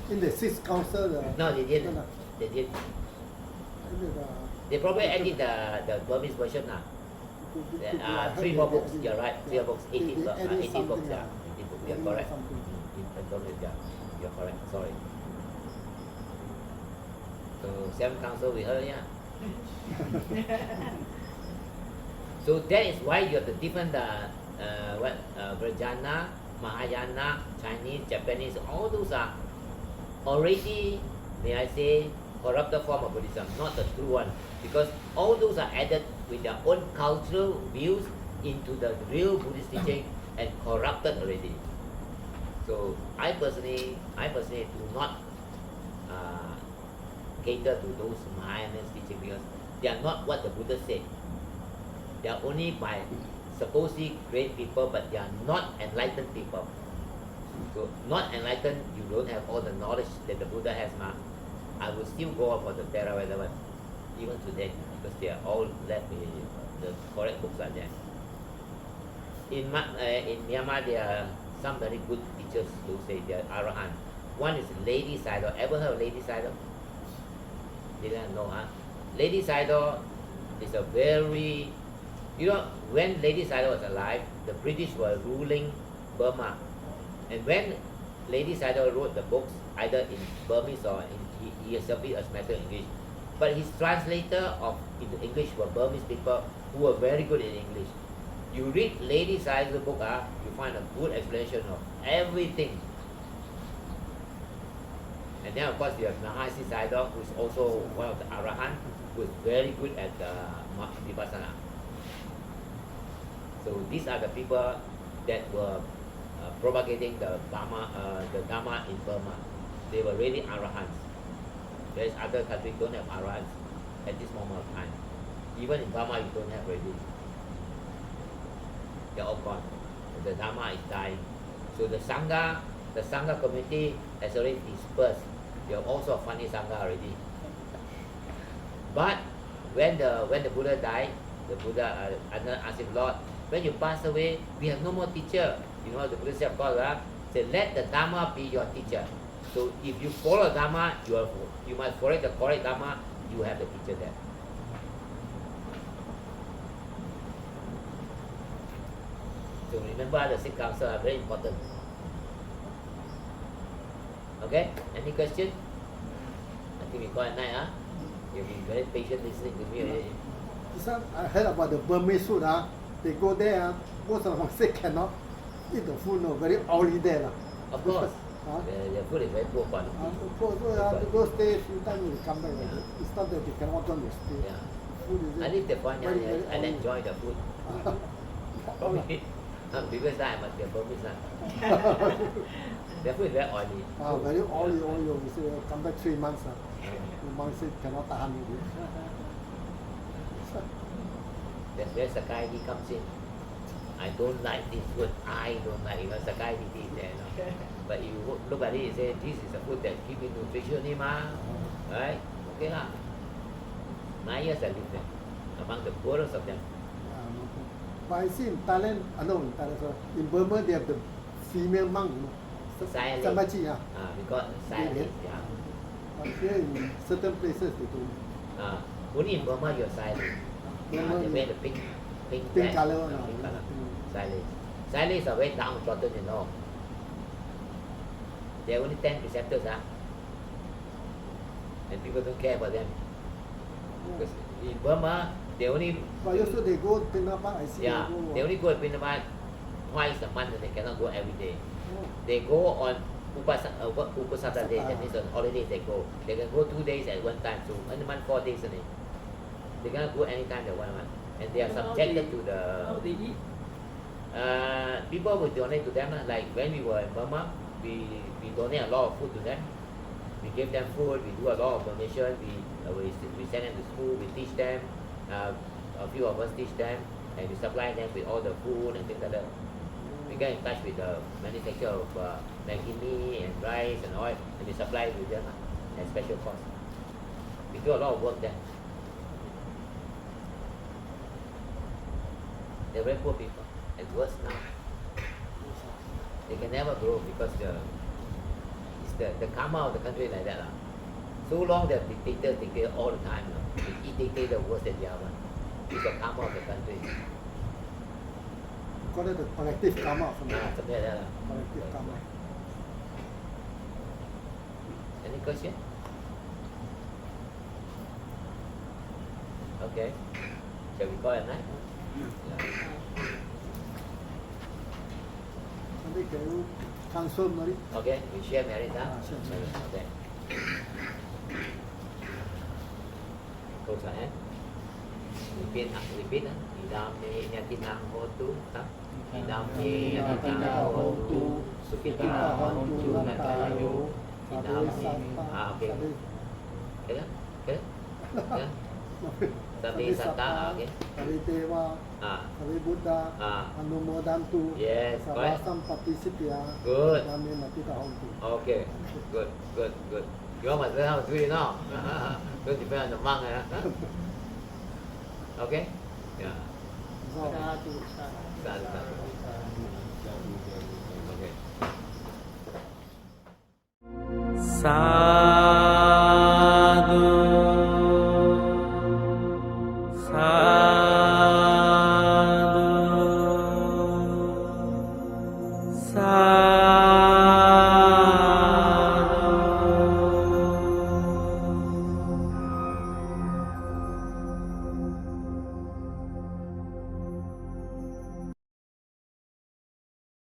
In the 6th council, No, they didn't. No. They didn't. uh, They probably added the Burmese version. 3 more books. You're right. 3 more books. 18 books. 18 books. Yeah. 18 books. You're correct. In Burmese, yeah. You're correct. Sorry. So 7th council we heard, yeah. So that is why you have the different Vajrayana, Mahayana, Chinese, Japanese. All already, may I say, corrupted form of Buddhism, not the true one. Because all those are added with their own cultural views into the real Buddhist teaching and corrupted already. So I personally do not cater to those Mahayana teaching because they are not what the Buddha said. They are only by supposedly great people, but they are not enlightened people. So not enlightened, you don't have all the knowledge that the Buddha has, ma. I will still go on for the Theravada one, even today, because they are all left with the correct books are there. In Myanmar, there are some very good teachers who say they are Arahant. One is Lady Sayadaw. Ever heard of Lady Sayadaw? Didn't know, huh? Lady Sayadaw is a very, when Lady Sayadaw was alive, the British were ruling Burma. And when Lady Sayadaw wrote the books, either in Burmese or he himself as matter in English, but his translator into English were Burmese people who were very good in English. You read Lady Sayadaw's book, you find a good explanation of everything. And then of course you have Mahasi Sayadaw, who is also one of the Arahant, who is very good at Vipassana. So these are the people that were propagating the Dhamma in Burma. They were really Arahants. There is other countries don't have Arahants at this moment of time. Even in Burma, you don't have already. They're all gone. The Dhamma is dying. So the Sangha community has already dispersed. They are also a funny Sangha already. But when the Buddha died, the Buddha asked him, Lord, when you pass away, we have no more teacher. The Buddha said, of course, said, let the Dhamma be your teacher. So if you follow Dhamma, you must follow the correct Dhamma, you have the teacher there. So remember, the six counsels are very important. Okay? Any question? I think we call it night, huh? You've been very patient listening to me already. This one, I heard about the Burmese food. They go there, most of them say cannot eat the food, very oily there. Of course. The food is very poor quality. To go stay a few times, we come back. Yeah. It's not that they cannot come to stay. Yeah. The food is I live the point, I enjoy the food. Because I must be a Burmese. The food is very oily. Very oily. We say come back 3 months. 3 months cannot tahan it. That's where Sakkaya comes in. I don't like this food. I don't like it. Sakkaya is there. But you look at it and say, this is a food that gives me nutrition, right? Okay lah. 9 years I lived there, among the poorest of them. But I see in Thailand, in Burma they have the female monk, Silence. Samachi, We got silence, yeah. But here in certain places they don't. Only in Burma you're silent. They wear the pink Pink color. Pink color. Silence. Silence are very downtrodden, There are only 10 preceptors, and people don't care about them. Because in Burma, they only... But also they go Pinapat, I see. Yeah, they only go to Pinapat twice a month and they cannot go every day. They go on Upasata days, that means on holidays they go. They can go 2 days at one time, so 1 month, 4 days only. They cannot go anytime they want. And they are subjected to the... How they eat? People will donate to them. Like when we were in Burma, we donate a lot of food to them. We give them food, we do a lot of donation, we send them to school, we teach them, a few of us teach them, and we supply them with all the food and things like that. We get in touch with the manufacturer of Maggi mee and rice and oil, and we supply it with them at special cost. We do a lot of work there. They're very poor people, and worse now. They can never grow because the karma of the country is like that. So long they have dictator all the time. Each dictator worse than the other. It's the karma of the country. Call it the collective karma. Something like that. Collective karma. Any question? Okay. Shall we call it night? Yeah. Can you transfer, Mary? Okay, we share marriage, Share marriage. Okay. Câu sao hết? Repeat, repeat. Idame nyatinang hotu, tak? Idame nyatinang hotu, sukita hontu natayo. Idame, okay. Okay lah? Okay? Okay? Sabi sata, okay? Sabi Dewa, Sabi Buddha, Anumodantu, Yes, correct. Savasam Patisipya, Good. Dhamma Natita Hontu. Okay, good, good, good. You all must learn how to do it now. Don't depend on the monk. Okay? Yeah. So, Sadhu, sadhu. Sadhu, sadhu. Okay. Sadhu.